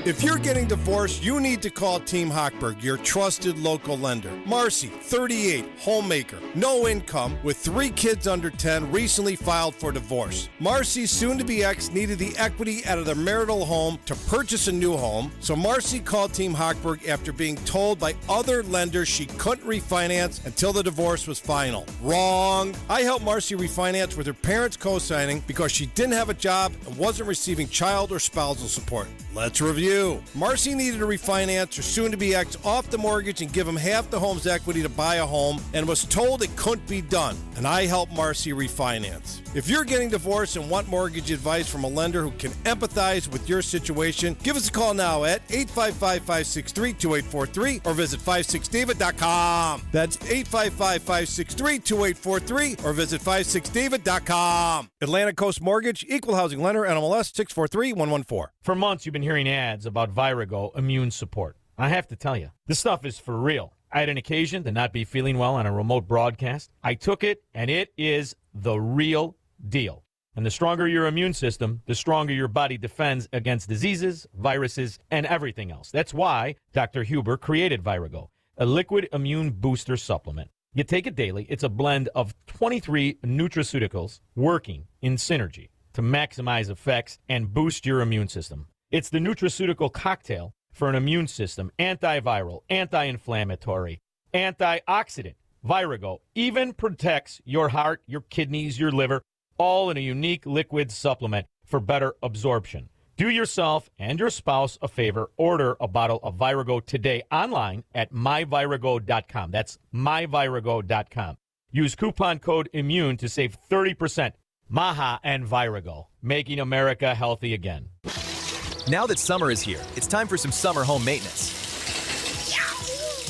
Speaker 10: If you're getting divorced, you need to call Team Hochberg, your trusted local lender. Marcy, 38, homemaker, no income, with 3 kids under 10, recently filed for divorce. Marcy's soon-to-be ex needed the equity out of their marital home to purchase a new home, so Marcy called Team Hochberg after being told by other lenders she couldn't refinance until the divorce was final. Wrong. I helped Marcy refinance with her parents co-signing because she didn't have a job and wasn't receiving child or spousal support. Let's review. Marcy needed to refinance her soon-to-be ex off the mortgage and give him half the home's equity to buy a home, and was told it couldn't be done. And I helped Marcy refinance. If you're getting divorced and want mortgage advice from a lender who can empathize with your situation, give us a call now at 855-563-2843 or visit 56david.com. That's 855-563-2843 or visit 56david.com. Atlantic Coast Mortgage, Equal Housing Lender, NMLS 643114.
Speaker 3: For months, you've been hearing ads about Virago immune support. I have to tell you, this stuff is for real. I had an occasion to not be feeling well on a remote broadcast. I took it, and it is the real deal. And the stronger your immune system, the stronger your body defends against diseases, viruses, and everything else. That's why Dr. Huber created Virago, a liquid immune booster supplement. You take it daily. It's a blend of 23 nutraceuticals working in synergy to maximize effects and boost your immune system. It's the nutraceutical cocktail for an immune system, antiviral, anti-inflammatory, antioxidant. Virago even protects your heart, your kidneys, your liver, all in a unique liquid supplement for better absorption. Do yourself and your spouse a favor. Order a bottle of Virago today online at myvirago.com. That's myvirago.com. Use coupon code IMMUNE to save 30%. Maha and Virago, making America healthy again.
Speaker 5: Now that summer is here, it's time for some summer home maintenance.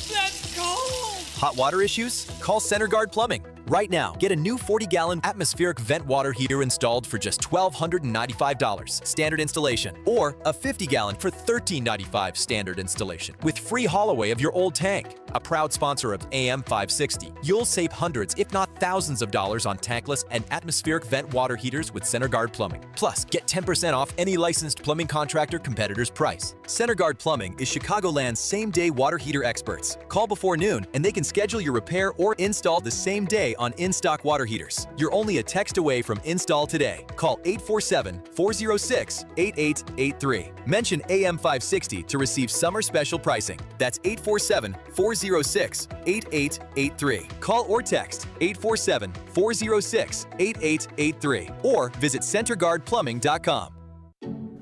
Speaker 9: That's cold!
Speaker 5: Hot water issues? Call CenterGuard Plumbing. Right now, get a new 40-gallon atmospheric vent water heater installed for just $1,295 standard installation, or a 50-gallon for $1,395 standard installation with free haul away of your old tank. A proud sponsor of AM 560, you'll save hundreds, if not thousands of dollars on tankless and atmospheric vent water heaters with CenterGuard Plumbing. Plus, get 10% off any licensed plumbing contractor competitor's price. CenterGuard Plumbing is Chicagoland's same-day water heater experts. Call before noon and they can schedule your repair or install the same day on in-stock water heaters. You're only a text away from install today. Call 847-406-8883. Mention AM 560 to receive summer special pricing. That's 847-406-8883. Call or text 847-406-8883 or visit CenterGuardPlumbing.com.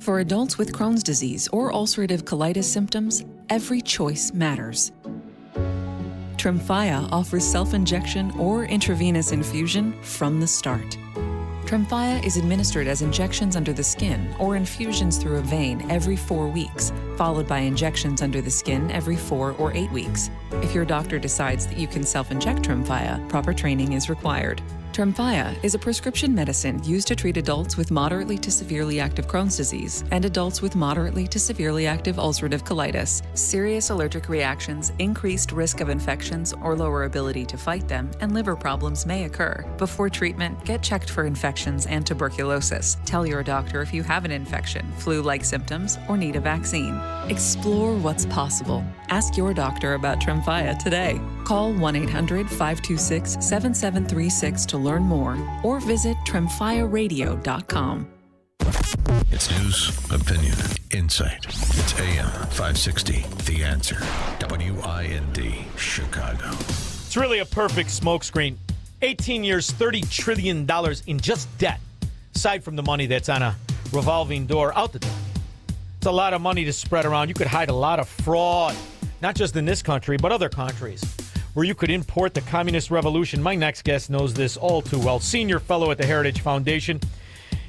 Speaker 19: For adults with Crohn's disease or ulcerative colitis symptoms, every choice matters. Tremfya offers self-injection or intravenous infusion from the start. Tremfya is administered as injections under the skin or infusions through a vein every 4 weeks, followed by injections under the skin every 4 or 8 weeks. If your doctor decides that you can self-inject Tremfya, proper training is required. Tremfya is a prescription medicine used to treat adults with moderately to severely active Crohn's disease and adults with moderately to severely active ulcerative colitis. Serious allergic reactions, increased risk of infections or lower ability to fight them, and liver problems may occur. Before treatment, get checked for infections and tuberculosis. Tell your doctor if you have an infection, flu-like symptoms, or need a vaccine. Explore what's possible. Ask your doctor about Tremfya today. Call 1-800-526-7736 to learn more or visit tremfyaradio.com.
Speaker 4: It's news, opinion, insight. It's AM 560, The Answer. WIND, Chicago.
Speaker 3: It's really a perfect smokescreen. 18 years, $30 trillion in just debt, aside from the money that's on a revolving door out the door. It's a lot of money to spread around. You could hide a lot of fraud, not just in this country, but other countries, where you could import the communist revolution. My next guest knows this all too well. Senior fellow at the Heritage Foundation.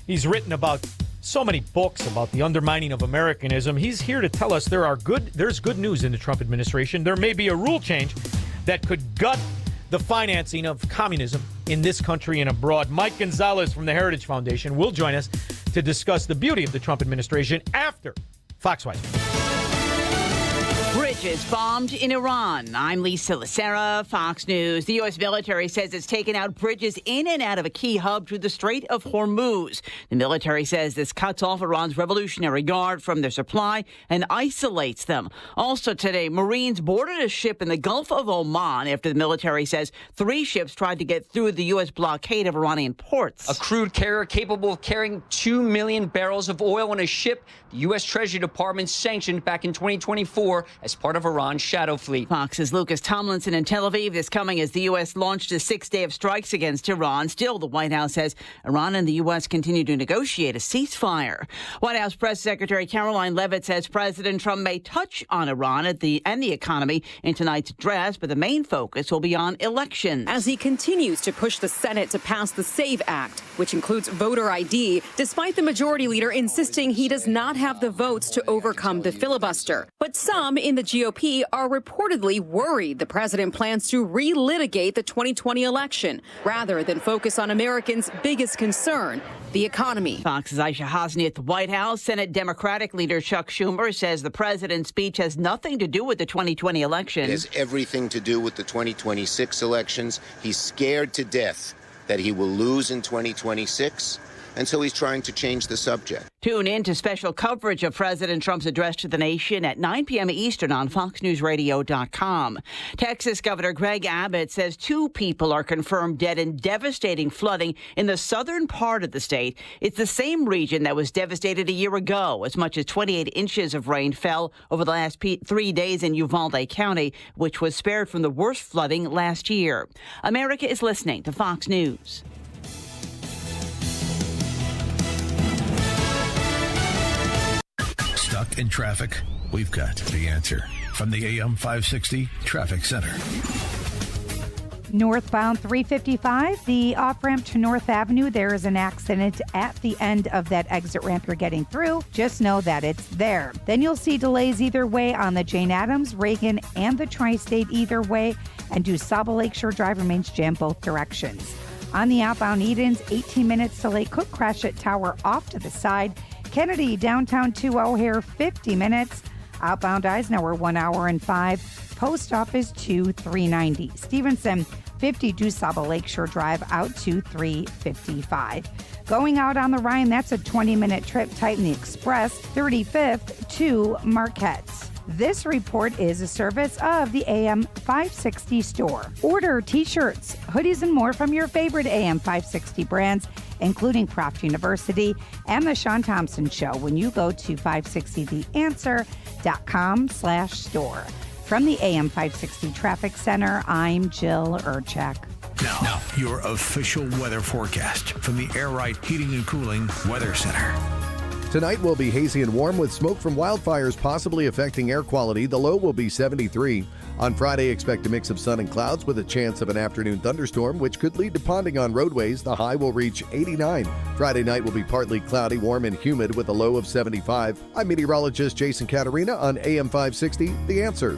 Speaker 3: He's written about so many books about the undermining of Americanism. He's here to tell us there's good news in the Trump administration. There may be a rule change that could gut the financing of communism in this country and abroad. Mike Gonzalez from the Heritage Foundation will join us to discuss the beauty of the Trump administration after Fox Watch.
Speaker 23: Bridges bombed in Iran. I'm Lisa Lacera, Fox News. The U.S. military says it's taken out bridges in and out of a key hub through the Strait of Hormuz. The military says this cuts off Iran's Revolutionary Guard from their supply and isolates them. Also today, Marines boarded a ship in the Gulf of Oman after the military says 3 ships tried to get through the U.S. blockade of Iranian ports.
Speaker 24: A crude carrier capable of carrying 2 million barrels of oil on a ship the U.S. Treasury Department sanctioned back in 2024 as part of Iran's shadow fleet.
Speaker 23: Fox's Lucas Tomlinson in Tel Aviv. This coming as the U.S. launched a 6th day of strikes against Iran. Still, the White House says Iran and the U.S. continue to negotiate a ceasefire. White House Press Secretary Caroline Leavitt says President Trump may touch on Iran and the economy in tonight's address, but the main focus will be on elections.
Speaker 25: As he continues to push the Senate to pass the SAVE Act, which includes voter ID, despite the majority leader insisting he does not have the votes to overcome the filibuster. But some in the GOP are reportedly worried the president plans to relitigate the 2020 election rather than focus on Americans' biggest concern, the economy.
Speaker 23: Fox's Aisha Hasni at the White House. Senate Democratic leader Chuck Schumer says the president's speech has nothing to do with the 2020 election.
Speaker 26: It has everything to do with the 2026 elections. He's scared to death that he will lose in 2026. And so he's trying to change the subject.
Speaker 23: Tune in to special coverage of President Trump's address to the nation at 9 p.m. Eastern on FoxNewsRadio.com. Texas Governor Greg Abbott says 2 people are confirmed dead in devastating flooding in the southern part of the state. It's the same region that was devastated a year ago. As much as 28 inches of rain fell over the last 3 days in Uvalde County, which was spared from the worst flooding last year. America is listening to Fox News.
Speaker 4: Stuck in traffic? We've got the answer from the AM 560 Traffic Center.
Speaker 8: Northbound 355, the off-ramp to North Avenue, there is an accident at the end of that exit ramp you're getting through. Just know that it's there. Then you'll see delays either way on the Jane Addams, Reagan, and the Tri-State either way, and DuSable Lakeshore Drive remains jammed both directions. On the outbound Edens, 18 minutes delay, could crash at Tower off to the side. Kennedy, downtown to O'Hare, 50 minutes. Outbound Eisenhower, 1 hour and 5. Post Office to 390. Stevenson, 50 DuSable Lakeshore Drive out to 355. Going out on the Rhine, that's a 20-minute trip. Tighten the Express, 35th to Marquette. This report is a service of the AM 560 store. Order t-shirts, hoodies, and more from your favorite AM 560 brands, including Craft University and The Shaun Thompson Show when you go to 560theanswer.com/store. From the AM 560 Traffic Center, I'm Jill Urchak.
Speaker 4: Now, your official weather forecast from the Air Right Heating and Cooling Weather Center.
Speaker 9: Tonight will be hazy and warm with smoke from wildfires possibly affecting air quality. The low will be 73. On Friday, expect a mix of sun and clouds with a chance of an afternoon thunderstorm, which could lead to ponding on roadways. The high will reach 89. Friday night will be partly cloudy, warm, and humid with a low of 75. I'm meteorologist Jason Caterina on AM 560, The Answer.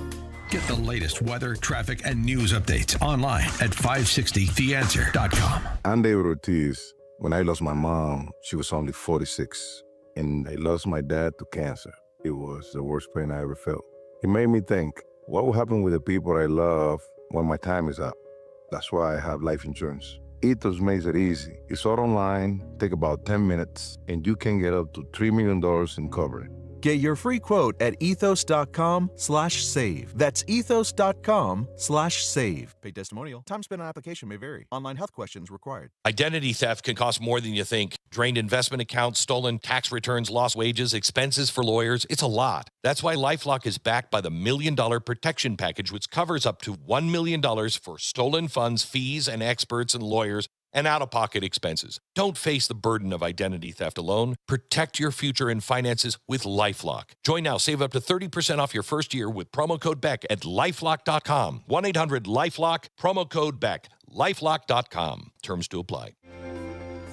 Speaker 4: Get the latest weather, traffic, and news updates online at 560theanswer.com.
Speaker 11: I'm David Ortiz. When I lost my mom, she was only 46. And I lost my dad to cancer. It was the worst pain I ever felt. It made me think, what will happen with the people I love when my time is up? That's why I have life insurance. Ethos makes it easy. It's all online, take about 10 minutes, and you can get up to $3 million in coverage.
Speaker 12: Get your free quote at ethos.com/save. That's ethos.com/save. Paid testimonial. Time spent on application may vary. Online health questions required.
Speaker 13: Identity theft can cost more than you think. Drained investment accounts, stolen tax returns, lost wages, expenses for lawyers. It's a lot. That's why LifeLock is backed by the $1 Million Protection Package, which covers up to $1 million for stolen funds, fees, and experts and lawyers, and out-of-pocket expenses. Don't face the burden of identity theft alone. Protect your future and finances with LifeLock. Join now. Save up to 30% off your first year with promo code BECK at LifeLock.com. 1-800-LifeLock, promo code BECK. LifeLock.com. Terms to apply.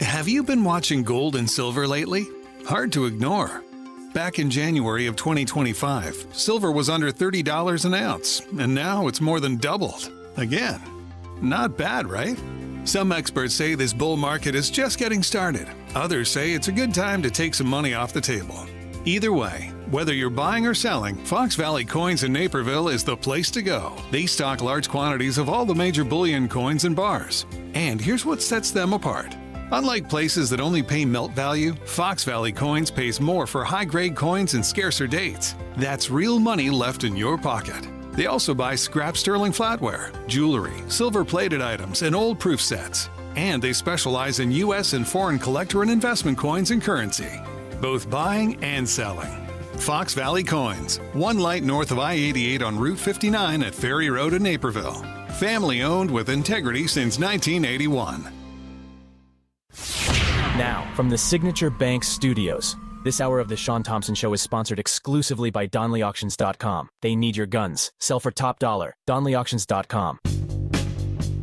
Speaker 15: Have you been watching gold and silver lately? Hard to ignore. Back in January of 2025, silver was under $30 an ounce, and now it's more than doubled. Again. Not bad, right? Some experts say this bull market is just getting started. Others say it's a good time to take some money off the table. Either way, whether you're buying or selling, Fox Valley Coins in Naperville is the place to go. They stock large quantities of all the major bullion coins and bars. And here's what sets them apart. Unlike places that only pay melt value, Fox Valley Coins pays more for high-grade coins and scarcer dates. That's real money left in your pocket. They also buy scrap sterling flatware, jewelry, silver-plated items, and old proof sets. And they specialize in U.S. and foreign collector and investment coins and currency, both buying and selling. Fox Valley Coins, one light north of I-88 on Route 59 at Ferry Road in Naperville. Family-owned with integrity since 1981.
Speaker 27: Now, from the Signature Bank Studios. This hour of the Shaun Thompson Show is sponsored exclusively by DonleyAuctions.com. They need your guns. Sell for top dollar. DonleyAuctions.com.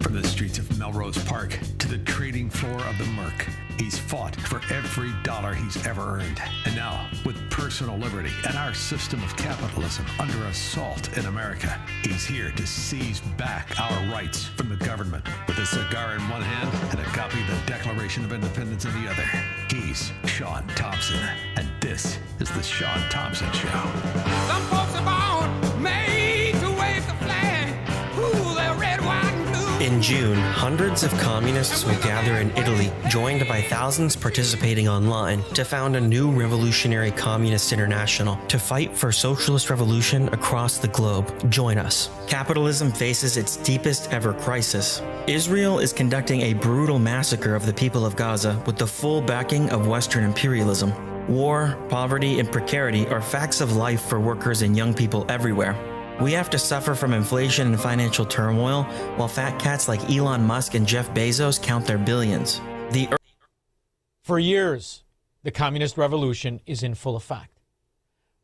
Speaker 4: From the streets of Melrose Park to the trading floor of the Merc, he's fought for every dollar he's ever earned. And now, with personal liberty and our system of capitalism under assault in America, he's here to seize back our rights from the government. With a cigar in one hand and a copy of the Declaration of Independence in the other, he's Shaun Thompson. And this is the Shaun Thompson Show.
Speaker 28: Some folks are born made to wave the flag. Ooh, they're red, white, and blue.
Speaker 29: In June, hundreds of communists will gather in Italy, joined by thousands participating online, to found a new revolutionary communist international to fight for socialist revolution across the globe. Join us. Capitalism faces its deepest ever crisis. Israel is conducting a brutal massacre of the people of Gaza with the full backing of Western imperialism. War, poverty, and precarity are facts of life for workers and young people everywhere. We have to suffer from inflation and financial turmoil, while fat cats like Elon Musk and Jeff Bezos count their billions.
Speaker 3: For years, the communist revolution is in full effect.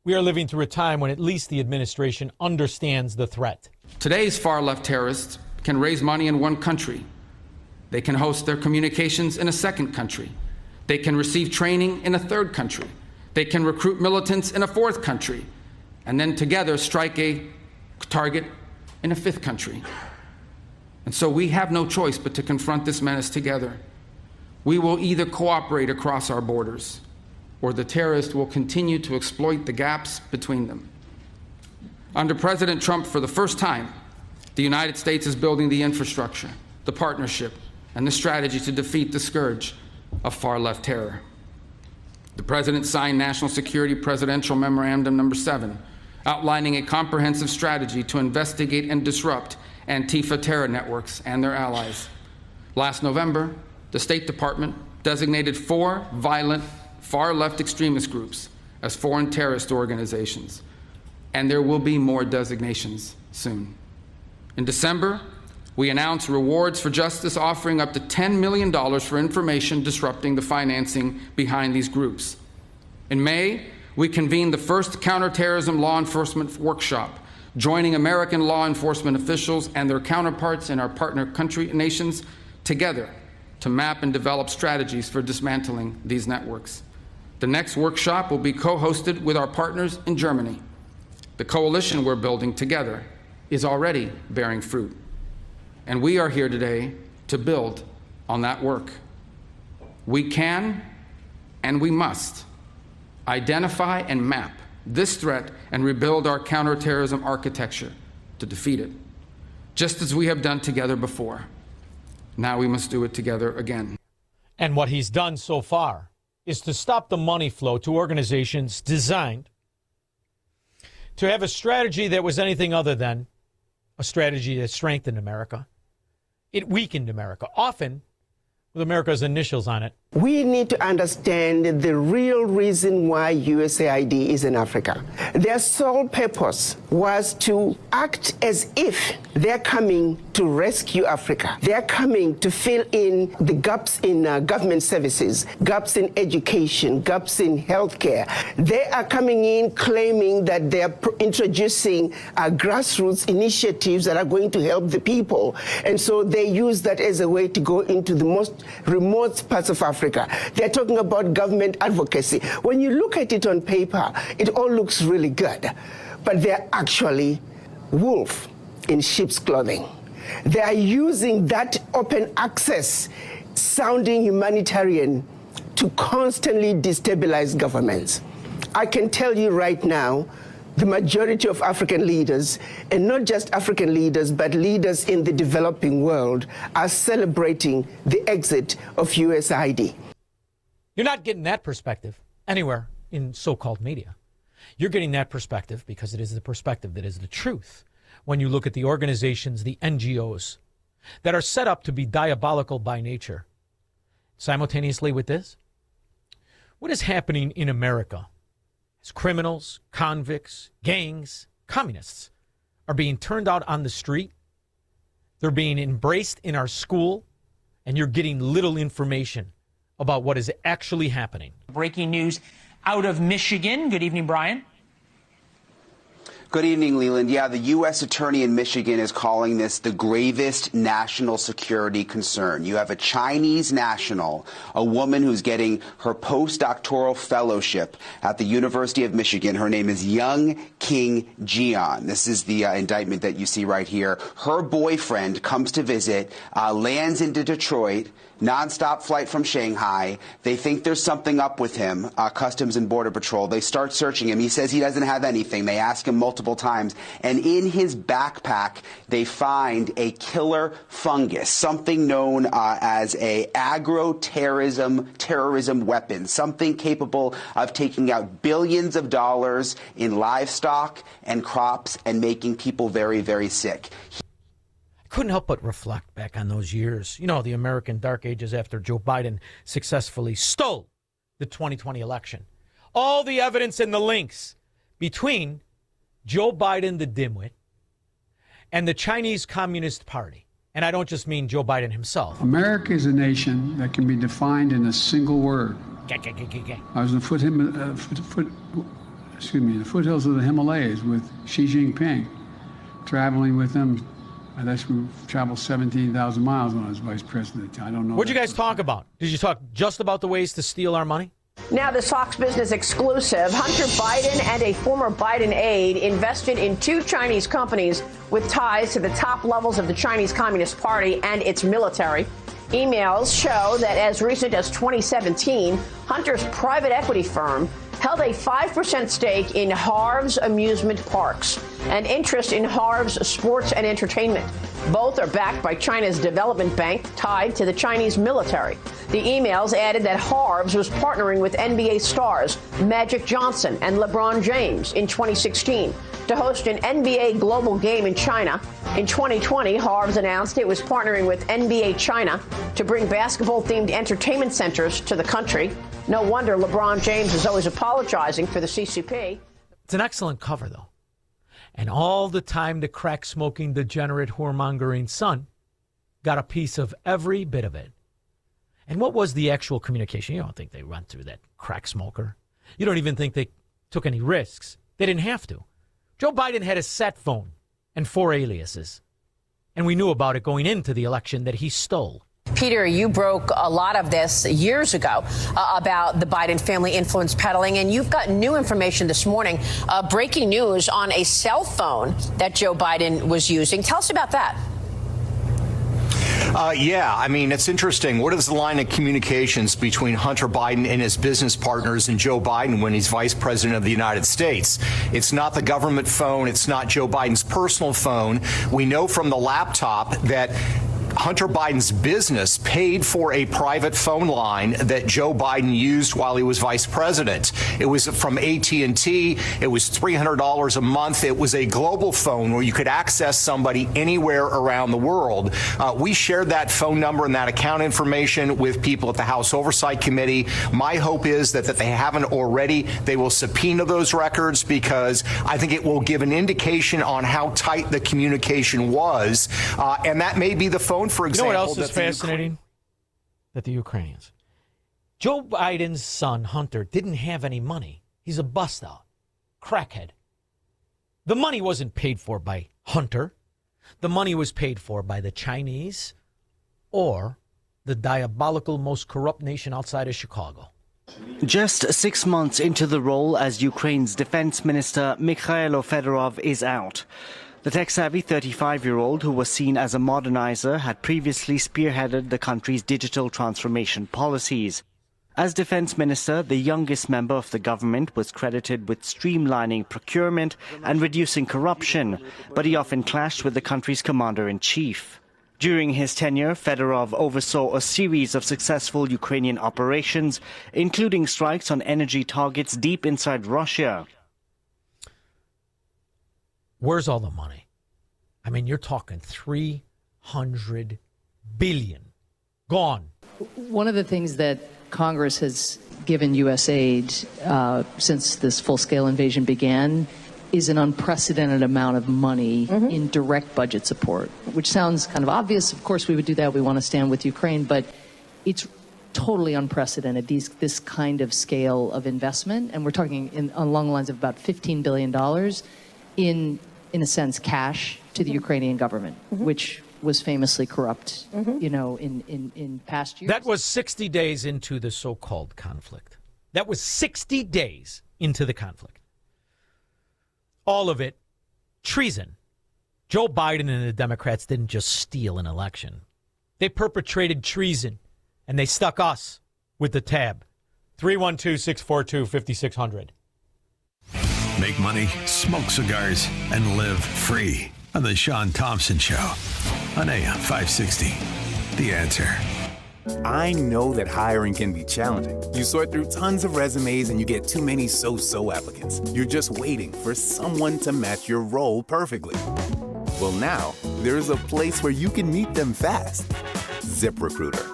Speaker 3: We are living through a time when at least the administration understands the threat.
Speaker 30: Today's far-left terrorists
Speaker 28: can raise money in one country. They can host their communications in a second country. They can receive training in a third country. They can recruit militants in a fourth country, and then together strike a target in a fifth country. And so we have no choice but to confront this menace together. We will either cooperate across our borders, or the terrorists will continue to exploit the gaps between them. Under President Trump, for the first time, the United States is building the infrastructure, the partnership, and the strategy to defeat the scourge of far-left terror. The President signed National Security Presidential Memorandum Number 7, outlining a comprehensive strategy to investigate and disrupt Antifa terror networks and their allies. Last November, the State Department designated 4 violent far-left extremist groups as foreign terrorist organizations, and there will be more designations soon. In December, we announced Rewards for Justice, offering up to $10 million for information disrupting the financing behind these groups. In May, we convened the first counterterrorism law enforcement workshop, joining American law enforcement officials and their counterparts in our partner country nations together to map and develop strategies for dismantling these networks. The next workshop will be co-hosted with our partners in Germany. The coalition we're building together is already bearing fruit. And we are here today to build on that work. We can and we must identify and map this threat and rebuild our counterterrorism architecture to defeat it, just as we have done together before. Now we must do it together again.
Speaker 3: And what he's done so far is to stop the money flow to organizations designed to have a strategy that was anything other than a strategy that strengthened America. It weakened America, often with America's initials on it.
Speaker 1: We need to understand the real reason why USAID is in Africa. Their sole purpose was to act as if they're coming to rescue Africa. They're coming to fill in the gaps in government services, gaps in education, gaps in healthcare. They are coming in claiming that they're introducing grassroots initiatives that are going to help the people. And so they use that as a way to go into the most remote parts of Africa. They're talking about government advocacy. When you look at it on paper, it all looks really good, but they're actually wolf in sheep's clothing. They are using that open access sounding humanitarian to constantly destabilize governments. I can tell you right now, the majority of African leaders, and not just African leaders, but leaders in the developing world, are celebrating the exit of USAID.
Speaker 3: You're not getting that perspective anywhere in so-called media. You're getting that perspective because it is the perspective that is the truth. When you look at the organizations, the NGOs, that are set up to be diabolical by nature. Simultaneously with this, what is happening in America as criminals, convicts, gangs, communists are being turned out on the street. They're being embraced in our school, and you're getting little information about what is actually happening.
Speaker 2: Breaking news out of Michigan. Good evening, Brian.
Speaker 14: Good evening, Leland. Yeah, the U.S. Attorney in Michigan is calling this the gravest national security concern. You have a Chinese national, a woman who's getting her postdoctoral fellowship at the University of Michigan. Her name is Young King Jian. This is the indictment that you see right here. Her boyfriend comes to visit, lands into Detroit, nonstop flight from Shanghai. They think there's something up with him, Customs and Border Patrol. They start searching him. He says he doesn't have anything. They ask him multiple times. And in his backpack, they find a killer fungus, something known as a terrorism weapon, something capable of taking out billions of dollars in livestock and crops and making people very, very sick.
Speaker 3: Couldn't help but reflect back on those years. You know, the American dark ages after Joe Biden successfully stole the 2020 election. All the evidence and the links between Joe Biden, the dimwit, and the Chinese Communist Party. And I don't just mean Joe Biden himself.
Speaker 16: America is a nation that can be defined in a single word. I was in the foothills of the Himalayas with Xi Jinping, traveling with him I actually traveled 17,000 miles when I was vice president. I don't know.
Speaker 3: What'd you guys talk about? Did you talk just about the ways to steal our money?
Speaker 5: Now, this Fox Business exclusive, Hunter Biden and a former Biden aide invested in 2 Chinese companies with ties to the top levels of the Chinese Communist Party and its military. Emails show that as recent as 2017, Hunter's private equity firm held a 5% stake in Harv's amusement parks and interest in Harv's sports and entertainment. Both are backed by China's development bank tied to the Chinese military. The emails added that Harv's was partnering with NBA stars Magic Johnson and LeBron James in 2016 to host an NBA global game in China. In 2020, Harv's announced it was partnering with NBA China to bring basketball-themed entertainment centers to the country. No wonder LeBron James is always apologizing for the CCP.
Speaker 3: It's an excellent cover, though. And all the time, the crack-smoking, degenerate, whoremongering son got a piece of every bit of it. And what was the actual communication? You don't think they went through that crack smoker. You don't even think they took any risks. They didn't have to. Joe Biden had a set phone and 4 aliases. And we knew about it going into the election that he stole.
Speaker 5: Peter, you broke a lot of this years ago about the Biden family influence peddling, and you've got new information this morning, breaking news on a cell phone that Joe Biden was using. Tell us about that.
Speaker 6: Yeah, I mean, it's interesting. What is the line of communications between Hunter Biden and his business partners and Joe Biden when he's vice president of the United States? It's not the government phone. It's not Joe Biden's personal phone. We know from the laptop that Hunter Biden's business paid for a private phone line that Joe Biden used while he was vice president. It was from AT&T. It was $300 a month. It was a global phone where you could access somebody anywhere around the world. We shared that phone number and that account information with people at the House Oversight Committee. My hope is that they haven't already. They will subpoena those records because I think it will give an indication on how tight the communication was. And that may be the phone, for example.
Speaker 3: You know what else is fascinating? That the Ukrainians. Joe Biden's son, Hunter, didn't have any money. He's a bust-out, crackhead. The money wasn't paid for by Hunter. The money was paid for by the Chinese or the diabolical, most corrupt nation outside of Chicago.
Speaker 7: Just 6 months into the role as Ukraine's defense minister, Mikhailo Fedorov is out. The tech-savvy 35-year-old, who was seen as a modernizer, had previously spearheaded the country's digital transformation policies. As defense minister, the youngest member of the government was credited with streamlining procurement and reducing corruption, but he often clashed with the country's commander-in-chief. During his tenure, Fedorov oversaw a series of successful Ukrainian operations, including strikes on energy targets deep inside Russia.
Speaker 3: Where's all the money? I mean, you're talking $300 billion. Gone.
Speaker 10: One of the things that Congress has given U.S. aid since this full-scale invasion began is an unprecedented amount of money in direct budget support, which sounds kind of obvious. Of course, we would do that. We want to stand with Ukraine, but it's totally unprecedented, this kind of scale of investment. And we're talking along the lines of about $15 billion in a sense, cash to the Ukrainian government, which was famously corrupt, you know, in past years.
Speaker 3: That was 60 days into the so-called conflict. That was 60 days into the conflict. All of it, treason. Joe Biden and the Democrats didn't just steal an election. They perpetrated treason, and they stuck us with the tab. 312-642-5600.
Speaker 4: Make money, smoke cigars, and live free on the Shaun Thompson Show on AM 560. The Answer.
Speaker 17: I know that hiring can be challenging. You sort through tons of resumes and you get too many so-so applicants. You're just waiting for someone to match your role perfectly. Well, now there's a place where you can meet them fast. ZipRecruiter.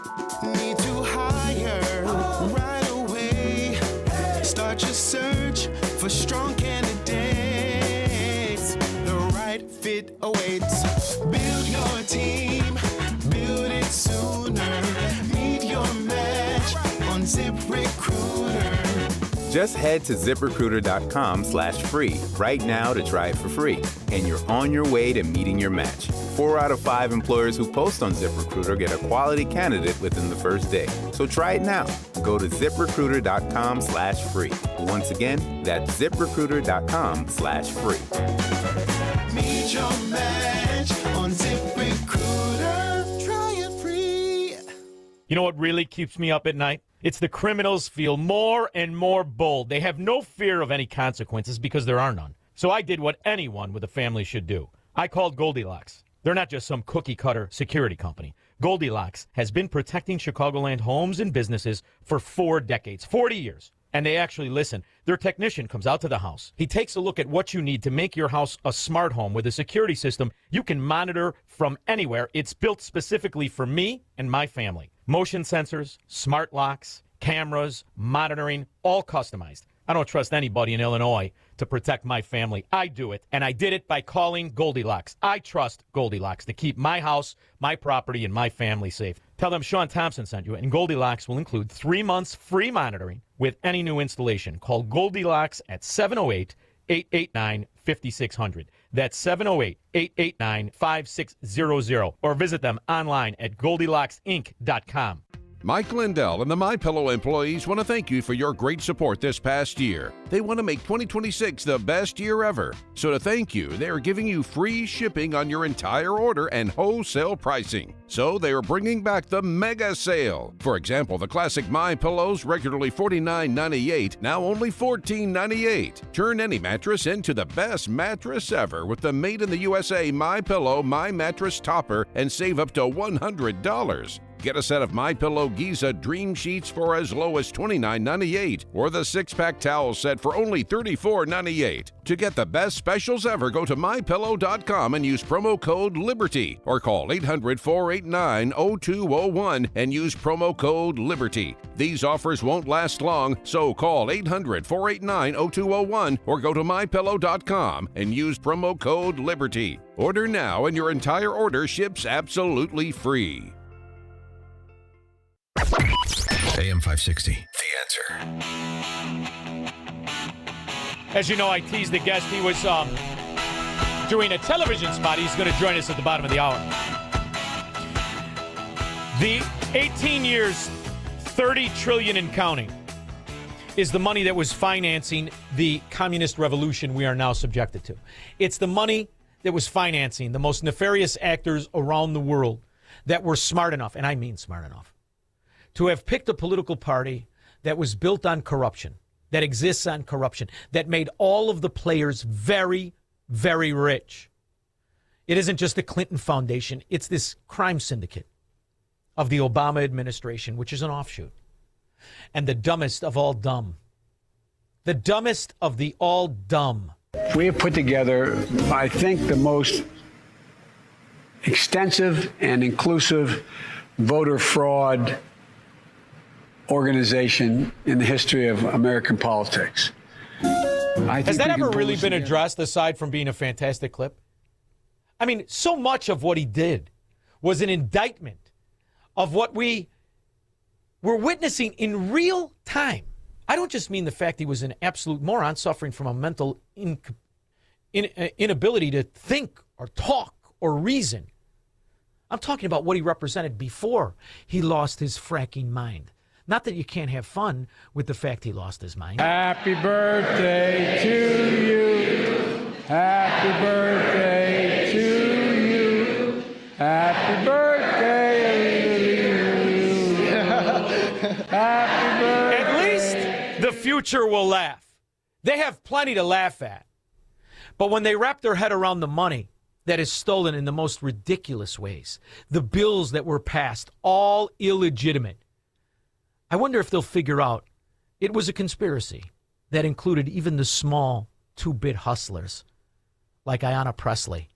Speaker 18: Need to hire right away. Start your search for strong candidates. The right fit awaits. Build your team. Build it sooner. Meet your match on ZipRecruiter.
Speaker 17: Just head to ZipRecruiter.com/free right now to try it for free, and you're on your way to meeting your match. 4 out of 5 employers who post on ZipRecruiter get a quality candidate within the first day. So try it now. Go to ZipRecruiter.com/free. Once again, that's ZipRecruiter.com/free.
Speaker 18: Meet your match on ZipRecruiter. Try it free.
Speaker 3: You know what really keeps me up at night? It's the criminals feel more and more bold. They have no fear of any consequences because there are none. So I did what anyone with a family should do. I called Goldilocks. They're not just some cookie-cutter security company. Goldilocks has been protecting Chicagoland homes and businesses for 4 decades, 40 years. And they actually listen. Their technician comes out to the house. He takes a look at what you need to make your house a smart home with a security system you can monitor from anywhere. It's built specifically for me and my family. Motion sensors, smart locks, cameras, monitoring, all customized. I don't trust anybody in Illinois to protect my family. I do it, and I did it by calling Goldilocks. I trust Goldilocks to keep my house, my property, and my family safe. Tell them Shaun Thompson sent you, and Goldilocks will include 3 months free monitoring with any new installation. Call Goldilocks at 708-889-5600. That's 708-889-5600. Or visit them online at GoldilocksInc.com.
Speaker 8: Mike Lindell and the MyPillow employees want to thank you for your great support this past year. They want to make 2026 the best year ever. So to thank you, they are giving you free shipping on your entire order and wholesale pricing. So they are bringing back the mega sale. For example, the classic MyPillows, regularly $49.98, now only $14.98. Turn any mattress into the best mattress ever with the made in the USA MyPillow My Mattress Topper and save up to $100. Get a set of MyPillow Giza Dream Sheets for as low as $29.98 or the 6-pack towel set for only $34.98. To get the best specials ever, go to MyPillow.com and use promo code LIBERTY or call 800-489-0201 and use promo code LIBERTY. These offers won't last long, so call 800-489-0201 or go to MyPillow.com and use promo code LIBERTY. Order now and your entire order ships absolutely free.
Speaker 4: AM 560, The Answer.
Speaker 3: As you know, I teased the guest. He was doing a television spot. He's going to join us at the bottom of the hour. The 18 years, $30 trillion and counting is the money that was financing the communist revolution we are now subjected to. It's the money that was financing the most nefarious actors around the world that were smart enough, and I mean smart enough, to have picked a political party that was built on corruption, that exists on corruption, that made all of the players very, very rich. It isn't just the Clinton Foundation. It's this crime syndicate of the Obama administration, which is an offshoot. And the dumbest of all dumb. The dumbest of the all dumb.
Speaker 16: We have put together, I think, the most extensive and inclusive voter fraud organization in the history of American politics.
Speaker 3: Has that ever really been addressed aside from being a fantastic clip? I mean, so much of what he did was an indictment of what we were witnessing in real time. I don't just mean the fact he was an absolute moron suffering from a mental inability to think or talk or reason. I'm talking about what he represented before he lost his fracking mind. Not that you can't have fun with the fact he lost his mind.
Speaker 16: Happy birthday to you. Happy birthday to you. Happy birthday. Happy birthday.
Speaker 3: At least the future will laugh. They have plenty to laugh at. But when they wrap their head around the money that is stolen in the most ridiculous ways, the bills that were passed, all illegitimate, I wonder if they'll figure out it was a conspiracy that included even the small 2-bit hustlers like Ayanna Pressley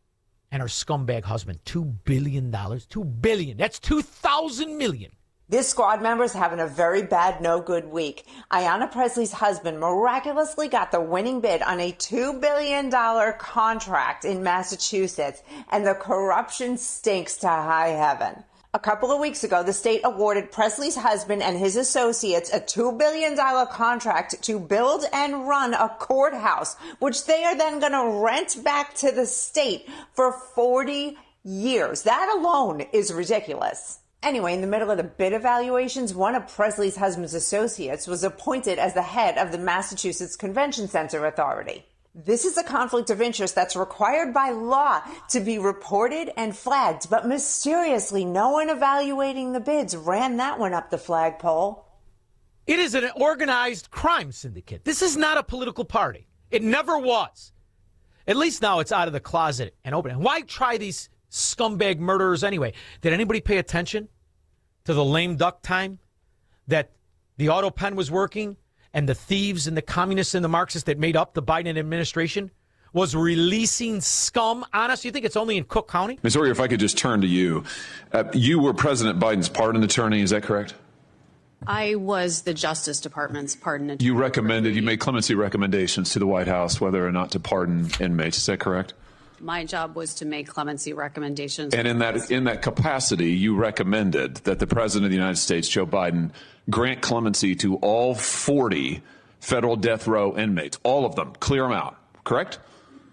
Speaker 3: and her scumbag husband. $2 billion. $2 billion. That's 2,000 million.
Speaker 19: This squad member's having a very bad, no good week. Ayanna Presley's husband miraculously got the winning bid on a $2 billion contract in Massachusetts, and the corruption stinks to high heaven. A couple of weeks ago, the state awarded Presley's husband and his associates a $2 billion contract to build and run a courthouse, which they are then going to rent back to the state for 40 years. That alone is ridiculous. Anyway, in the middle of the bid evaluations, one of Presley's husband's associates was appointed as the head of the Massachusetts Convention Center Authority. This is a conflict of interest that's required by law to be reported and flagged, but mysteriously, no one evaluating the bids ran that one up the flagpole.
Speaker 3: It is an organized crime syndicate. This is not a political party. It never was. At least now it's out of the closet and open. Why try these scumbag murderers anyway? Did anybody pay attention to the lame duck time that the auto pen was working and the thieves and the communists and the Marxists that made up the Biden administration was releasing scum on us? You think it's only in Cook County?
Speaker 9: Ms. Orrier, if I could just turn to you. You were President Biden's pardon attorney, is that correct?
Speaker 11: I was the Justice Department's pardon attorney.
Speaker 9: You made clemency recommendations to the White House whether or not to pardon inmates, is that correct?
Speaker 11: My job was to make clemency recommendations.
Speaker 9: And in that capacity, you recommended that the President of the United States, Joe Biden, grant clemency to all 40 federal death row inmates, all of them, clear them out, correct?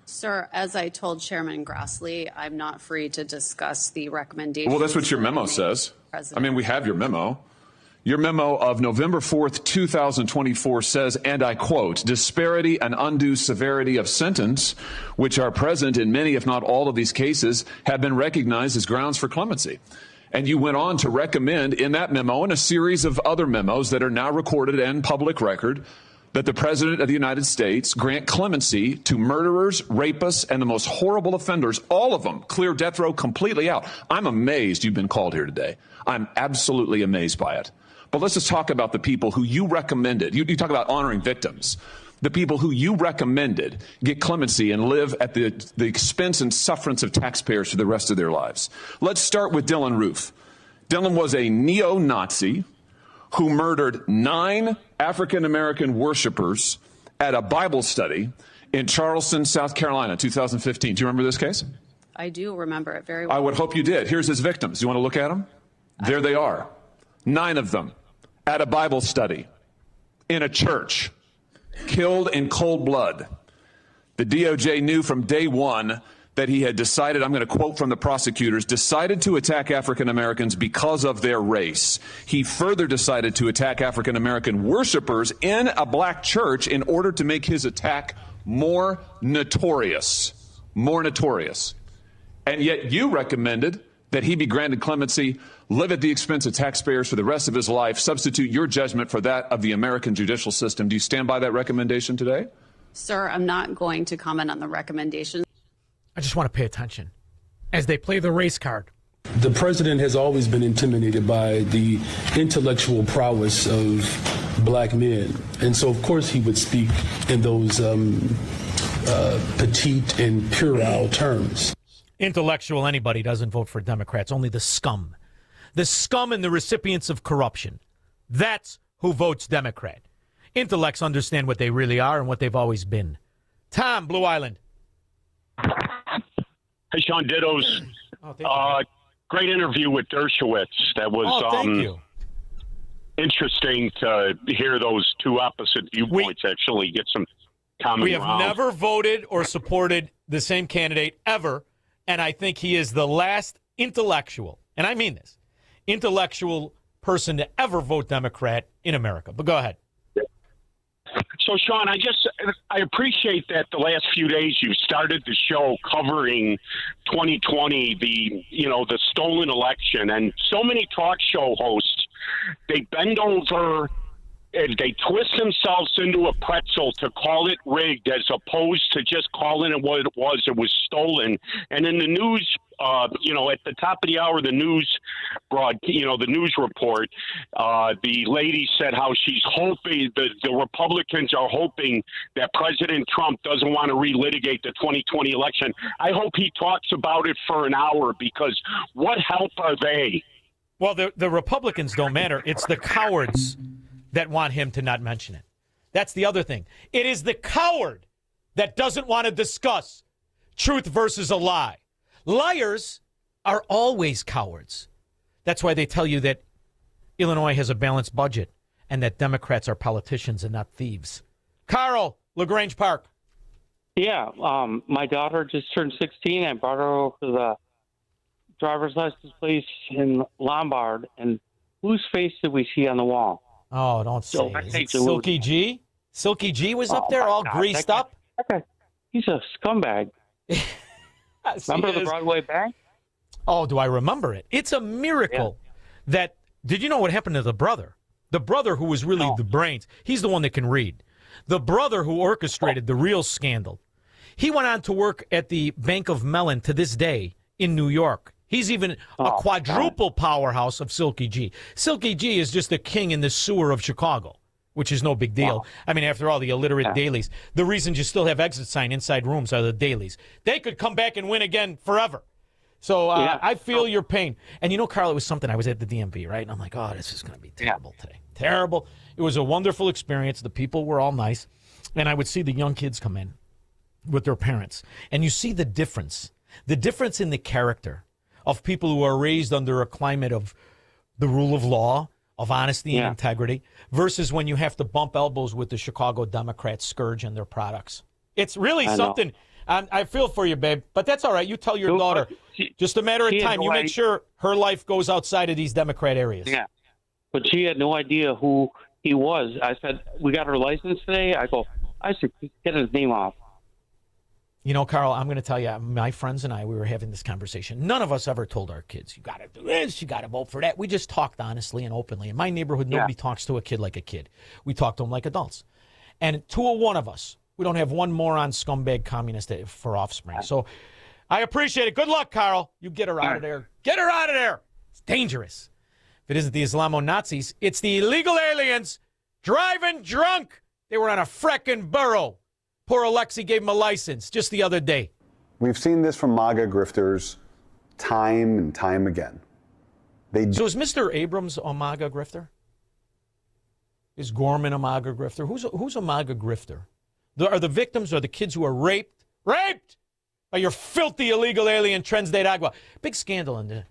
Speaker 11: Sir, as I told Chairman Grassley, I'm not free to discuss the recommendations.
Speaker 9: Well, that's what your memo says. I mean, we have your memo. Your memo of November 4th, 2024 says, and I quote, disparity and undue severity of sentence, which are present in many, if not all of these cases, have been recognized as grounds for clemency. And you went on to recommend in that memo and a series of other memos that are now recorded and public record that the President of the United States grant clemency to murderers, rapists, and the most horrible offenders, all of them, clear death row completely out. I'm amazed you've been called here today. I'm absolutely amazed by it. But let's just talk about the people who you recommended. You talk about honoring victims. The people who you recommended get clemency and live at the expense and sufferance of taxpayers for the rest of their lives. Let's start with Dylan Roof. Dylan was a neo-Nazi who murdered 9 African-American worshipers at a Bible study in Charleston, South Carolina, 2015. Do you remember this case?
Speaker 11: I do remember it very well.
Speaker 9: I would hope you did. Here's his victims. You want to look at them? There they are. 9 of them at a Bible study in a church, killed in cold blood. The DOJ knew from day one that he had decided, I'm going to quote from the prosecutors, decided to attack African Americans because of their race. He further decided to attack African American worshipers in a black church in order to make his attack more notorious. More notorious. And yet you recommended that he be granted clemency, live at the expense of taxpayers for the rest of his life, substitute your judgment for that of the American judicial system. Do you stand by that recommendation today?
Speaker 11: Sir, I'm not going to comment on the recommendations.
Speaker 3: I just want to pay attention as they play the race card.
Speaker 20: The president has always been intimidated by the intellectual prowess of black men. And so, of course, he would speak in those petite and puerile terms.
Speaker 3: Intellectual anybody doesn't vote for Democrats, only the scum. The scum and the recipients of corruption. That's who votes Democrat. Intellects understand what they really are and what they've always been. Tom, Blue Island.
Speaker 21: Hey, Shaun, dittos. Great interview with Dershowitz. That was
Speaker 3: thank you.
Speaker 21: Interesting to hear those two opposite viewpoints actually get some common
Speaker 3: We have
Speaker 21: ground.
Speaker 3: never voted or supported the same candidate ever, and I think he is the last intellectual, and I mean this, intellectual person to ever vote Democrat in America. But go ahead.
Speaker 21: So, Shaun, I appreciate that the last few days you've started the show covering 2020, the stolen election, and so many talk show hosts, they bend over and they twist themselves into a pretzel to call it rigged as opposed to just calling it what it was. It was stolen. And in the news, at the top of the hour, the news the news report, the lady said how she's hoping the Republicans are hoping that President Trump doesn't want to relitigate the 2020 election. I hope he talks about it for an hour, because what help are they?
Speaker 3: Well, the Republicans don't matter. It's the cowards that want him to not mention it. That's the other thing. It is the coward that doesn't want to discuss truth versus a lie. Liars are always cowards. That's why they tell you that Illinois has a balanced budget and that Democrats are politicians and not thieves. Carl, LaGrange Park.
Speaker 12: Yeah, my daughter just turned 16. I brought her over to the driver's license place in Lombard, and whose face did we see on the wall?
Speaker 3: Oh, don't say it. Is it Silky G? Silky G was up there all greased up?
Speaker 12: Okay. He's a scumbag. Remember the Broadway Bank?
Speaker 3: Oh, do I remember it? It's a miracle that, did you know what happened to the brother? The brother who was really the brains. He's the one that can read. The brother who orchestrated the real scandal. He went on to work at the Bank of Mellon to this day in New York. He's even a quadruple powerhouse of Silky G. Silky G is just a king in the sewer of Chicago, which is no big deal. I mean, after all, the illiterate dailies. The reason you still have exit sign inside rooms are the dailies. They could come back and win again forever. So I feel your pain. And you know, Carl, it was something. I was at the DMV, right? And I'm like, oh, this is going to be terrible today. Terrible. It was a wonderful experience. The people were all nice. And I would see the young kids come in with their parents. And you see the difference in the character of people who are raised under a climate of the rule of law, of honesty and integrity, versus when you have to bump elbows with the Chicago Democrats scourge and their products. It's really something. I feel for you, babe, but that's all right. You tell your daughter. Just a matter of time. You make sure her life goes outside of these Democrat areas.
Speaker 12: Yeah, but she had no idea who he was. I said, we got her license today. I said, get his name off.
Speaker 3: You know, Carl, I'm going to tell you, my friends and I, we were having this conversation. None of us ever told our kids, you got to do this, you got to vote for that. We just talked honestly and openly. In my neighborhood, nobody talks to a kid like a kid. We talk to them like adults. And two or one of us, we don't have one moron scumbag communist for offspring. So I appreciate it. Good luck, Carl. You get her out of there. Get her out of there. It's dangerous. If it isn't the Islamo-Nazis, it's the illegal aliens driving drunk. They were on a frickin' burro. Poor Alexei gave him a license just the other day.
Speaker 13: We've seen this from MAGA grifters time and time again.
Speaker 3: So is Mr. Abrams a MAGA grifter? Is Gorman a MAGA grifter? Who's a MAGA grifter? Are the victims or the kids who are raped by your filthy illegal alien Trens de Agua? Big scandal in the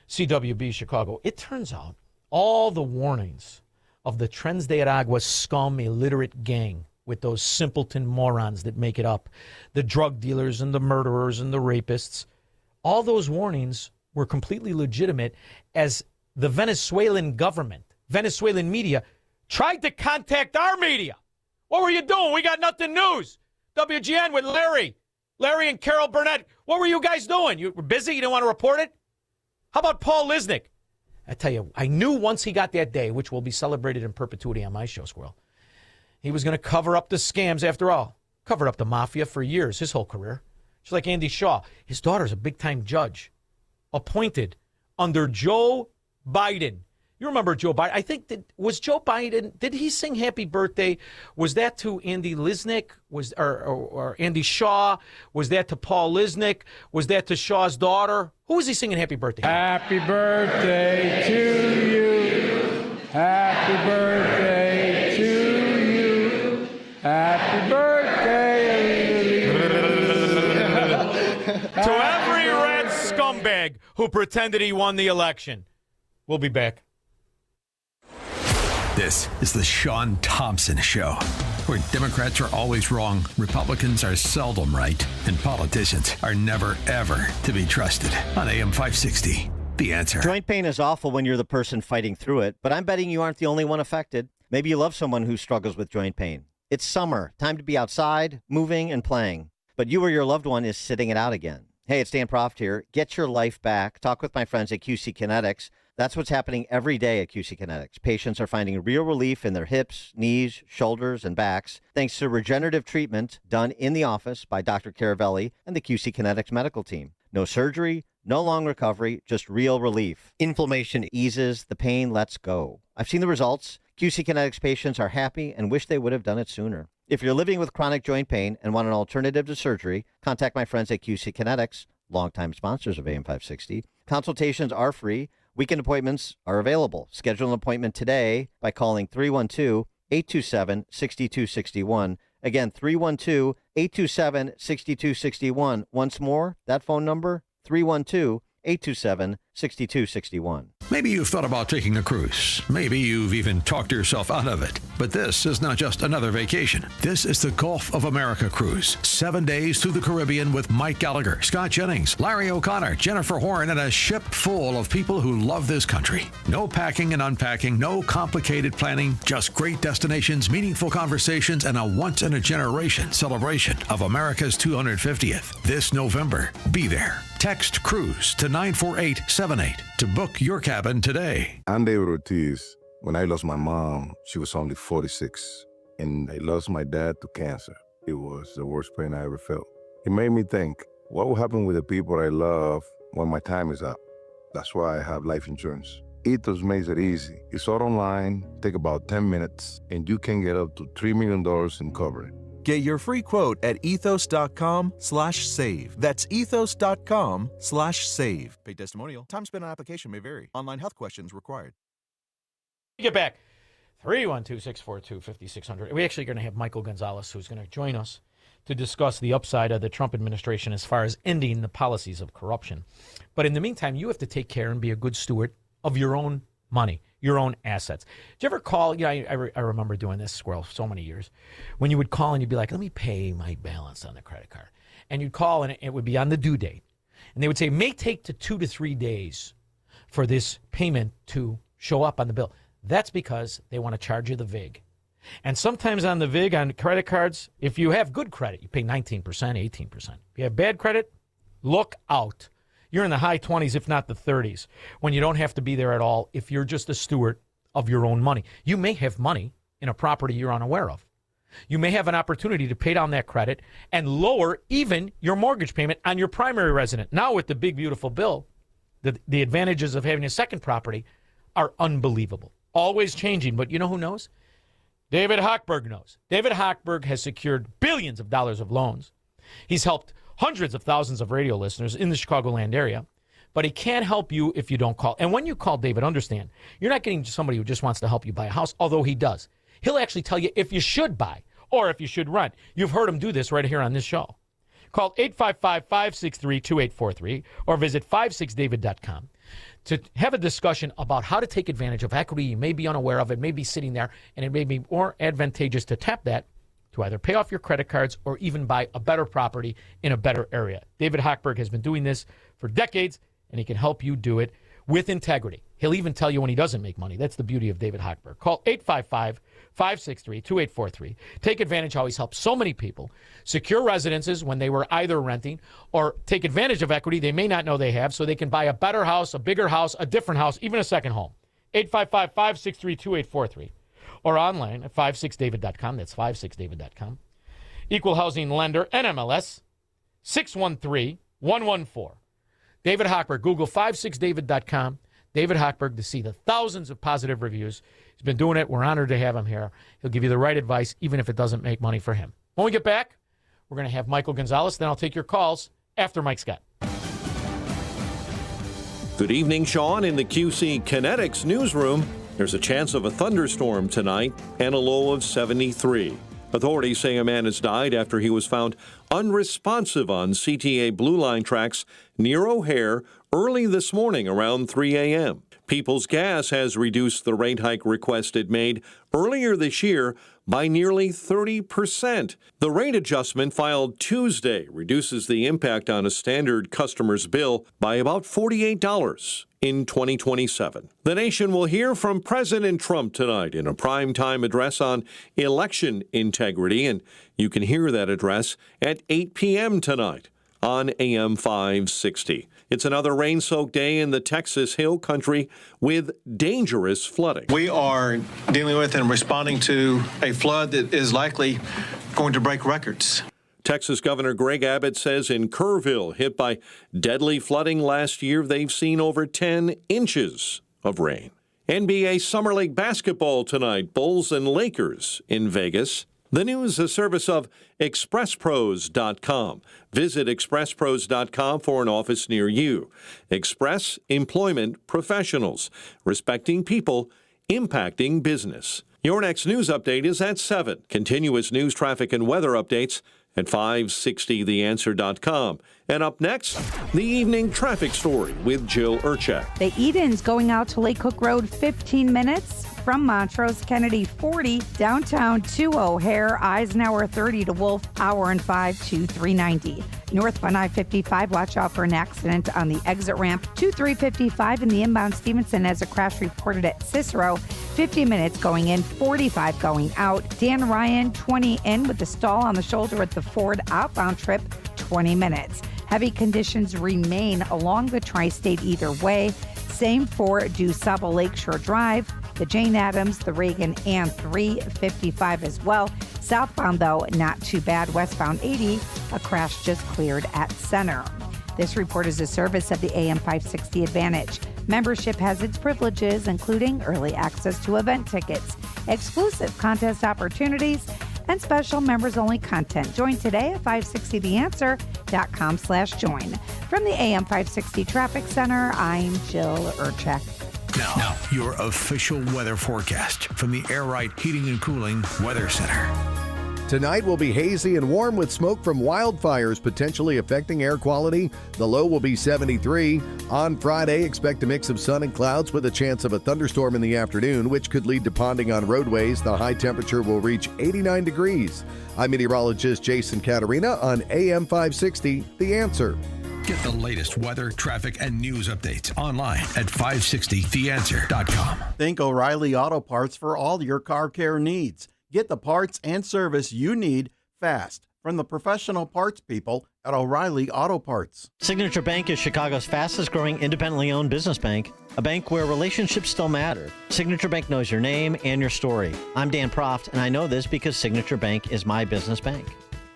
Speaker 3: CWB Chicago. It turns out all the warnings of the Trens de Agua scum illiterate gang with those simpleton morons that make it up, the drug dealers and the murderers and the rapists, all those warnings were completely legitimate as the Venezuelan government, Venezuelan media, tried to contact our media. What were you doing? We got nothing news. WGN with Larry and Carol Burnett. What were you guys doing? You were busy? You didn't want to report it? How about Paul Lisnick? I tell you, I knew once he got that day, which will be celebrated in perpetuity on my show, Squirrel, he was going to cover up the scams after all. Covered up the mafia for years, his whole career. Just like Andy Shaw. His daughter's a big-time judge, appointed under Joe Biden. You remember Joe Biden. I think, was Joe Biden, did he sing Happy Birthday? Was that to Andy Lisnick? Or Andy Shaw? Was that to Paul Lisnick? Was that to Shaw's daughter? Who was he singing Happy Birthday?
Speaker 16: Happy birthday to you. Happy birthday to you. Happy birthday.
Speaker 3: To every red scumbag who pretended he won the election. We'll be back.
Speaker 4: This is the Shaun Thompson Show, where Democrats are always wrong, Republicans are seldom right, and politicians are never, ever to be trusted. On AM 560, The Answer.
Speaker 15: Joint pain is awful when you're the person fighting through it, but I'm betting you aren't the only one affected. Maybe you love someone who struggles with joint pain. It's summer, time to be outside, moving and playing. But you or your loved one is sitting it out again. Hey, it's Dan Proft here. Get your life back. Talk with my friends at QC Kinetics. That's what's happening every day at QC Kinetics. Patients are finding real relief in their hips, knees, shoulders, and backs thanks to regenerative treatment done in the office by Dr. Caravelli and the QC Kinetics medical team. No surgery, no long recovery, just real relief. Inflammation eases, the pain lets go. I've seen the results. QC Kinetics patients are happy and wish they would have done it sooner. If you're living with chronic joint pain and want an alternative to surgery, contact my friends at QC Kinetics, longtime sponsors of AM 560. Consultations are free. Weekend appointments are available. Schedule an appointment today by calling 312-827-6261. Again, 312-827-6261. Once more, that phone number, 312-827-6261. 6261.
Speaker 4: Maybe you've thought about taking a cruise. Maybe you've even talked yourself out of it. But this is not just another vacation. This is the Gulf of America cruise. 7 days through the Caribbean with Mike Gallagher, Scott Jennings, Larry O'Connor, Jennifer Horn, and a ship full of people who love this country. No packing and unpacking, no complicated planning, just great destinations, meaningful conversations, and a once-in-a-generation celebration of America's 250th. This November, be there. Text CRUISE to 94878 to book your cabin today.
Speaker 1: I'm David Ortiz. When I lost my mom, she was only 46, and I lost my dad to cancer. It was the worst pain I ever felt. It made me think, what will happen with the people I love when my time is up? That's why I have life insurance. Ethos makes it easy. It's all online, take about 10 minutes, and you can get up to $3 million in coverage.
Speaker 22: Get your free quote at ethos.com/save. That's ethos.com/save. Paid testimonial. Time spent on application may vary. Online health questions required.
Speaker 3: Get back. 312-642-5600. We're actually going to have Michael Gonzalez, who's going to join us to discuss the upside of the Trump administration as far as ending the policies of corruption. But in the meantime, you have to take care and be a good steward of your own money, your own assets. Did you ever call, I remember doing this, Squirrel, so many years, when you would call and you'd be like, let me pay my balance on the credit card. And you'd call and it would be on the due date. And they would say, it may take to 2 to 3 days for this payment to show up on the bill. That's because they want to charge you the VIG. And sometimes on the VIG, on credit cards, if you have good credit, you pay 19%, 18%. If you have bad credit, look out. You're in the high 20s, if not the 30s, when you don't have to be there at all if you're just a steward of your own money. You may have money in a property you're unaware of. You may have an opportunity to pay down that credit and lower even your mortgage payment on your primary resident. Now with the big, beautiful bill, the advantages of having a second property are unbelievable. Always changing, but you know who knows? David Hochberg knows. David Hochberg has secured billions of dollars of loans. He's helped hundreds of thousands of radio listeners in the Chicagoland area, but he can't help you if you don't call. And when you call David, understand, you're not getting somebody who just wants to help you buy a house, although he does. He'll actually tell you if you should buy or if you should rent. You've heard him do this right here on this show. Call 855-563-2843 or visit 56david.com to have a discussion about how to take advantage of equity you may be unaware of. It may be sitting there, and it may be more advantageous to tap that to either pay off your credit cards or even buy a better property in a better area. David Hochberg has been doing this for decades, and he can help you do it with integrity. He'll even tell you when he doesn't make money. That's the beauty of David Hochberg. Call 855-563-2843. Take advantage how he's helped so many people secure residences when they were either renting or take advantage of equity they may not know they have so they can buy a better house, a bigger house, a different house, even a second home. 855-563-2843. Or online at 56david.com. That's 56david.com. Equal housing lender, NMLS, 613114. David Hochberg. Google 56david.com. David Hochberg to see the thousands of positive reviews. He's been doing it. We're honored to have him here. He'll give you the right advice, even if it doesn't make money for him. When we get back, we're going to have Michael Gonzalez. Then I'll take your calls after Mike Scott.
Speaker 23: Good evening, Shaun. In the QC Kinetics newsroom, there's a chance of a thunderstorm tonight and a low of 73. Authorities say a man has died after he was found unresponsive on CTA Blue Line tracks near O'Hare early this morning around 3 a.m. People's Gas has reduced the rate hike request it made earlier this year by nearly 30%. The rate adjustment filed Tuesday reduces the impact on a standard customer's bill by about $48 in 2027. The nation will hear from President Trump tonight in a primetime address on election integrity, and you can hear that address at 8 p.m. tonight on AM 560. It's another rain-soaked day in the Texas Hill Country with dangerous flooding.
Speaker 24: We are dealing with and responding to a flood that is likely going to break records.
Speaker 23: Texas Governor Greg Abbott says in Kerrville, hit by deadly flooding last year, they've seen over 10 inches of rain. NBA Summer League basketball tonight, Bulls and Lakers in Vegas. The news is a service of ExpressPros.com. Visit ExpressPros.com for an office near you. Express Employment Professionals, respecting people, impacting business. Your next news update is at 7. Continuous news, traffic, and weather updates at 560theanswer.com. And up next, the evening traffic story with Jill Urchak.
Speaker 2: The Eden's going out to Lake Cook Road 15 minutes. From Montrose, Kennedy 40, downtown to O'Hare, Eisenhower 30 to Wolf, hour and 5 to 390. Northbound I-55, watch out for an accident on the exit ramp to 355 in the inbound Stevenson as a crash reported at Cicero. 50 minutes going in, 45 going out. Dan Ryan 20 in with the stall on the shoulder at the Ford outbound trip, 20 minutes. Heavy conditions remain along the tri-state either way. Same for DuSable Lakeshore Drive, the Jane Addams, the Reagan, and 355 as well. Southbound, though, not too bad. Westbound 80, a crash just cleared at Center. This report is a service of the AM 560 Advantage. Membership has its privileges, including early access to event tickets, exclusive contest opportunities, and special members-only content. Join today at 560theanswer.com/join. From the AM 560 Traffic Center, I'm Jill Urchak.
Speaker 4: Now, your official weather forecast from the Air Right Heating and Cooling Weather Center.
Speaker 5: Tonight will be hazy and warm with smoke from wildfires potentially affecting air quality. The low will be 73. On Friday, expect a mix of sun and clouds with a chance of a thunderstorm in the afternoon, which could lead to ponding on roadways. The high temperature will reach 89 degrees. I'm meteorologist Jason Caterina on AM 560, The Answer.
Speaker 4: Get the latest weather, traffic, and news updates online at 560theanswer.com.
Speaker 6: Think O'Reilly Auto Parts for all your car care needs. Get the parts and service you need fast from the professional parts people at O'Reilly Auto Parts.
Speaker 15: Signature Bank is Chicago's fastest growing independently owned business bank, a bank where relationships still matter. Signature Bank knows your name and your story. I'm Dan Proft, and I know this because Signature Bank is my business bank.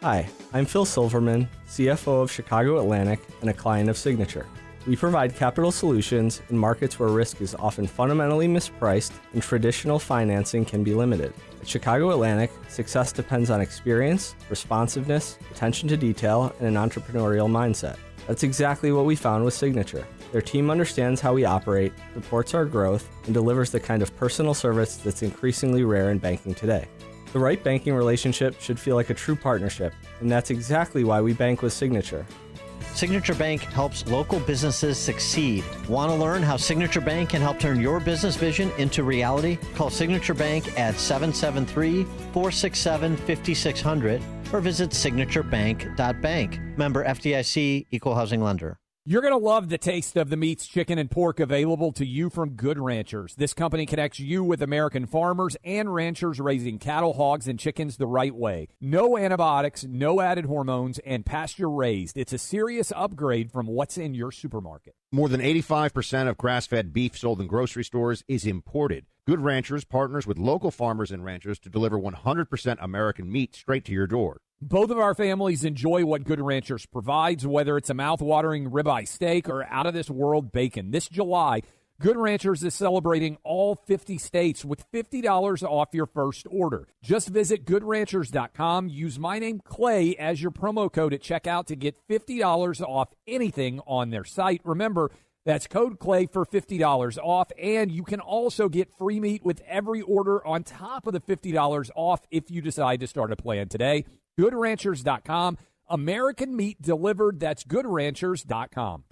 Speaker 14: Hi, I'm Phil Silverman, CFO of Chicago Atlantic and a client of Signature. We provide capital solutions in markets where risk is often fundamentally mispriced and traditional financing can be limited. At Chicago Atlantic, success depends on experience, responsiveness, attention to detail, and an entrepreneurial mindset. That's exactly what we found with Signature. Their team understands how we operate, supports our growth, and delivers the kind of personal service that's increasingly rare in banking today. The right banking relationship should feel like a true partnership, and that's exactly why we bank with Signature.
Speaker 15: Signature Bank helps local businesses succeed. Want to learn how Signature Bank can help turn your business vision into reality? Call Signature Bank at 773-467-5600 or visit signaturebank.bank. Member FDIC, Equal Housing Lender.
Speaker 25: You're going to love the taste of the meats, chicken, and pork available to you from Good Ranchers. This company connects you with American farmers and ranchers raising cattle, hogs, and chickens the right way. No antibiotics, no added hormones, and pasture-raised. It's a serious upgrade from what's in your supermarket.
Speaker 26: More than 85% of grass-fed beef sold in grocery stores is imported. Good Ranchers partners with local farmers and ranchers to deliver 100% American meat straight to your door.
Speaker 25: Both of our families enjoy what Good Ranchers provides, whether it's a mouth-watering ribeye steak or out-of-this-world bacon. This July, Good Ranchers is celebrating all 50 states with $50 off your first order. Just visit goodranchers.com. Use my name, Clay, as your promo code at checkout to get $50 off anything on their site. Remember, that's code Clay for $50 off, and you can also get free meat with every order on top of the $50 off if you decide to start a plan today. GoodRanchers.com. American meat delivered. That's GoodRanchers.com.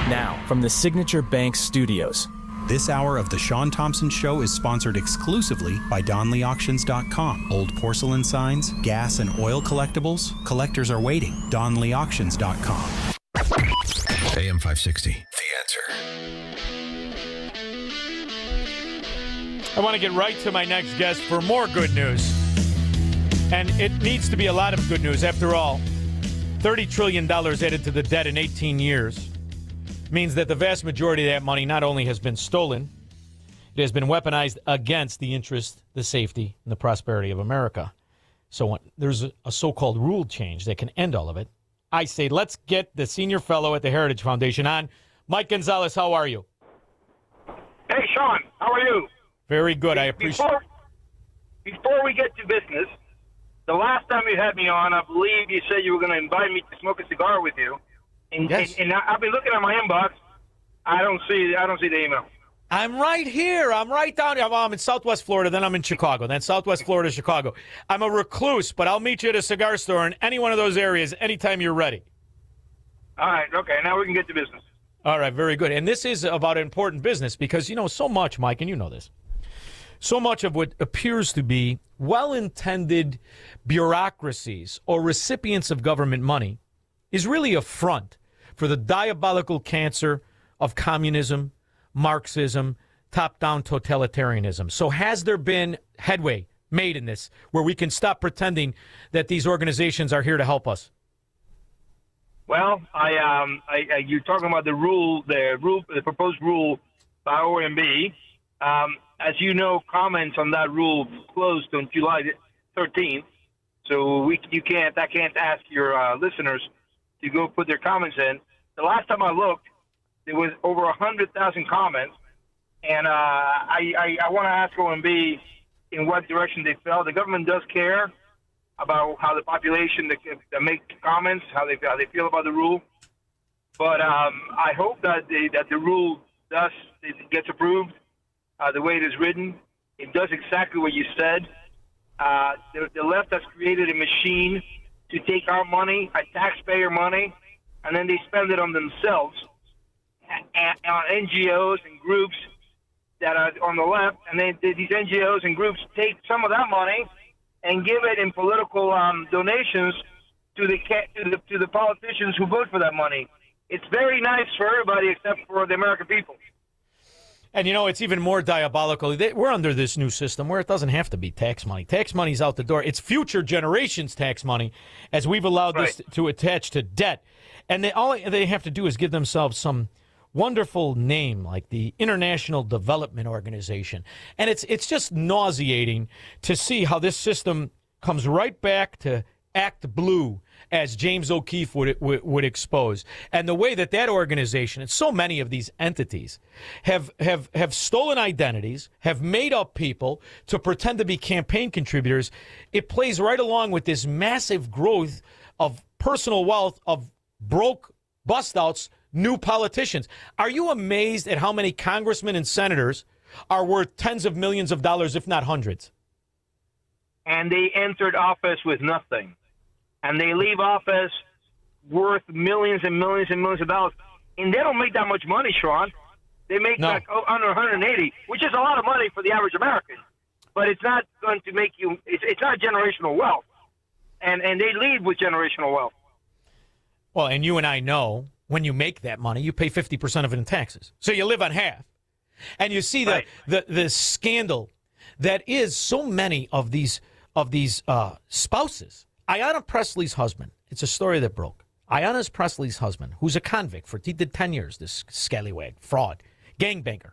Speaker 27: Now, from the Signature Bank Studios. This hour of the Shaun Thompson Show is sponsored exclusively by DonleyAuctions.com. Old porcelain signs, gas and oil collectibles. Collectors are waiting. DonleyAuctions.com.
Speaker 4: AM 560, The
Speaker 3: I want to get right to my next guest for more good news. And it needs to be a lot of good news. After all, $30 trillion added to the debt in 18 years means that the vast majority of that money not only has been stolen, it has been weaponized against the interest, the safety, and the prosperity of America. So there's a so-called rule change that can end all of it. I say, let's get the senior fellow at the Heritage Foundation on. Mike Gonzalez, how are you?
Speaker 28: Hey, Shaun, how are you?
Speaker 3: Very good. I appreciate it.
Speaker 28: Before we get to business, the last time you had me on, I believe you said you were going to invite me to smoke a cigar with you. And,
Speaker 3: yes.
Speaker 28: and I've been looking at my inbox. I don't see the email.
Speaker 3: I'm right here. I'm right down here. I'm in Southwest Florida, then I'm in Chicago, then Southwest Florida, Chicago. I'm a recluse, but I'll meet you at a cigar store in any one of those areas anytime you're ready.
Speaker 28: All right, okay, now we can get to business.
Speaker 3: All right, very good. And this is about important business because, so much, Mike, and you know this, so much of what appears to be well-intended bureaucracies or recipients of government money is really a front for the diabolical cancer of communism, Marxism, top-down totalitarianism. So has there been headway made in this where we can stop pretending that these organizations are here to help us?
Speaker 28: Well, you're talking about the proposed rule by OMB. As you know, comments on that rule closed on July 13th, so I can't ask your listeners to go put their comments in. The last time I looked, there was over 100,000 comments, and I want to ask OMB in what direction they fell. The government does care about how the population that make comments, how they feel about the rule. But I hope that the rule gets approved the way it is written. It does exactly what you said. The left has created a machine to take our money, our taxpayer money, and then they spend it on themselves, on NGOs and groups that are on the left. And then these NGOs and groups take some of that money and give it in political donations to the politicians who vote for that money. It's very nice for everybody except for the American people.
Speaker 3: And, it's even more diabolical. We're under this new system where it doesn't have to be tax money. Tax money's out the door. It's future generations' tax money, as we've allowed this to attach to debt. And all they have to do is give themselves some wonderful name like the International Development Organization. And it's just nauseating to see how this system comes right back to act blue, as James O'Keefe would expose. And the way that organization and so many of these entities have stolen identities, have made up people to pretend to be campaign contributors, it plays right along with this massive growth of personal wealth of broke bust-outs, new politicians. Are you amazed at how many congressmen and senators are worth tens of millions of dollars, if not hundreds?
Speaker 28: And they entered office with nothing. And they leave office worth millions and millions and millions of dollars. And they don't make that much money, Shaun. They make under 180, which is a lot of money for the average American. But it's not going to make you, it's not generational wealth. And they lead with generational wealth.
Speaker 3: Well, and you and I know when you make that money, you pay 50% of it in taxes. So you live on half. And you see the scandal that is so many of these spouses. Ayanna Presley's husband, it's a story that broke. Ayanna Presley's husband, who's a convict he did 10 years, this scallywag, fraud, gangbanger.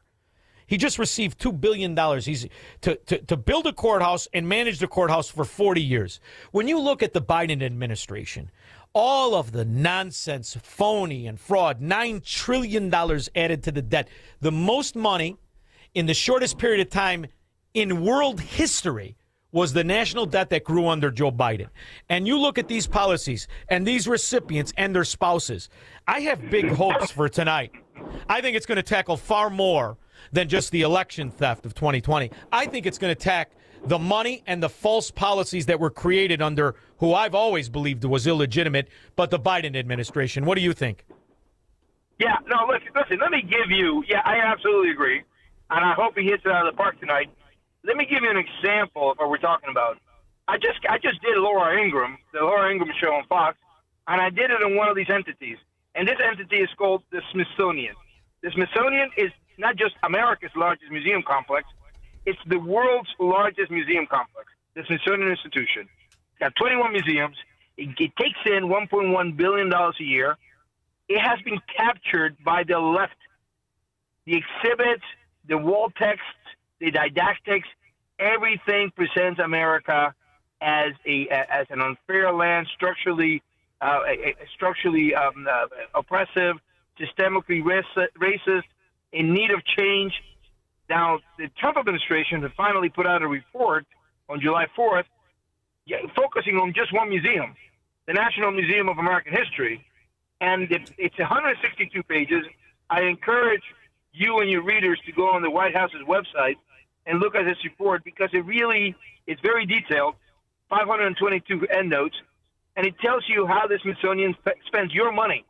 Speaker 3: He just received $2 billion to build a courthouse and manage the courthouse for 40 years. When you look at the Biden administration, all of the nonsense, phony, and fraud, $9 trillion added to the debt, the most money in the shortest period of time in world history was the national debt that grew under Joe Biden. And you look at these policies and these recipients and their spouses. I have big hopes for tonight. I think it's going to tackle far more than just the election theft of 2020. I think it's going to tackle the money and the false policies that were created under who I've always believed was illegitimate, but the Biden administration. What do you think?
Speaker 28: Yeah, no, listen, let me give you, I absolutely agree. And I hope he hits it out of the park tonight. Let me give you an example of what we're talking about. I just did Laura Ingraham, the Laura Ingraham show on Fox, and I did it in one of these entities. And this entity is called the Smithsonian. The Smithsonian is not just America's largest museum complex, it's the world's largest museum complex, the Smithsonian Institution. It's got 21 museums. It takes in $1.1 billion a year. It has been captured by the left. The exhibits, the wall texts, the didactics, everything presents America as an unfair land, structurally oppressive, systemically racist, in need of change. Now, the Trump administration has finally put out a report on July 4th focusing on just one museum, the National Museum of American History. And it's 162 pages. I encourage you and your readers to go on the White House's website and look at this report, because it's very detailed, 522 endnotes, and it tells you how the Smithsonian spends your money.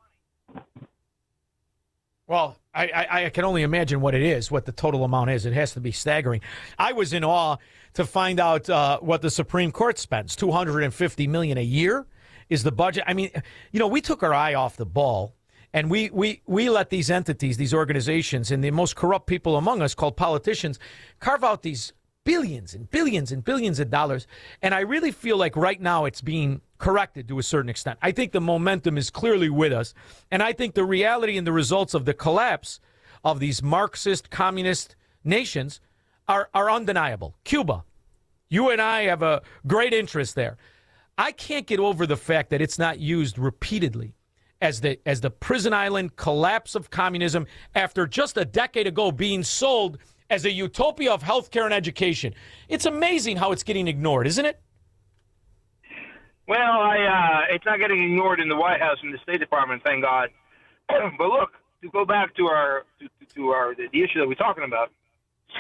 Speaker 3: Well, I can only imagine what it is, what the total amount is. It has to be staggering. I was in awe to find out what the Supreme Court spends. $250 million a year is the budget. I mean, we took our eye off the ball, and we let these entities, these organizations, and the most corrupt people among us, called politicians, carve out these billions and billions and billions of dollars. And I really feel like right now it's being corrected to a certain extent. I think the momentum is clearly with us. And I think the reality and the results of the collapse of these Marxist, communist nations are undeniable. Cuba, you and I have a great interest there. I can't get over the fact that it's not used repeatedly as the prison island collapse of communism after just a decade ago being sold as a utopia of healthcare and education. It's amazing how it's getting ignored, isn't it?
Speaker 28: Well, it's not getting ignored in the White House and the State Department, thank God. But look, to go back to the issue that we're talking about,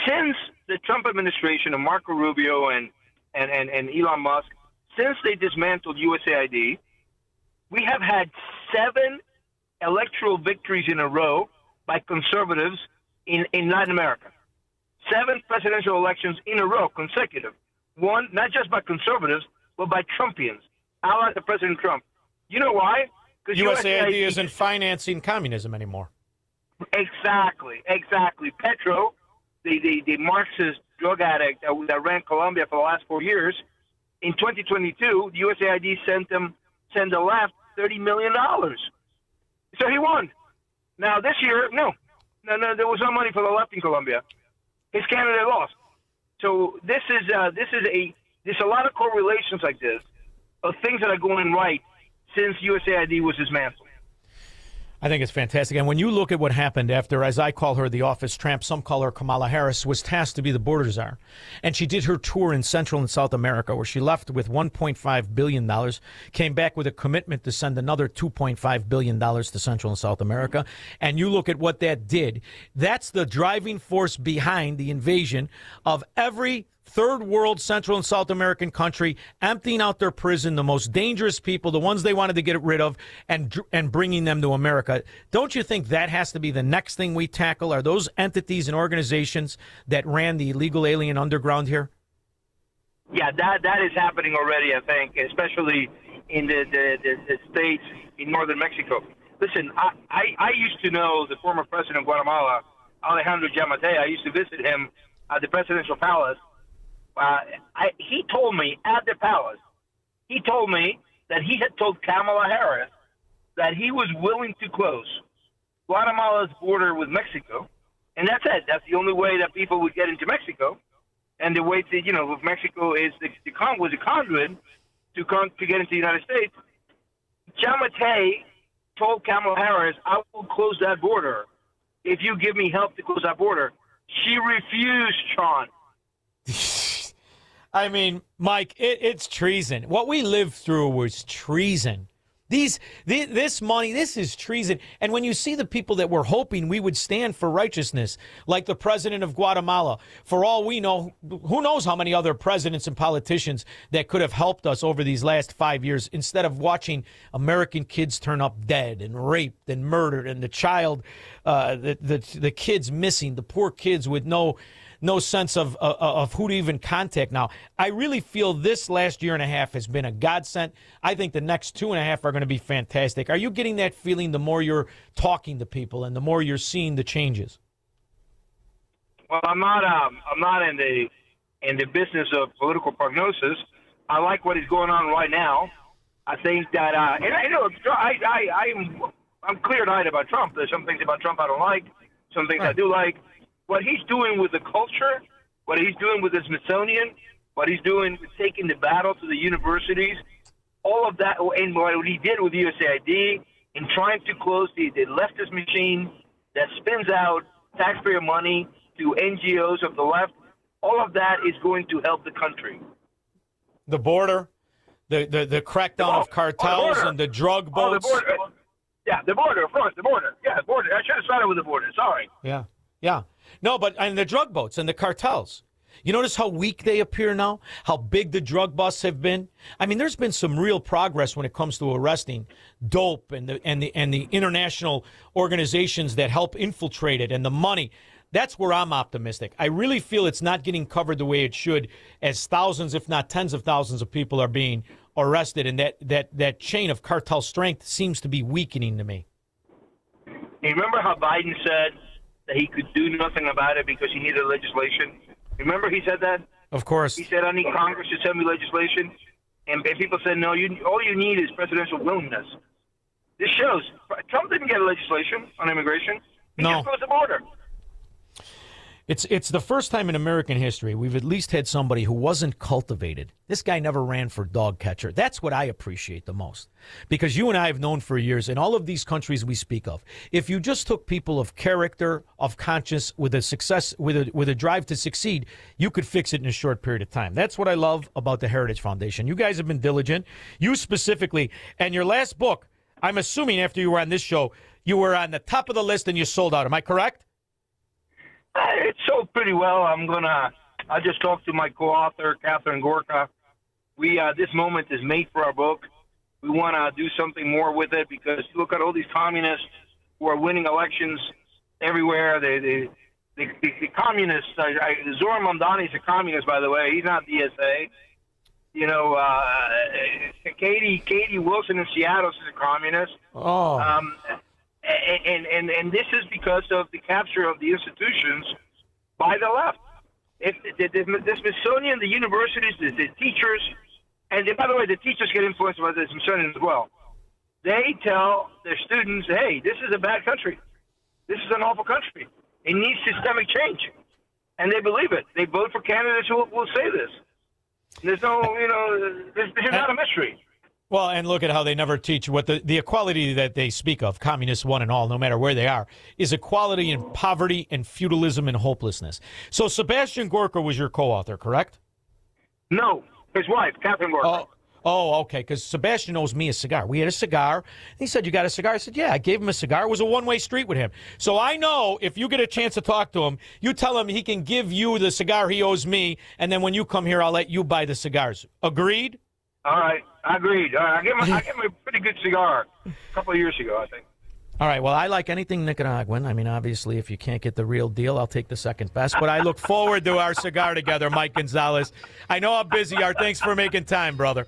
Speaker 28: since the Trump administration and Marco Rubio and Elon Musk, since they dismantled USAID, we have had 7 electoral victories in a row by conservatives in Latin America. 7 presidential elections in a row, consecutive. One, not just by conservatives, but by Trumpians, allies of President Trump. You know why?
Speaker 3: Because USAID isn't financing communism anymore.
Speaker 28: Exactly. Petro, the Marxist drug addict that ran Colombia for the last 4 years, in 2022, the USAID sent the left $30 million. So he won. Now this year, no, there was no money for the left in Colombia. His candidate lost. So there's a lot of correlations like this of things that are going right since USAID was dismantled.
Speaker 3: I think it's fantastic. And when you look at what happened after, as I call her, the office tramp, some call her Kamala Harris, was tasked to be the border czar. And she did her tour in Central and South America, where she left with $1.5 billion, came back with a commitment to send another $2.5 billion to Central and South America. And you look at what that did. That's the driving force behind the invasion of every third world Central and South American country, emptying out their prison, the most dangerous people, the ones they wanted to get rid of, and bringing them to America. Don't you think that has to be the next thing we tackle? Are those entities and organizations that ran the illegal alien underground here?
Speaker 28: Yeah, that is happening already, I think, especially in the states in northern Mexico. Listen, I used to know the former president of Guatemala, Alejandro Yamatei. I used to visit him at the presidential palace. He told me at the palace, he told me that he had told Kamala Harris that he was willing to close Guatemala's border with Mexico, and that's it. That's the only way that people would get into Mexico, and the way to, Mexico is was a conduit to get into the United States. Yamatei told Kamala Harris, "I will close that border if you give me help to close that border." She refused, Shaun.
Speaker 3: I mean, Mike, it's treason. What we lived through was treason. This money, this is treason. And when you see the people that were hoping we would stand for righteousness, like the president of Guatemala, for all we know, who knows how many other presidents and politicians that could have helped us over these last 5 years, instead of watching American kids turn up dead and raped and murdered, and the child, the kids missing, the poor kids with no sense of who to even contact now. I really feel this last year and a half has been a godsend. I think the next 2.5 are going to be fantastic. Are you getting that feeling the more you're talking to people and the more you're seeing the changes?
Speaker 28: Well, I'm not in the business of political prognosis. I like what is going on right now. I think that, and I know I'm clear-eyed about Trump. There's some things about Trump I don't like, some things I do like. What he's doing with the culture, what he's doing with the Smithsonian, what he's doing with taking the battle to the universities, all of that, and what he did with USAID in trying to close the leftist machine that spins out taxpayer money to NGOs of the left, all of that is going to help the country.
Speaker 3: The border, the crackdown of cartels and the drug boats.
Speaker 28: The border. Yeah, the border, of course, the border. Yeah, the border. I should have started with the border. Sorry.
Speaker 3: Yeah. Yeah. No, but and the drug boats and the cartels. You notice how weak they appear now? How big the drug busts have been? I mean, there's been some real progress when it comes to arresting dope and the international organizations that help infiltrate it and the money. That's where I'm optimistic. I really feel it's not getting covered the way it should, as thousands, if not tens of thousands of people are being arrested, and that chain of cartel strength seems to be weakening to me.
Speaker 28: You remember how Biden said that he could do nothing about it because he needed legislation? Remember he said that?
Speaker 3: Of course.
Speaker 28: He said, I need Congress to send me legislation. And people said, no, all you need is presidential willingness. This shows Trump didn't get legislation on immigration. He just closed the border.
Speaker 3: It's the first time in American history we've at least had somebody who wasn't cultivated. This guy never ran for dog catcher. That's what I appreciate the most. Because you and I have known for years, in all of these countries we speak of, if you just took people of character, of conscience, with a drive to succeed, you could fix it in a short period of time. That's what I love about the Heritage Foundation. You guys have been diligent. You specifically, and your last book, I'm assuming after you were on this show, you were on the top of the list and you sold out. Am I correct?
Speaker 28: It sold pretty well. I just talked to my co-author, Catherine Gorka. This moment is made for our book. We want to do something more with it because you look at all these communists who are winning elections everywhere. The communists, Zohar Mamdani is a communist, by the way. He's not DSA. You know, Katie Wilson in Seattle is a communist.
Speaker 3: Oh.
Speaker 28: And this is because of the capture of the institutions by the left. The Smithsonian, the universities, the teachers, and by the way, the teachers get influenced by the Smithsonian as well. They tell their students, hey, this is a bad country. This is an awful country. It needs systemic change. And they believe it. They vote for candidates who will say this. There's no, this is not a mystery.
Speaker 3: Well, and look at how they never teach what the equality that they speak of, communists one and all, no matter where they are, is equality in poverty and feudalism and hopelessness. So Sebastian Gorka was your co-author, correct?
Speaker 28: No, his wife, Catherine Gorka.
Speaker 3: Oh, okay, because Sebastian owes me a cigar. We had a cigar. He said, you got a cigar? I said, yeah, I gave him a cigar. It was a one-way street with him. So I know if you get a chance to talk to him, you tell him he can give you the cigar he owes me, and then when you come here, I'll let you buy the cigars. Agreed?
Speaker 28: All right, agreed. I gave him a pretty good cigar a couple of years ago, I think.
Speaker 3: All right, well, I like anything Nicaraguan. I mean, obviously, if you can't get the real deal, I'll take the second best. But I look forward to our cigar together, Mike Gonzalez. I know how busy you are. Thanks for making time, brother.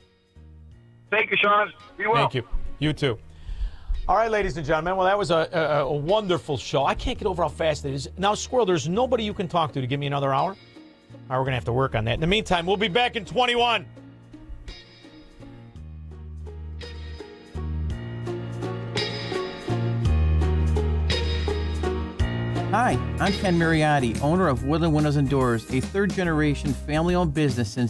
Speaker 28: Thank you, Shaun. Be well.
Speaker 3: Thank you. You too. All right, ladies and gentlemen. Well, that was a wonderful show. I can't get over how fast it is. Now, Squirrel, there's nobody you can talk to give me another hour? All right, we're going to have to work on that. In the meantime, we'll be back in 21.
Speaker 7: Hi, I'm Ken Mariotti, owner of Woodland Windows and Doors, a third-generation family-owned business since